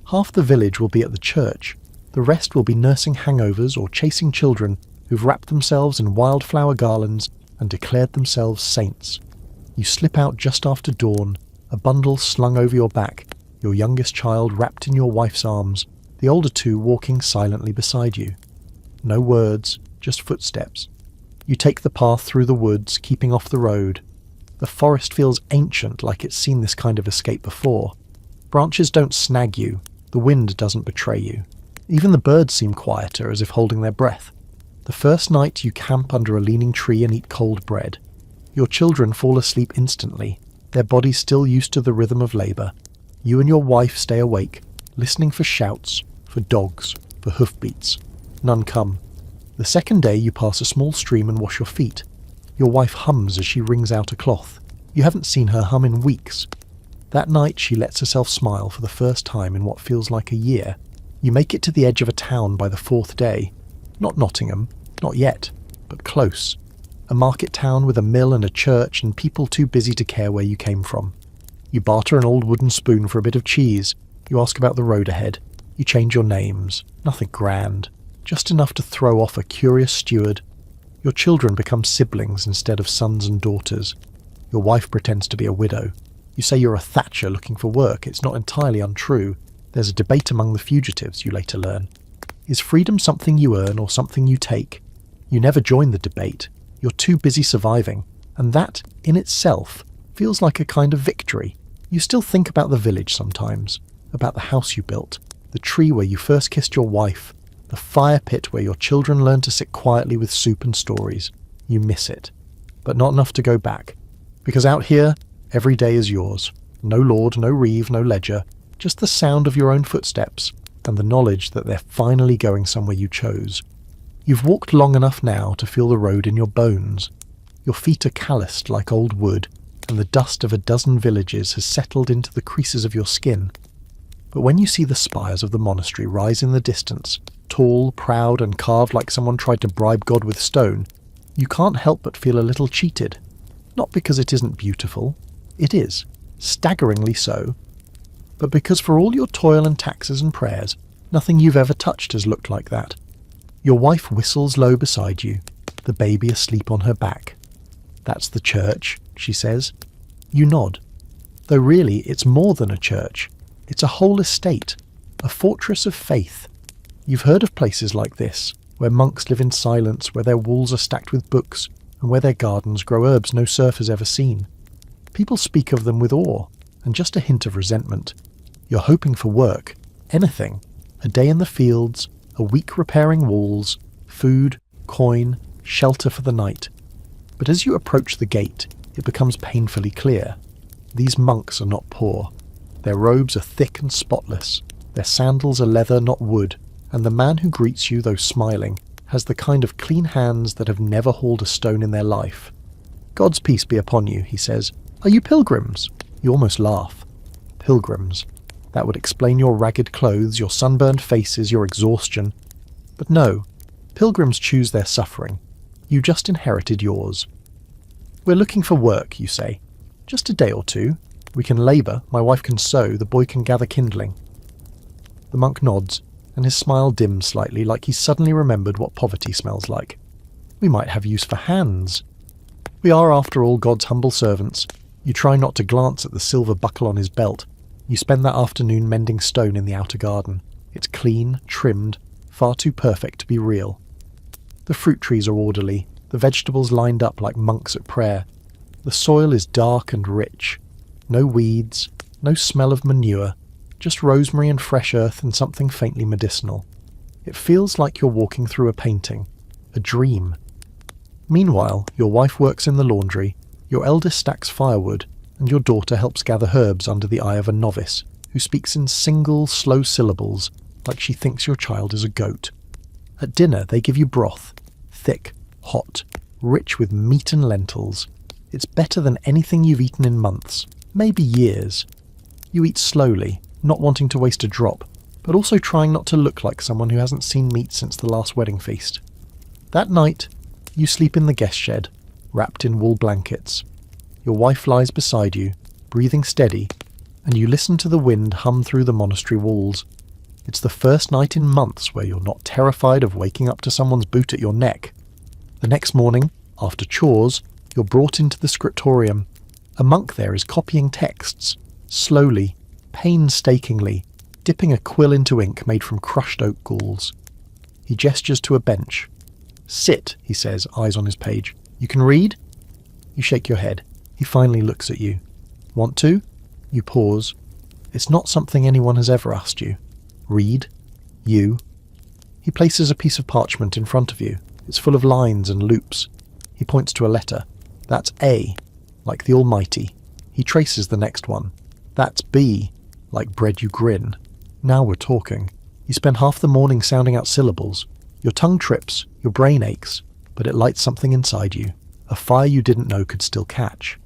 Half the village will be at the church. The rest will be nursing hangovers or chasing children who've wrapped themselves in wildflower garlands and declared themselves saints. You slip out just after dawn, a bundle slung over your back, your youngest child wrapped in your wife's arms, the older two walking silently beside you. No words, just footsteps. You take the path through the woods, keeping off the road. The forest feels ancient, like it's seen this kind of escape before. Branches don't snag you, the wind doesn't betray you. Even the birds seem quieter, as if holding their breath. The first night you camp under a leaning tree and eat cold bread. Your children fall asleep instantly, their bodies still used to the rhythm of labour. You and your wife stay awake, listening for shouts, for dogs, for hoofbeats. None come. The second day you pass a small stream and wash your feet. Your wife hums as she wrings out a cloth. You haven't seen her hum in weeks. That night she lets herself smile for the first time in what feels like a year. You make it to the edge of a town by the fourth day. Not Nottingham, not yet, but close. A market town with a mill and a church and people too busy to care where you came from. You barter an old wooden spoon for a bit of cheese. You ask about the road ahead. You change your names. Nothing grand. Just enough to throw off a curious steward. Your children become siblings instead of sons and daughters. Your wife pretends to be a widow. You say you're a thatcher looking for work. It's not entirely untrue. There's a debate among the fugitives, you later learn. Is freedom something you earn or something you take? You never join the debate. You're too busy surviving. And that, in itself, feels like a kind of victory. You still think about the village sometimes, about the house you built, the tree where you first kissed your wife, the fire pit where your children learned to sit quietly with soup and stories. You miss it. But not enough to go back. Because out here, every day is yours. No lord, no reeve, no ledger. Just the sound of your own footsteps, and the knowledge that they're finally going somewhere you chose. You've walked long enough now to feel the road in your bones. Your feet are calloused like old wood, and the dust of a dozen villages has settled into the creases of your skin. But when you see the spires of the monastery rise in the distance, tall, proud, and carved like someone tried to bribe God with stone, you can't help but feel a little cheated. Not because it isn't beautiful. It is, staggeringly so. But because for all your toil and taxes and prayers, nothing you've ever touched has looked like that. Your wife whistles low beside you, the baby asleep on her back. "That's the church," she says. You nod. Though really, it's more than a church. It's a whole estate, a fortress of faith. You've heard of places like this, where monks live in silence, where their walls are stacked with books, and where their gardens grow herbs no serf has ever seen. People speak of them with awe, and just a hint of resentment. You're hoping for work, anything. A day in the fields, a week repairing walls, food, coin, shelter for the night. But as you approach the gate, it becomes painfully clear. These monks are not poor. Their robes are thick and spotless. Their sandals are leather, not wood, and the man who greets you, though smiling, has the kind of clean hands that have never hauled a stone in their life. "God's peace be upon you," he says. "Are you pilgrims?" You almost laugh. Pilgrims. That would explain your ragged clothes, your sunburned faces, your exhaustion. But no, pilgrims choose their suffering. You just inherited yours. "We're looking for work," you say. "Just a day or two. We can labour, my wife can sew, the boy can gather kindling." The monk nods, and his smile dims slightly, like he's suddenly remembered what poverty smells like. "We might have use for hands." "We are, after all, God's humble servants." You try not to glance at the silver buckle on his belt. You spend that afternoon mending stone in the outer garden. It's clean, trimmed, far too perfect to be real. The fruit trees are orderly, the vegetables lined up like monks at prayer. The soil is dark and rich. No weeds, no smell of manure, just rosemary and fresh earth and something faintly medicinal. It feels like you're walking through a painting, a dream. Meanwhile, your wife works in the laundry, your eldest stacks firewood, and your daughter helps gather herbs under the eye of a novice, who speaks in single, slow syllables, like she thinks your child is a goat. At dinner, they give you broth, thick, hot, rich with meat and lentils. It's better than anything you've eaten in months, maybe years. You eat slowly, not wanting to waste a drop, but also trying not to look like someone who hasn't seen meat since the last wedding feast. That night, you sleep in the guest shed, wrapped in wool blankets. Your wife lies beside you, breathing steady, and you listen to the wind hum through the monastery walls. It's the first night in months where you're not terrified of waking up to someone's boot at your neck. The next morning, after chores, you're brought into the scriptorium. A monk there is copying texts, slowly, painstakingly, dipping a quill into ink made from crushed oak galls. He gestures to a bench. "Sit," he says, eyes on his page. "You can read?" You shake your head. He finally looks at you. "Want to?" You pause. It's not something anyone has ever asked you. "Read?" "You?" He places a piece of parchment in front of you. It's full of lines and loops. He points to a letter. "That's A, like the Almighty." He traces the next one. "That's B, like bread you grin." Now we're talking. You spend half the morning sounding out syllables. Your tongue trips, your brain aches, but it lights something inside you, a fire you didn't know could still catch.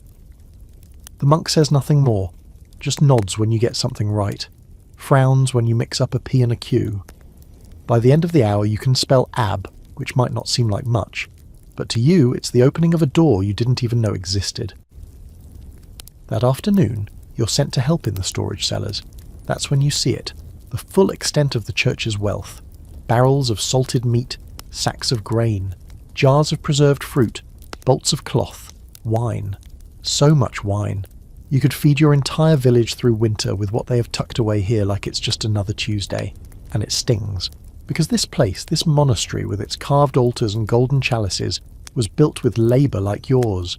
The monk says nothing more, just nods when you get something right, frowns when you mix up a P and a Q. By the end of the hour you can spell ab, which might not seem like much, but to you it's the opening of a door you didn't even know existed. That afternoon, you're sent to help in the storage cellars. That's when you see it, the full extent of the church's wealth. Barrels of salted meat, sacks of grain, jars of preserved fruit, bolts of cloth, wine. So much wine. You could feed your entire village through winter with what they have tucked away here like it's just another Tuesday. And it stings. Because this place, this monastery with its carved altars and golden chalices, was built with labour like yours,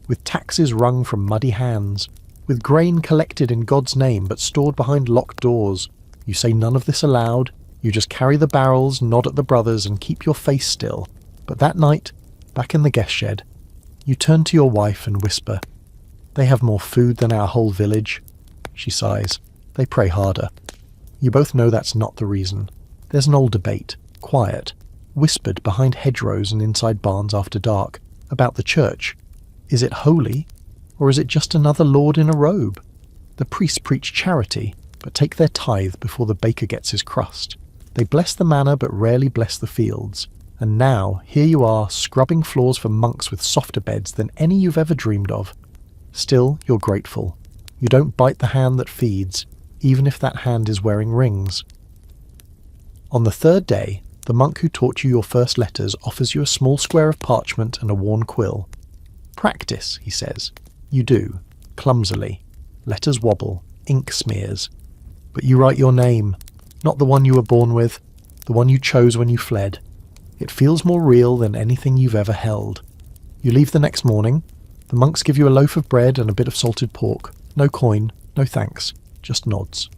with taxes wrung from muddy hands, with grain collected in God's name but stored behind locked doors. You say none of this aloud, you just carry the barrels, nod at the brothers and keep your face still. But that night, back in the guest shed, you turn to your wife and whisper, "They have more food than our whole village." She sighs. "They pray harder." You both know that's not the reason. There's an old debate, quiet, whispered behind hedgerows and inside barns after dark, about the church. Is it holy, or is it just another lord in a robe? The priests preach charity, but take their tithe before the baker gets his crust. They bless the manor but rarely bless the fields. And now, here you are, scrubbing floors for monks with softer beds than any you've ever dreamed of. Still, you're grateful. You don't bite the hand that feeds, even if that hand is wearing rings. On the third day, the monk who taught you your first letters offers you a small square of parchment and a worn quill. "Practice," he says. You do. clumsily. Letters wobble, ink smears. But you write your name, not the one you were born with, the one you chose when you fled. It feels more real than anything you've ever held. You leave the next morning. The monks give you a loaf of bread and a bit of salted pork. No coin, no thanks, just nods.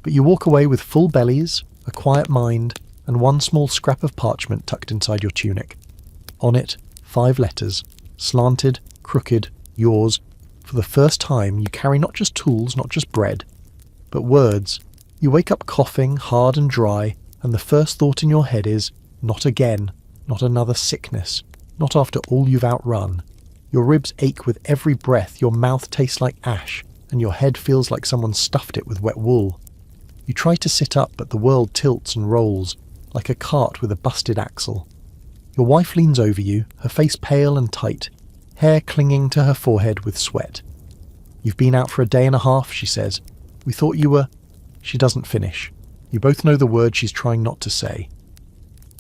But you walk away with full bellies, a quiet mind, and one small scrap of parchment tucked inside your tunic. On it, 5 letters, slanted, crooked, yours. For the first time, you carry not just tools, not just bread, but words. You wake up coughing, hard and dry, and the first thought in your head is, not again, not another sickness, not after all you've outrun. Your ribs ache with every breath, your mouth tastes like ash, and your head feels like someone stuffed it with wet wool. You try to sit up, but the world tilts and rolls, like a cart with a busted axle. Your wife leans over you, her face pale and tight, hair clinging to her forehead with sweat. You've been out for a day and a half, she says. We thought you were... She doesn't finish. You both know the word she's trying not to say.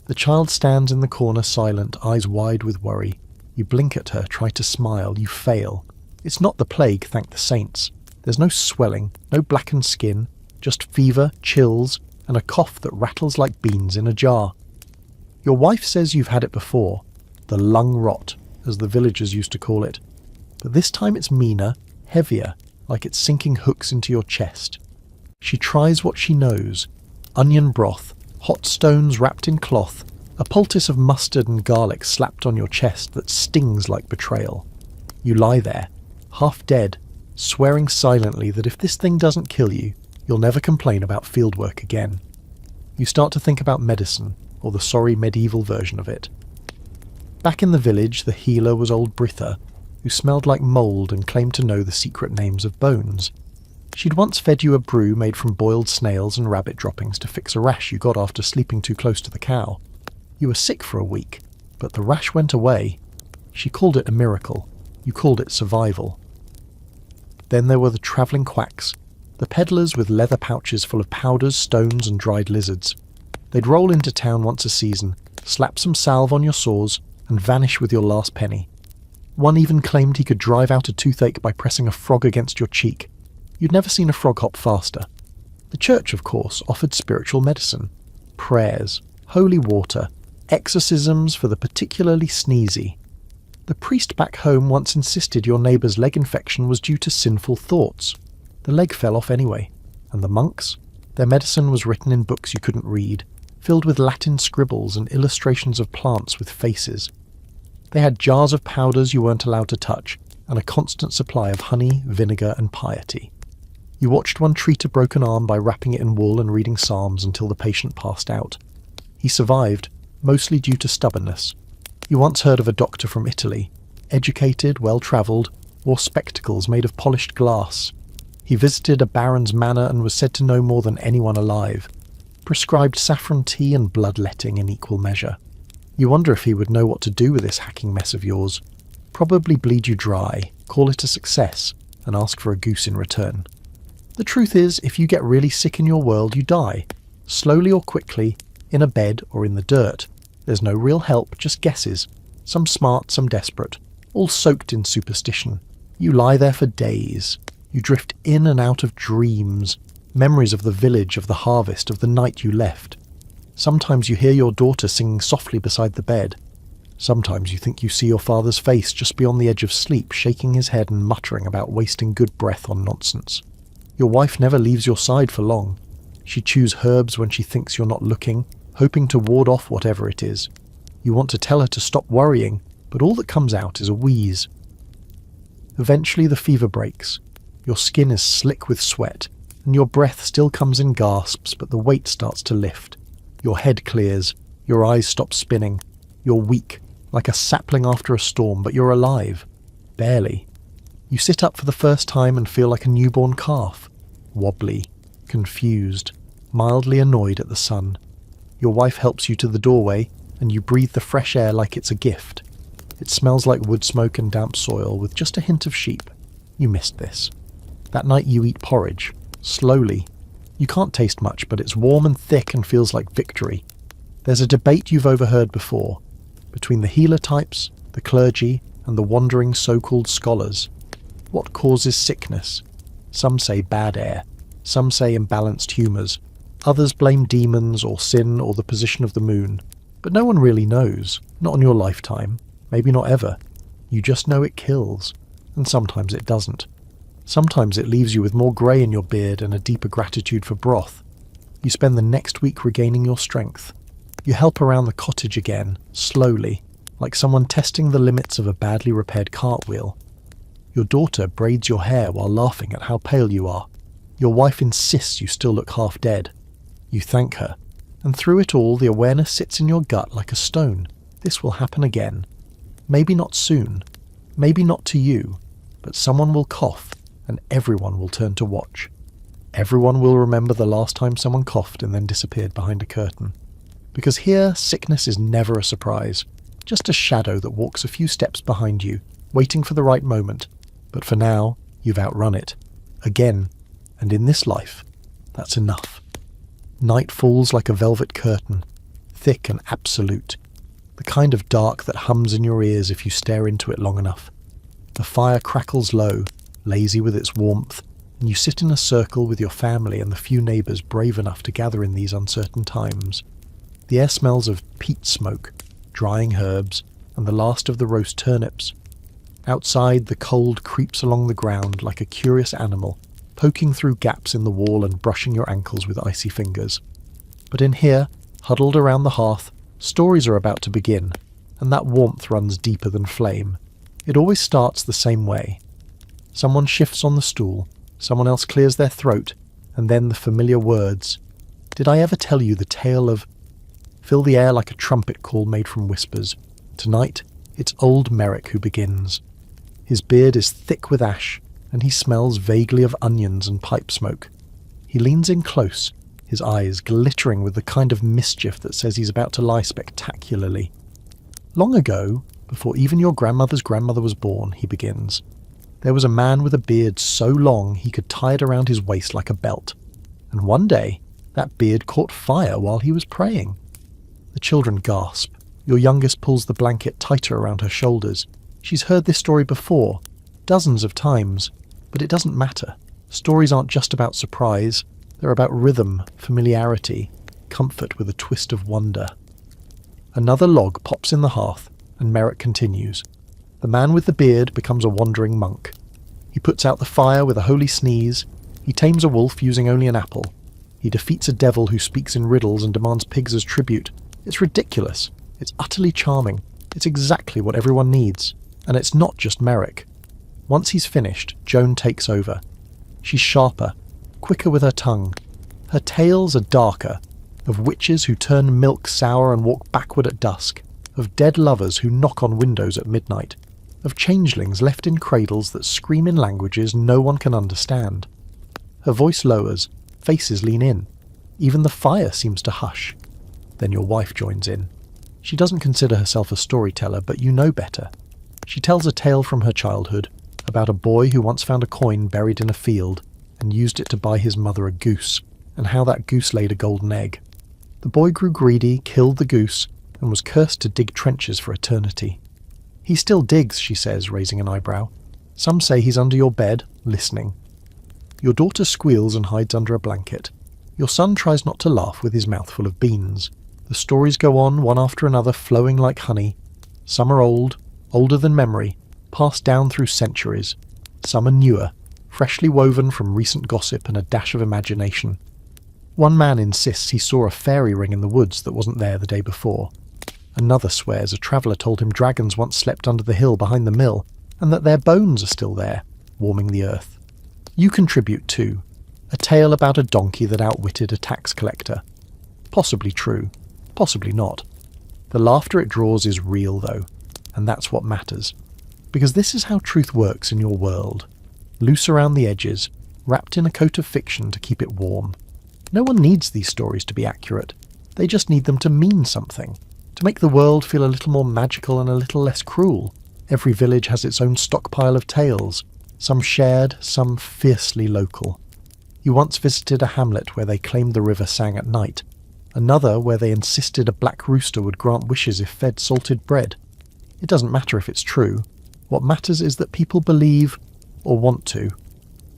The child stands in the corner silent, eyes wide with worry. You blink at her, try to smile, you fail. It's not the plague, thank the saints. There's no swelling, no blackened skin, just fever, chills, and a cough that rattles like beans in a jar. Your wife says you've had it before, the lung rot, as the villagers used to call it. But this time it's meaner, heavier, like it's sinking hooks into your chest. She tries what she knows. Onion broth, hot stones wrapped in cloth, a poultice of mustard and garlic slapped on your chest that stings like betrayal. You lie there, half dead, swearing silently that if this thing doesn't kill you, you'll never complain about fieldwork again. You start to think about medicine, or the sorry medieval version of it. Back in the village, the healer was old Britha, who smelled like mould and claimed to know the secret names of bones. She'd once fed you a brew made from boiled snails and rabbit droppings to fix a rash you got after sleeping too close to the cow. You were sick for a week, but the rash went away. She called it a miracle. You called it survival. Then there were the travelling quacks, the peddlers with leather pouches full of powders, stones and dried lizards. They'd roll into town once a season, slap some salve on your sores, and vanish with your last penny. One even claimed he could drive out a toothache by pressing a frog against your cheek. You'd never seen a frog hop faster. The church, of course, offered spiritual medicine, prayers, holy water, exorcisms for the particularly sneezy. The priest back home once insisted your neighbour's leg infection was due to sinful thoughts. The leg fell off anyway. And the monks? Their medicine was written in books you couldn't read, filled with Latin scribbles and illustrations of plants with faces. They had jars of powders you weren't allowed to touch, and a constant supply of honey, vinegar and piety. You watched one treat a broken arm by wrapping it in wool and reading psalms until the patient passed out. He survived, mostly due to stubbornness. You once heard of a doctor from Italy, educated, well-travelled, wore spectacles made of polished glass. He visited a baron's manor and was said to know more than anyone alive. Prescribed saffron tea and bloodletting in equal measure. You wonder if he would know what to do with this hacking mess of yours. Probably bleed you dry, call it a success, and ask for a goose in return. The truth is, if you get really sick in your world, you die. Slowly or quickly, in a bed or in the dirt. There's no real help, just guesses. Some smart, some desperate. All soaked in superstition. You lie there for days. You drift in and out of dreams. Memories of the village, of the harvest, of the night you left. Sometimes you hear your daughter singing softly beside the bed. Sometimes you think you see your father's face just beyond the edge of sleep, shaking his head and muttering about wasting good breath on nonsense. Your wife never leaves your side for long. She chews herbs when she thinks you're not looking, hoping to ward off whatever it is. You want to tell her to stop worrying, but all that comes out is a wheeze. Eventually the fever breaks. Your skin is slick with sweat, and your breath still comes in gasps, but the weight starts to lift. Your head clears, your eyes stop spinning. You're weak, like a sapling after a storm, but you're alive. Barely. You sit up for the first time and feel like a newborn calf. Wobbly, confused, mildly annoyed at the sun. Your wife helps you to the doorway, and you breathe the fresh air like it's a gift. It smells like wood smoke and damp soil, with just a hint of sheep. You missed this. That night you eat porridge, slowly. You can't taste much, but it's warm and thick and feels like victory. There's a debate you've overheard before, between the healer types, the clergy, and the wandering so-called scholars. What causes sickness? Some say bad air. Some say imbalanced humours. Others blame demons or sin or the position of the moon. But no one really knows. Not in your lifetime. Maybe not ever. You just know it kills. And sometimes it doesn't. Sometimes it leaves you with more grey in your beard and a deeper gratitude for broth. You spend the next week regaining your strength. You help around the cottage again, slowly, like someone testing the limits of a badly repaired cartwheel. Your daughter braids your hair while laughing at how pale you are. Your wife insists you still look half dead. You thank her, and through it all the awareness sits in your gut like a stone. This will happen again. Maybe not soon, maybe not to you, but someone will cough, and everyone will turn to watch. Everyone will remember the last time someone coughed and then disappeared behind a curtain. Because here, sickness is never a surprise, just a shadow that walks a few steps behind you, waiting for the right moment. But for now, you've outrun it. Again, and in this life, that's enough. Night falls like a velvet curtain, thick and absolute, the kind of dark that hums in your ears if you stare into it long enough. The fire crackles low, lazy with its warmth, and you sit in a circle with your family and the few neighbours brave enough to gather in these uncertain times. The air smells of peat smoke, drying herbs, and the last of the roast turnips. Outside, the cold creeps along the ground like a curious animal, poking through gaps in the wall and brushing your ankles with icy fingers. But in here, huddled around the hearth, stories are about to begin, and that warmth runs deeper than flame. It always starts the same way. Someone shifts on the stool, someone else clears their throat, and then the familiar words. Did I ever tell you the tale of... Fill the air like a trumpet call made from whispers. Tonight, it's old Merrick who begins. His beard is thick with ash, and he smells vaguely of onions and pipe smoke. He leans in close, his eyes glittering with the kind of mischief that says he's about to lie spectacularly. Long ago, before even your grandmother's grandmother was born, he begins, there was a man with a beard so long he could tie it around his waist like a belt. And one day, that beard caught fire while he was praying. The children gasp. Your youngest pulls the blanket tighter around her shoulders. She's heard this story before, dozens of times, but it doesn't matter. Stories aren't just about surprise. They're about rhythm, familiarity, comfort with a twist of wonder. Another log pops in the hearth, and Merrick continues. The man with the beard becomes a wandering monk. He puts out the fire with a holy sneeze. He tames a wolf using only an apple. He defeats a devil who speaks in riddles and demands pigs as tribute. It's ridiculous. It's utterly charming. It's exactly what everyone needs. And it's not just Merrick. Once he's finished, Joan takes over. She's sharper, quicker with her tongue. Her tales are darker, of witches who turn milk sour and walk backward at dusk, of dead lovers who knock on windows at midnight, of changelings left in cradles that scream in languages no one can understand. Her voice lowers, faces lean in. Even the fire seems to hush. Then your wife joins in. She doesn't consider herself a storyteller, but you know better. She tells a tale from her childhood, about a boy who once found a coin buried in a field and used it to buy his mother a goose, and how that goose laid a golden egg. The boy grew greedy, killed the goose, and was cursed to dig trenches for eternity. He still digs, she says, raising an eyebrow. Some say he's under your bed, listening. Your daughter squeals and hides under a blanket. Your son tries not to laugh with his mouth full of beans. The stories go on, one after another, flowing like honey. Some are old, older than memory, passed down through centuries. Some are newer, freshly woven from recent gossip and a dash of imagination. One man insists he saw a fairy ring in the woods that wasn't there the day before. Another swears a traveller told him dragons once slept under the hill behind the mill, and that their bones are still there, warming the earth. You contribute too. A tale about a donkey that outwitted a tax collector. Possibly true, possibly not. The laughter it draws is real, though, and that's what matters. Because this is how truth works in your world. Loose around the edges, wrapped in a coat of fiction to keep it warm. No one needs these stories to be accurate. They just need them to mean something, to make the world feel a little more magical and a little less cruel. Every village has its own stockpile of tales, some shared, some fiercely local. You once visited a hamlet where they claimed the river sang at night, another where they insisted a black rooster would grant wishes if fed salted bread. It doesn't matter if it's true. What matters is that people believe, or want to.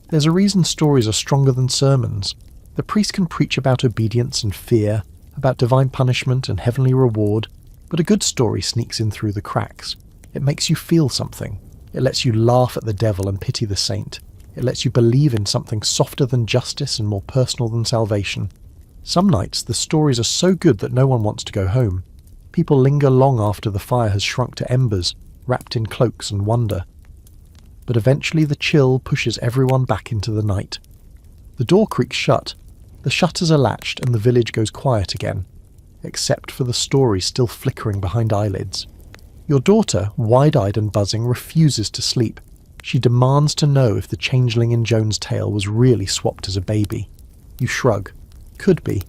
There's a reason stories are stronger than sermons. The priest can preach about obedience and fear, about divine punishment and heavenly reward, but a good story sneaks in through the cracks. It makes you feel something. It lets you laugh at the devil and pity the saint. It lets you believe in something softer than justice and more personal than salvation. Some nights the stories are so good that no one wants to go home. People linger long after the fire has shrunk to embers, wrapped in cloaks and wonder. But eventually the chill pushes everyone back into the night. The door creaks shut, the shutters are latched, and the village goes quiet again, except for the story still flickering behind eyelids. Your daughter, wide-eyed and buzzing, refuses to sleep. She demands to know if the changeling in Joan's tale was really swapped as a baby. You shrug. Could be.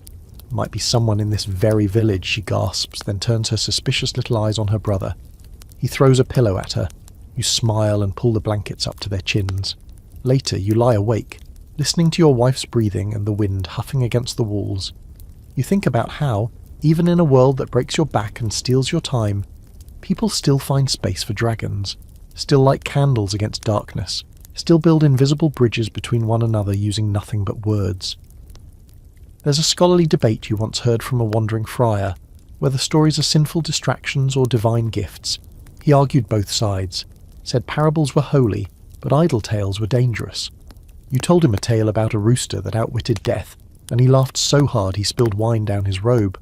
Might be someone in this very village, she gasps, then turns her suspicious little eyes on her brother. He throws a pillow at her. You smile and pull the blankets up to their chins. Later, you lie awake, listening to your wife's breathing and the wind huffing against the walls. You think about how, even in a world that breaks your back and steals your time, people still find space for dragons, still light candles against darkness, still build invisible bridges between one another using nothing but words. There's a scholarly debate you once heard from a wandering friar, whether stories are sinful distractions or divine gifts. He argued both sides, said parables were holy, but idle tales were dangerous. You told him a tale about a rooster that outwitted death, and he laughed so hard he spilled wine down his robe.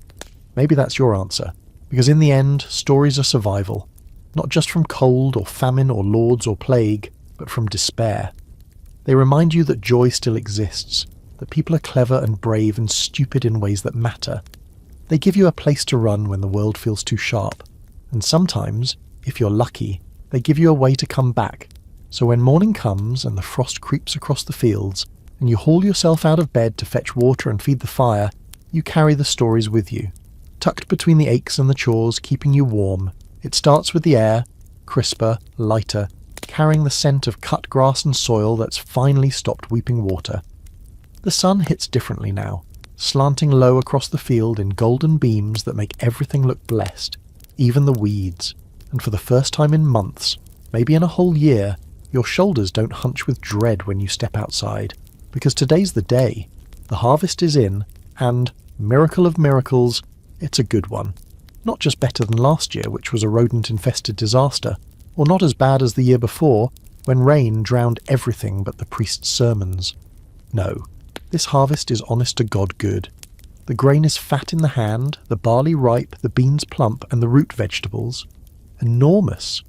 Maybe that's your answer, because in the end, stories are survival, not just from cold or famine or lords or plague, but from despair. They remind you that joy still exists, that people are clever and brave and stupid in ways that matter. They give you a place to run when the world feels too sharp, and sometimes, if you're lucky, they give you a way to come back. So when morning comes and the frost creeps across the fields, and you haul yourself out of bed to fetch water and feed the fire, you carry the stories with you, tucked between the aches and the chores, keeping you warm. It starts with the air, crisper, lighter, carrying the scent of cut grass and soil that's finally stopped weeping water. The sun hits differently now, slanting low across the field in golden beams that make everything look blessed, even the weeds. And for the first time in months, maybe in a whole year, your shoulders don't hunch with dread when you step outside, because today's the day. The harvest is in, and, miracle of miracles, it's a good one. Not just better than last year, which was a rodent-infested disaster, or not as bad as the year before, when rain drowned everything but the priest's sermons. No, this harvest is honest-to-God good. The grain is fat in the hand, the barley ripe, the beans plump, and the root vegetables enormous.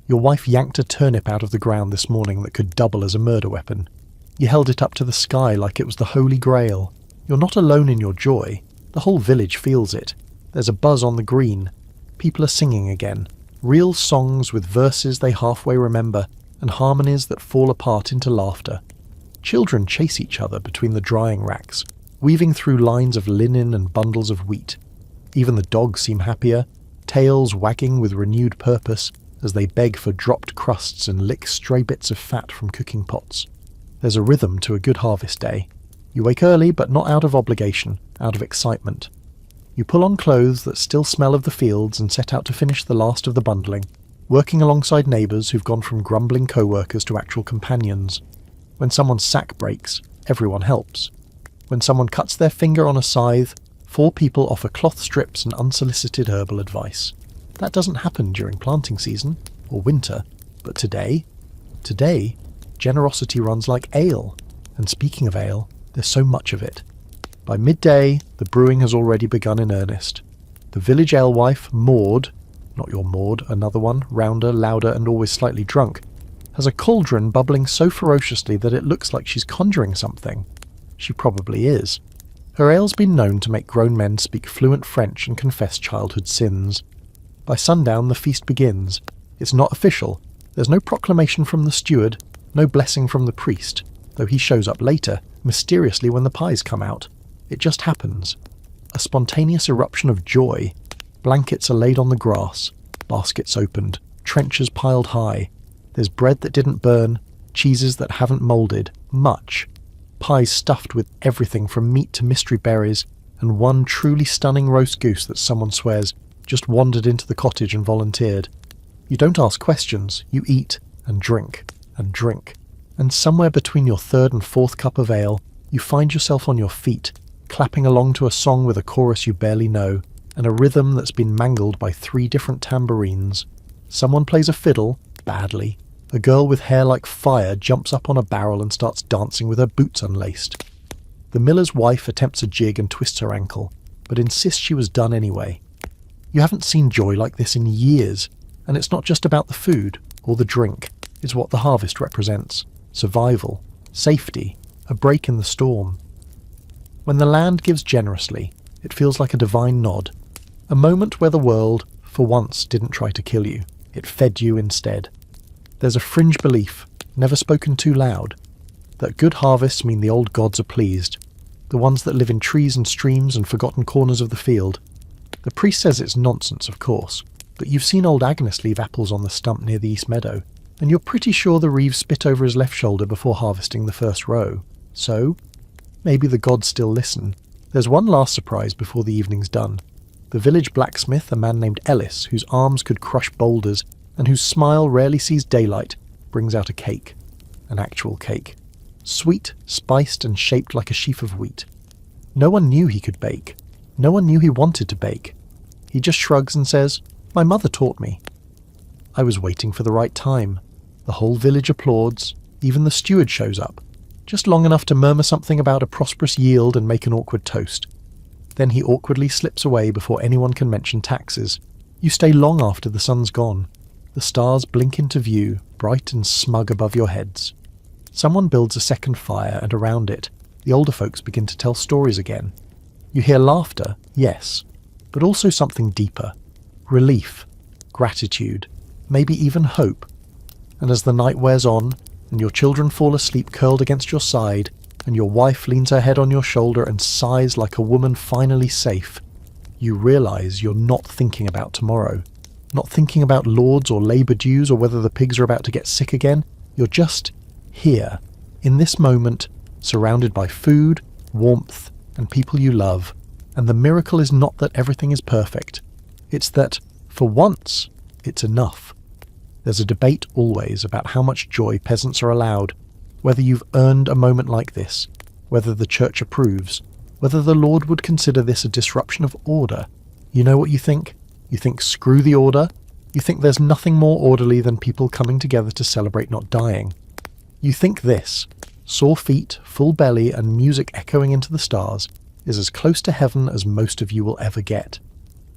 Your wife yanked a turnip out of the ground this morning that could double as a murder weapon. You held it up to the sky like it was the Holy Grail. You're not alone in your joy. The whole village feels it. There's a buzz on the green. People are singing again. Real songs with verses they halfway remember, and harmonies that fall apart into laughter. Children chase each other between the drying racks, weaving through lines of linen and bundles of wheat. Even the dogs seem happier, tails wagging with renewed purpose as they beg for dropped crusts and lick stray bits of fat from cooking pots. There's a rhythm to a good harvest day. You wake early, but not out of obligation, out of excitement. You pull on clothes that still smell of the fields and set out to finish the last of the bundling, working alongside neighbours who've gone from grumbling co-workers to actual companions. When someone's sack breaks, everyone helps. When someone cuts their finger on a scythe, 4 people offer cloth strips and unsolicited herbal advice. That doesn't happen during planting season, or winter, but today, generosity runs like ale. And speaking of ale, there's so much of it. By midday, the brewing has already begun in earnest. The village alewife, Maud, not your Maud, another one, rounder, louder, and always slightly drunk, has a cauldron bubbling so ferociously that it looks like she's conjuring something. She probably is. Her ale's been known to make grown men speak fluent French and confess childhood sins. By sundown, the feast begins. It's not official. There's no proclamation from the steward, no blessing from the priest, though he shows up later, mysteriously when the pies come out. It just happens. A spontaneous eruption of joy. Blankets are laid on the grass, baskets opened, trenchers piled high. There's bread that didn't burn, cheeses that haven't moulded, much. Pies stuffed with everything from meat to mystery berries, and one truly stunning roast goose that someone swears just wandered into the cottage and volunteered. You don't ask questions, you eat and drink and drink, and somewhere between your third and fourth cup of ale, you find yourself on your feet, clapping along to a song with a chorus you barely know, and a rhythm that's been mangled by 3 different tambourines. Someone plays a fiddle, badly. A girl with hair like fire jumps up on a barrel and starts dancing with her boots unlaced. The miller's wife attempts a jig and twists her ankle, but insists she was done anyway. You haven't seen joy like this in years, and it's not just about the food or the drink. It's what the harvest represents: survival, safety, a break in the storm. When the land gives generously, it feels like a divine nod, a moment where the world, for once, didn't try to kill you. It fed you instead. There's a fringe belief, never spoken too loud, that good harvests mean the old gods are pleased, the ones that live in trees and streams and forgotten corners of the field. The priest says it's nonsense, of course, but you've seen old Agnes leave apples on the stump near the East Meadow, and you're pretty sure the reeve spit over his left shoulder before harvesting the first row. So, maybe the gods still listen. There's one last surprise before the evening's done. The village blacksmith, a man named Ellis, whose arms could crush boulders, and whose smile rarely sees daylight, brings out a cake. An actual cake. Sweet, spiced, and shaped like a sheaf of wheat. No one knew he could bake. No one knew he wanted to bake. He just shrugs and says, "My mother taught me." I was waiting for the right time. The whole village applauds. Even the steward shows up. Just long enough to murmur something about a prosperous yield and make an awkward toast. Then he awkwardly slips away before anyone can mention taxes. You stay long after the sun's gone. The stars blink into view, bright and smug above your heads. Someone builds a second fire, and around it, the older folks begin to tell stories again. You hear laughter, yes, but also something deeper. Relief, gratitude, maybe even hope. And as the night wears on, and your children fall asleep curled against your side, and your wife leans her head on your shoulder and sighs like a woman finally safe, you realise you're not thinking about tomorrow. Not thinking about lords or labour dues or whether the pigs are about to get sick again. You're just here, in this moment, surrounded by food, warmth, and people you love. And the miracle is not that everything is perfect. It's that, for once, it's enough. There's a debate always about how much joy peasants are allowed, whether you've earned a moment like this, whether the church approves, whether the Lord would consider this a disruption of order. You know what you think? You think screw the order? You think there's nothing more orderly than people coming together to celebrate not dying? You think this, sore feet, full belly, and music echoing into the stars, is as close to heaven as most of you will ever get.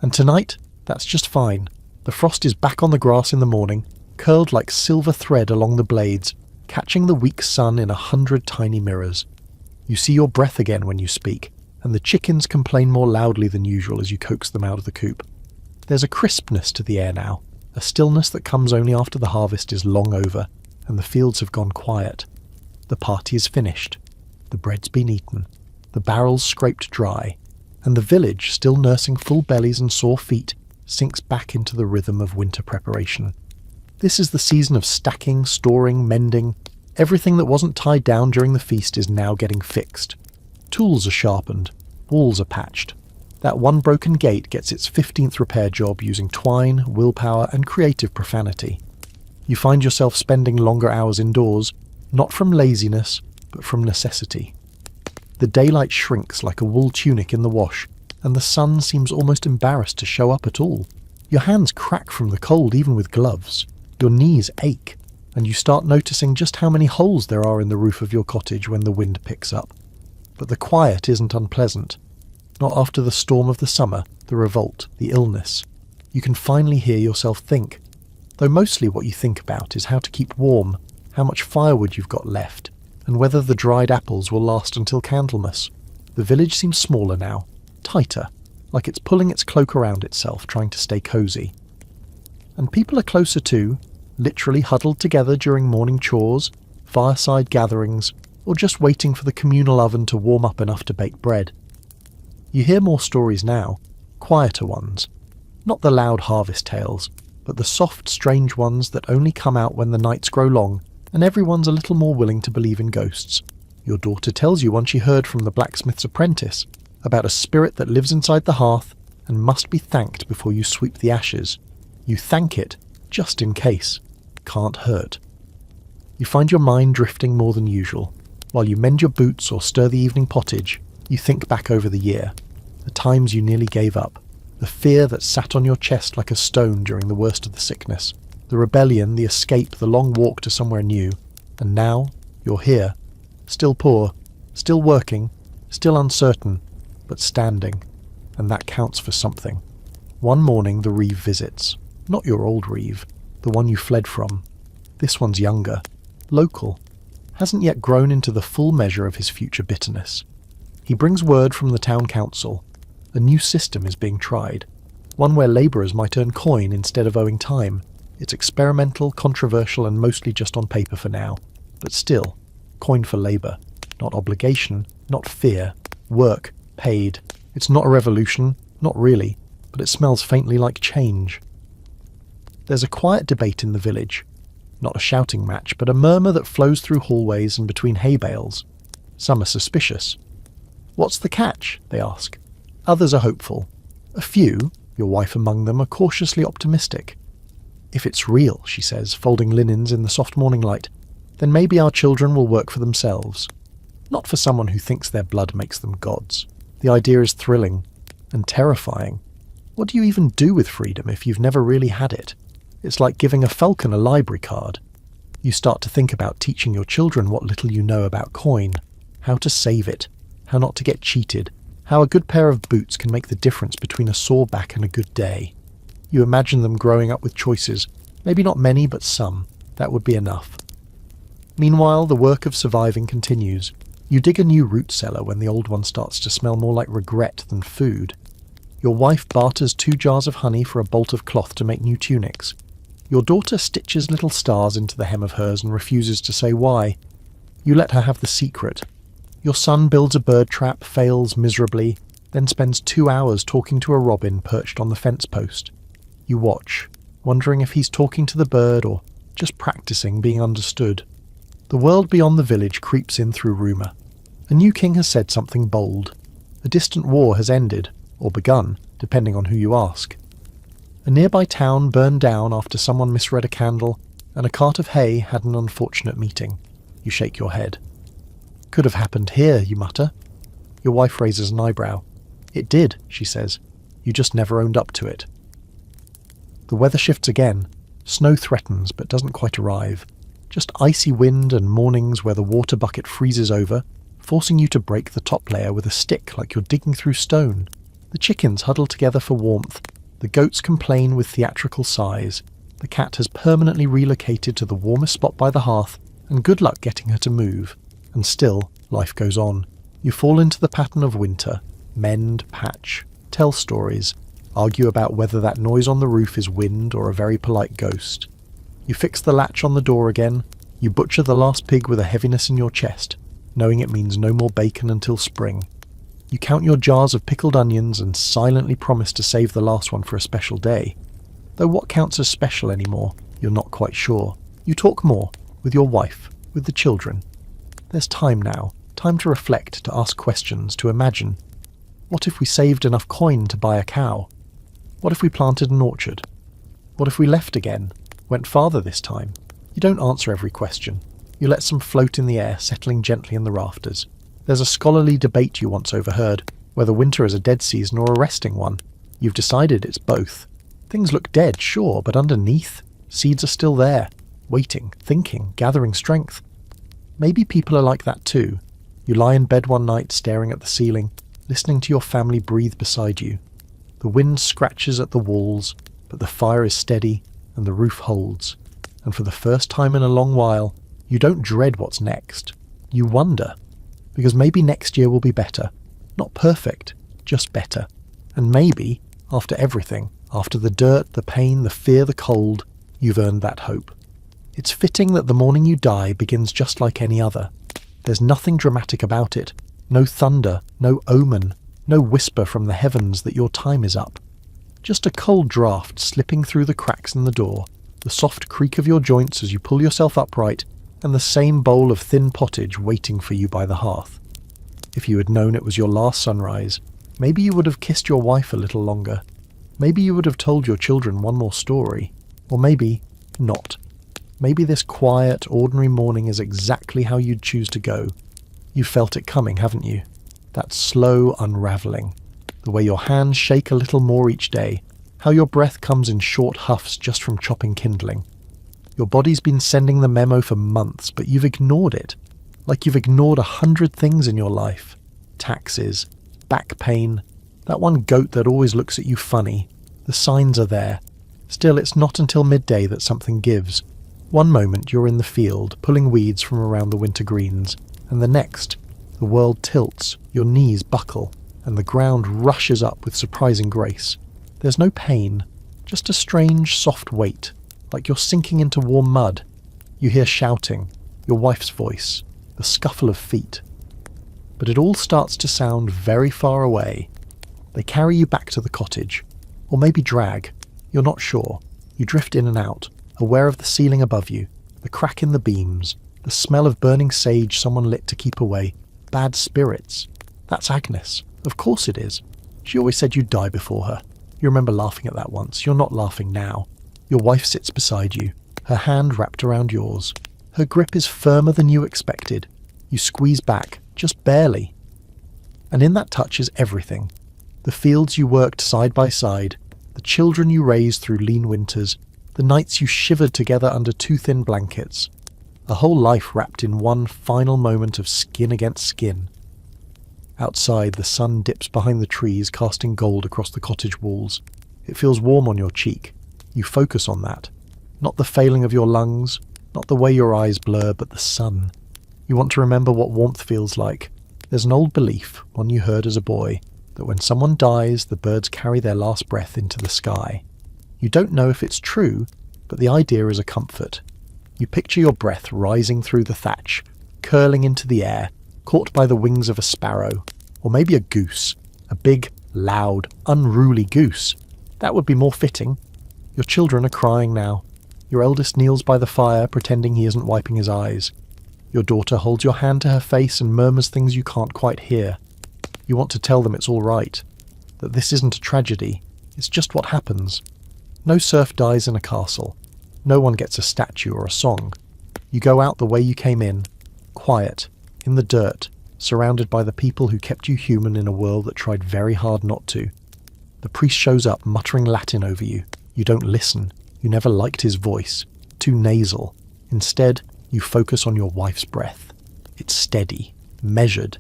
And tonight, that's just fine. The frost is back on the grass in the morning, curled like silver thread along the blades, catching the weak sun in 100 tiny mirrors. You see your breath again when you speak, and the chickens complain more loudly than usual as you coax them out of the coop. There's a crispness to the air now, a stillness that comes only after the harvest is long over, and the fields have gone quiet. The party is finished. The bread's been eaten. The barrels scraped dry, and the village, still nursing full bellies and sore feet, sinks back into the rhythm of winter preparation. This is the season of stacking, storing, mending. Everything that wasn't tied down during the feast is now getting fixed. Tools are sharpened. Walls are patched. That one broken gate gets its 15th repair job using twine, willpower, and creative profanity. You find yourself spending longer hours indoors, not from laziness, but from necessity. The daylight shrinks like a wool tunic in the wash, and the sun seems almost embarrassed to show up at all. Your hands crack from the cold even with gloves. Your knees ache, and you start noticing just how many holes there are in the roof of your cottage when the wind picks up. But the quiet isn't unpleasant. Not after the storm of the summer, the revolt, the illness. You can finally hear yourself think. Though mostly what you think about is how to keep warm, how much firewood you've got left, and whether the dried apples will last until Candlemas. The village seems smaller now, tighter, like it's pulling its cloak around itself, trying to stay cosy. And people are closer too, literally huddled together during morning chores, fireside gatherings, or just waiting for the communal oven to warm up enough to bake bread. You hear more stories now, quieter ones. Not the loud harvest tales, but the soft, strange ones that only come out when the nights grow long and everyone's a little more willing to believe in ghosts. Your daughter tells you one she heard from the blacksmith's apprentice, about a spirit that lives inside the hearth and must be thanked before you sweep the ashes. You thank it, just in case. Can't hurt. You find your mind drifting more than usual. While you mend your boots or stir the evening pottage, you think back over the year, the times you nearly gave up, the fear that sat on your chest like a stone during the worst of the sickness, the rebellion, the escape, the long walk to somewhere new, and now you're here, still poor, still working, still uncertain, but standing, and that counts for something. One morning the Reeve visits, not your old Reeve, the one you fled from. This one's younger, local, hasn't yet grown into the full measure of his future bitterness. He brings word from the town council. A new system is being tried, one where labourers might earn coin instead of owing time. It's experimental, controversial, and mostly just on paper for now. But still, coin for labour. Not obligation, not fear. Work, paid. It's not a revolution, not really, but it smells faintly like change. There's a quiet debate in the village. Not a shouting match, but a murmur that flows through hallways and between hay bales. Some are suspicious. "What's the catch?" they ask. Others are hopeful. A few, your wife among them, are cautiously optimistic. "If it's real," she says, folding linens in the soft morning light, "then maybe our children will work for themselves. Not for someone who thinks their blood makes them gods." The idea is thrilling and terrifying. What do you even do with freedom if you've never really had it? It's like giving a falcon a library card. You start to think about teaching your children what little you know about coin, how to save it, how not to get cheated, how a good pair of boots can make the difference between a sore back and a good day. You imagine them growing up with choices, maybe not many, but some. That would be enough. Meanwhile, the work of surviving continues. You dig a new root cellar when the old one starts to smell more like regret than food. Your wife barters 2 jars of honey for a bolt of cloth to make new tunics. Your daughter stitches little stars into the hem of hers and refuses to say why. You let her have the secret. Your son builds a bird trap, fails miserably, then spends 2 hours talking to a robin perched on the fence post. You watch, wondering if he's talking to the bird or just practicing being understood. The world beyond the village creeps in through rumour. A new king has said something bold. A distant war has ended, or begun, depending on who you ask. A nearby town burned down after someone misread a candle, and a cart of hay had an unfortunate meeting. You shake your head. "Could have happened here," you mutter. Your wife raises an eyebrow. "It did," she says. "You just never owned up to it." The weather shifts again. Snow threatens, but doesn't quite arrive. Just icy wind and mornings where the water bucket freezes over, forcing you to break the top layer with a stick like you're digging through stone. The chickens huddle together for warmth. The goats complain with theatrical sighs. The cat has permanently relocated to the warmest spot by the hearth, and good luck getting her to move. And still, life goes on. You fall into the pattern of winter. Mend, patch, tell stories, argue about whether that noise on the roof is wind or a very polite ghost. You fix the latch on the door again. You butcher the last pig with a heaviness in your chest, knowing it means no more bacon until spring. You count your jars of pickled onions and silently promise to save the last one for a special day. Though what counts as special anymore, you're not quite sure. You talk more, with your wife, with the children. There's time now, time to reflect, to ask questions, to imagine. What if we saved enough coin to buy a cow? What if we planted an orchard? What if we left again, went farther this time? You don't answer every question. You let some float in the air, settling gently in the rafters. There's a scholarly debate you once overheard, whether winter is a dead season or a resting one. You've decided it's both. Things look dead, sure, but underneath, seeds are still there, waiting, thinking, gathering strength. Maybe people are like that too. You lie in bed one night staring at the ceiling, listening to your family breathe beside you. The wind scratches at the walls, but the fire is steady and the roof holds. And for the first time in a long while, you don't dread what's next. You wonder. Because maybe next year will be better. Not perfect, just better. And maybe, after everything, after the dirt, the pain, the fear, the cold, you've earned that hope. It's fitting that the morning you die begins just like any other. There's nothing dramatic about it. No thunder, no omen, no whisper from the heavens that your time is up. Just a cold draft slipping through the cracks in the door, the soft creak of your joints as you pull yourself upright, and the same bowl of thin pottage waiting for you by the hearth. If you had known it was your last sunrise, maybe you would have kissed your wife a little longer. Maybe you would have told your children one more story. Or maybe not. Maybe this quiet, ordinary morning is exactly how you'd choose to go. You've felt it coming, haven't you? That slow unravelling. The way your hands shake a little more each day. How your breath comes in short huffs just from chopping kindling. Your body's been sending the memo for months, but you've ignored it. Like you've ignored 100 things in your life. Taxes, back pain, that one goat that always looks at you funny. The signs are there. Still, it's not until midday that something gives. One moment you're in the field, pulling weeds from around the winter greens, and the next, the world tilts, your knees buckle, and the ground rushes up with surprising grace. There's no pain, just a strange, soft weight, like you're sinking into warm mud. You hear shouting, your wife's voice, the scuffle of feet. But it all starts to sound very far away. They carry you back to the cottage, or maybe drag. You're not sure. You drift in and out, aware of the ceiling above you, the crack in the beams, the smell of burning sage someone lit to keep away, bad spirits. That's Agnes. Of course it is. She always said you'd die before her. You remember laughing at that once. You're not laughing now. Your wife sits beside you, her hand wrapped around yours. Her grip is firmer than you expected. You squeeze back, just barely. And in that touch is everything. The fields you worked side by side, the children you raised through lean winters, the nights you shivered together under too thin blankets. A whole life wrapped in one final moment of skin against skin. Outside, the sun dips behind the trees, casting gold across the cottage walls. It feels warm on your cheek. You focus on that. Not the failing of your lungs, not the way your eyes blur, but the sun. You want to remember what warmth feels like. There's an old belief, one you heard as a boy, that when someone dies, the birds carry their last breath into the sky. You don't know if it's true, but the idea is a comfort. You picture your breath rising through the thatch, curling into the air, caught by the wings of a sparrow, or maybe a goose, a big, loud, unruly goose. That would be more fitting. Your children are crying now. Your eldest kneels by the fire, pretending he isn't wiping his eyes. Your daughter holds your hand to her face and murmurs things you can't quite hear. You want to tell them it's all right, that this isn't a tragedy, it's just what happens. No serf dies in a castle. No one gets a statue or a song. You go out the way you came in, quiet, in the dirt, surrounded by the people who kept you human in a world that tried very hard not to. The priest shows up muttering Latin over you. You don't listen. You never liked his voice. Too nasal. Instead, you focus on your wife's breath. It's steady, measured.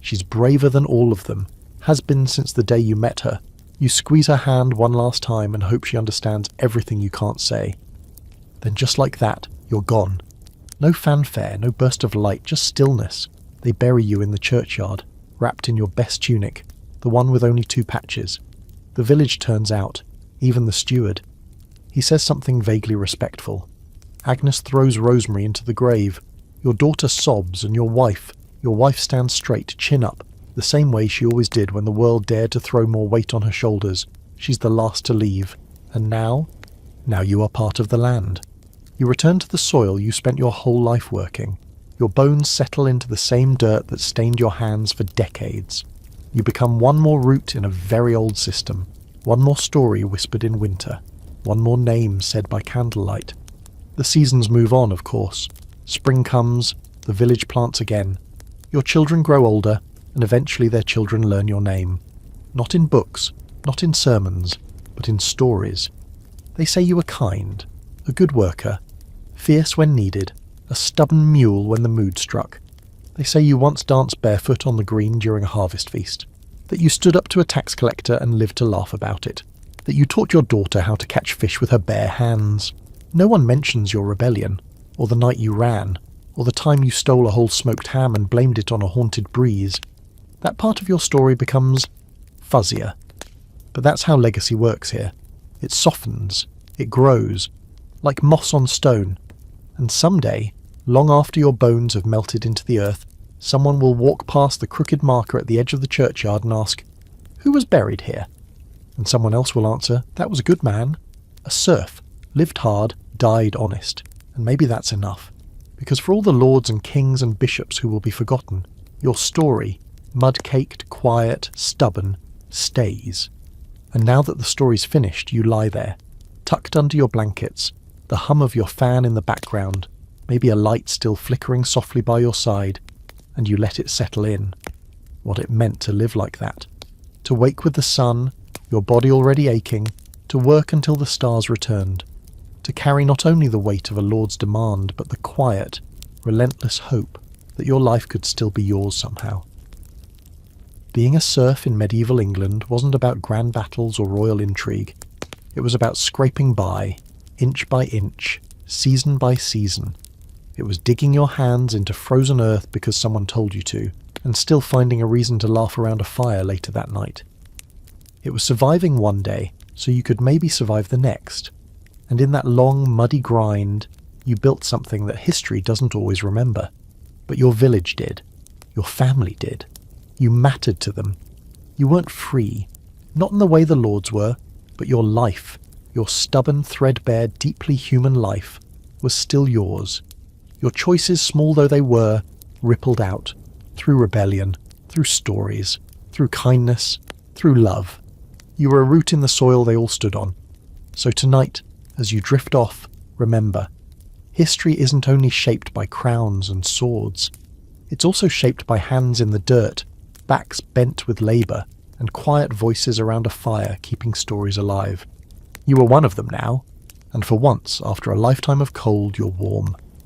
She's braver than all of them, has been since the day you met her. You squeeze her hand one last time and hope she understands everything you can't say. Then just like that, you're gone. No fanfare, no burst of light, just stillness. They bury you in the churchyard, wrapped in your best tunic, the one with only 2 patches. The village turns out, even the steward. He says something vaguely respectful. Agnes throws rosemary into the grave. Your daughter sobs, and your wife stands straight, chin up, the same way she always did when the world dared to throw more weight on her shoulders. She's the last to leave. And now you are part of the land. You return to the soil you spent your whole life working. Your bones settle into the same dirt that stained your hands for decades. You become one more root in a very old system, one more story whispered in winter, one more name said by candlelight. The seasons move on, of course. Spring comes, the village plants again. Your children grow older, and eventually their children learn your name. Not in books, not in sermons, but in stories. They say you were kind, a good worker, fierce when needed, a stubborn mule when the mood struck. They say you once danced barefoot on the green during a harvest feast, that you stood up to a tax collector and lived to laugh about it, that you taught your daughter how to catch fish with her bare hands. No one mentions your rebellion, or the night you ran, or the time you stole a whole smoked ham and blamed it on a haunted breeze. That part of your story becomes fuzzier. But that's how legacy works here. It softens, it grows, like moss on stone, and someday, long after your bones have melted into the earth, someone will walk past the crooked marker at the edge of the churchyard and ask, "Who was buried here?" And someone else will answer, "That was a good man. A serf, lived hard, died honest." And maybe that's enough. Because for all the lords and kings and bishops who will be forgotten, your story, mud-caked, quiet, stubborn, stays. And now that the story's finished, you lie there, tucked under your blankets, the hum of your fan in the background, maybe a light still flickering softly by your side, and you let it settle in. What it meant to live like that. To wake with the sun, your body already aching, to work until the stars returned. To carry not only the weight of a lord's demand, but the quiet, relentless hope that your life could still be yours somehow. Being a serf in medieval England wasn't about grand battles or royal intrigue. It was about scraping by, inch by inch, season by season. It was digging your hands into frozen earth because someone told you to, and still finding a reason to laugh around a fire later that night. It was surviving one day so you could maybe survive the next. And in that long, muddy grind, you built something that history doesn't always remember. But your village did. Your family did. You mattered to them. You weren't free, not in the way the lords were, but your life, your stubborn, threadbare, deeply human life, was still yours. Your choices, small though they were, rippled out, through rebellion, through stories, through kindness, through love. You were a root in the soil they all stood on. So tonight, as you drift off, remember, history isn't only shaped by crowns and swords. It's also shaped by hands in the dirt, backs bent with labour, and quiet voices around a fire keeping stories alive. You are one of them now, and for once, after a lifetime of cold, you're warm.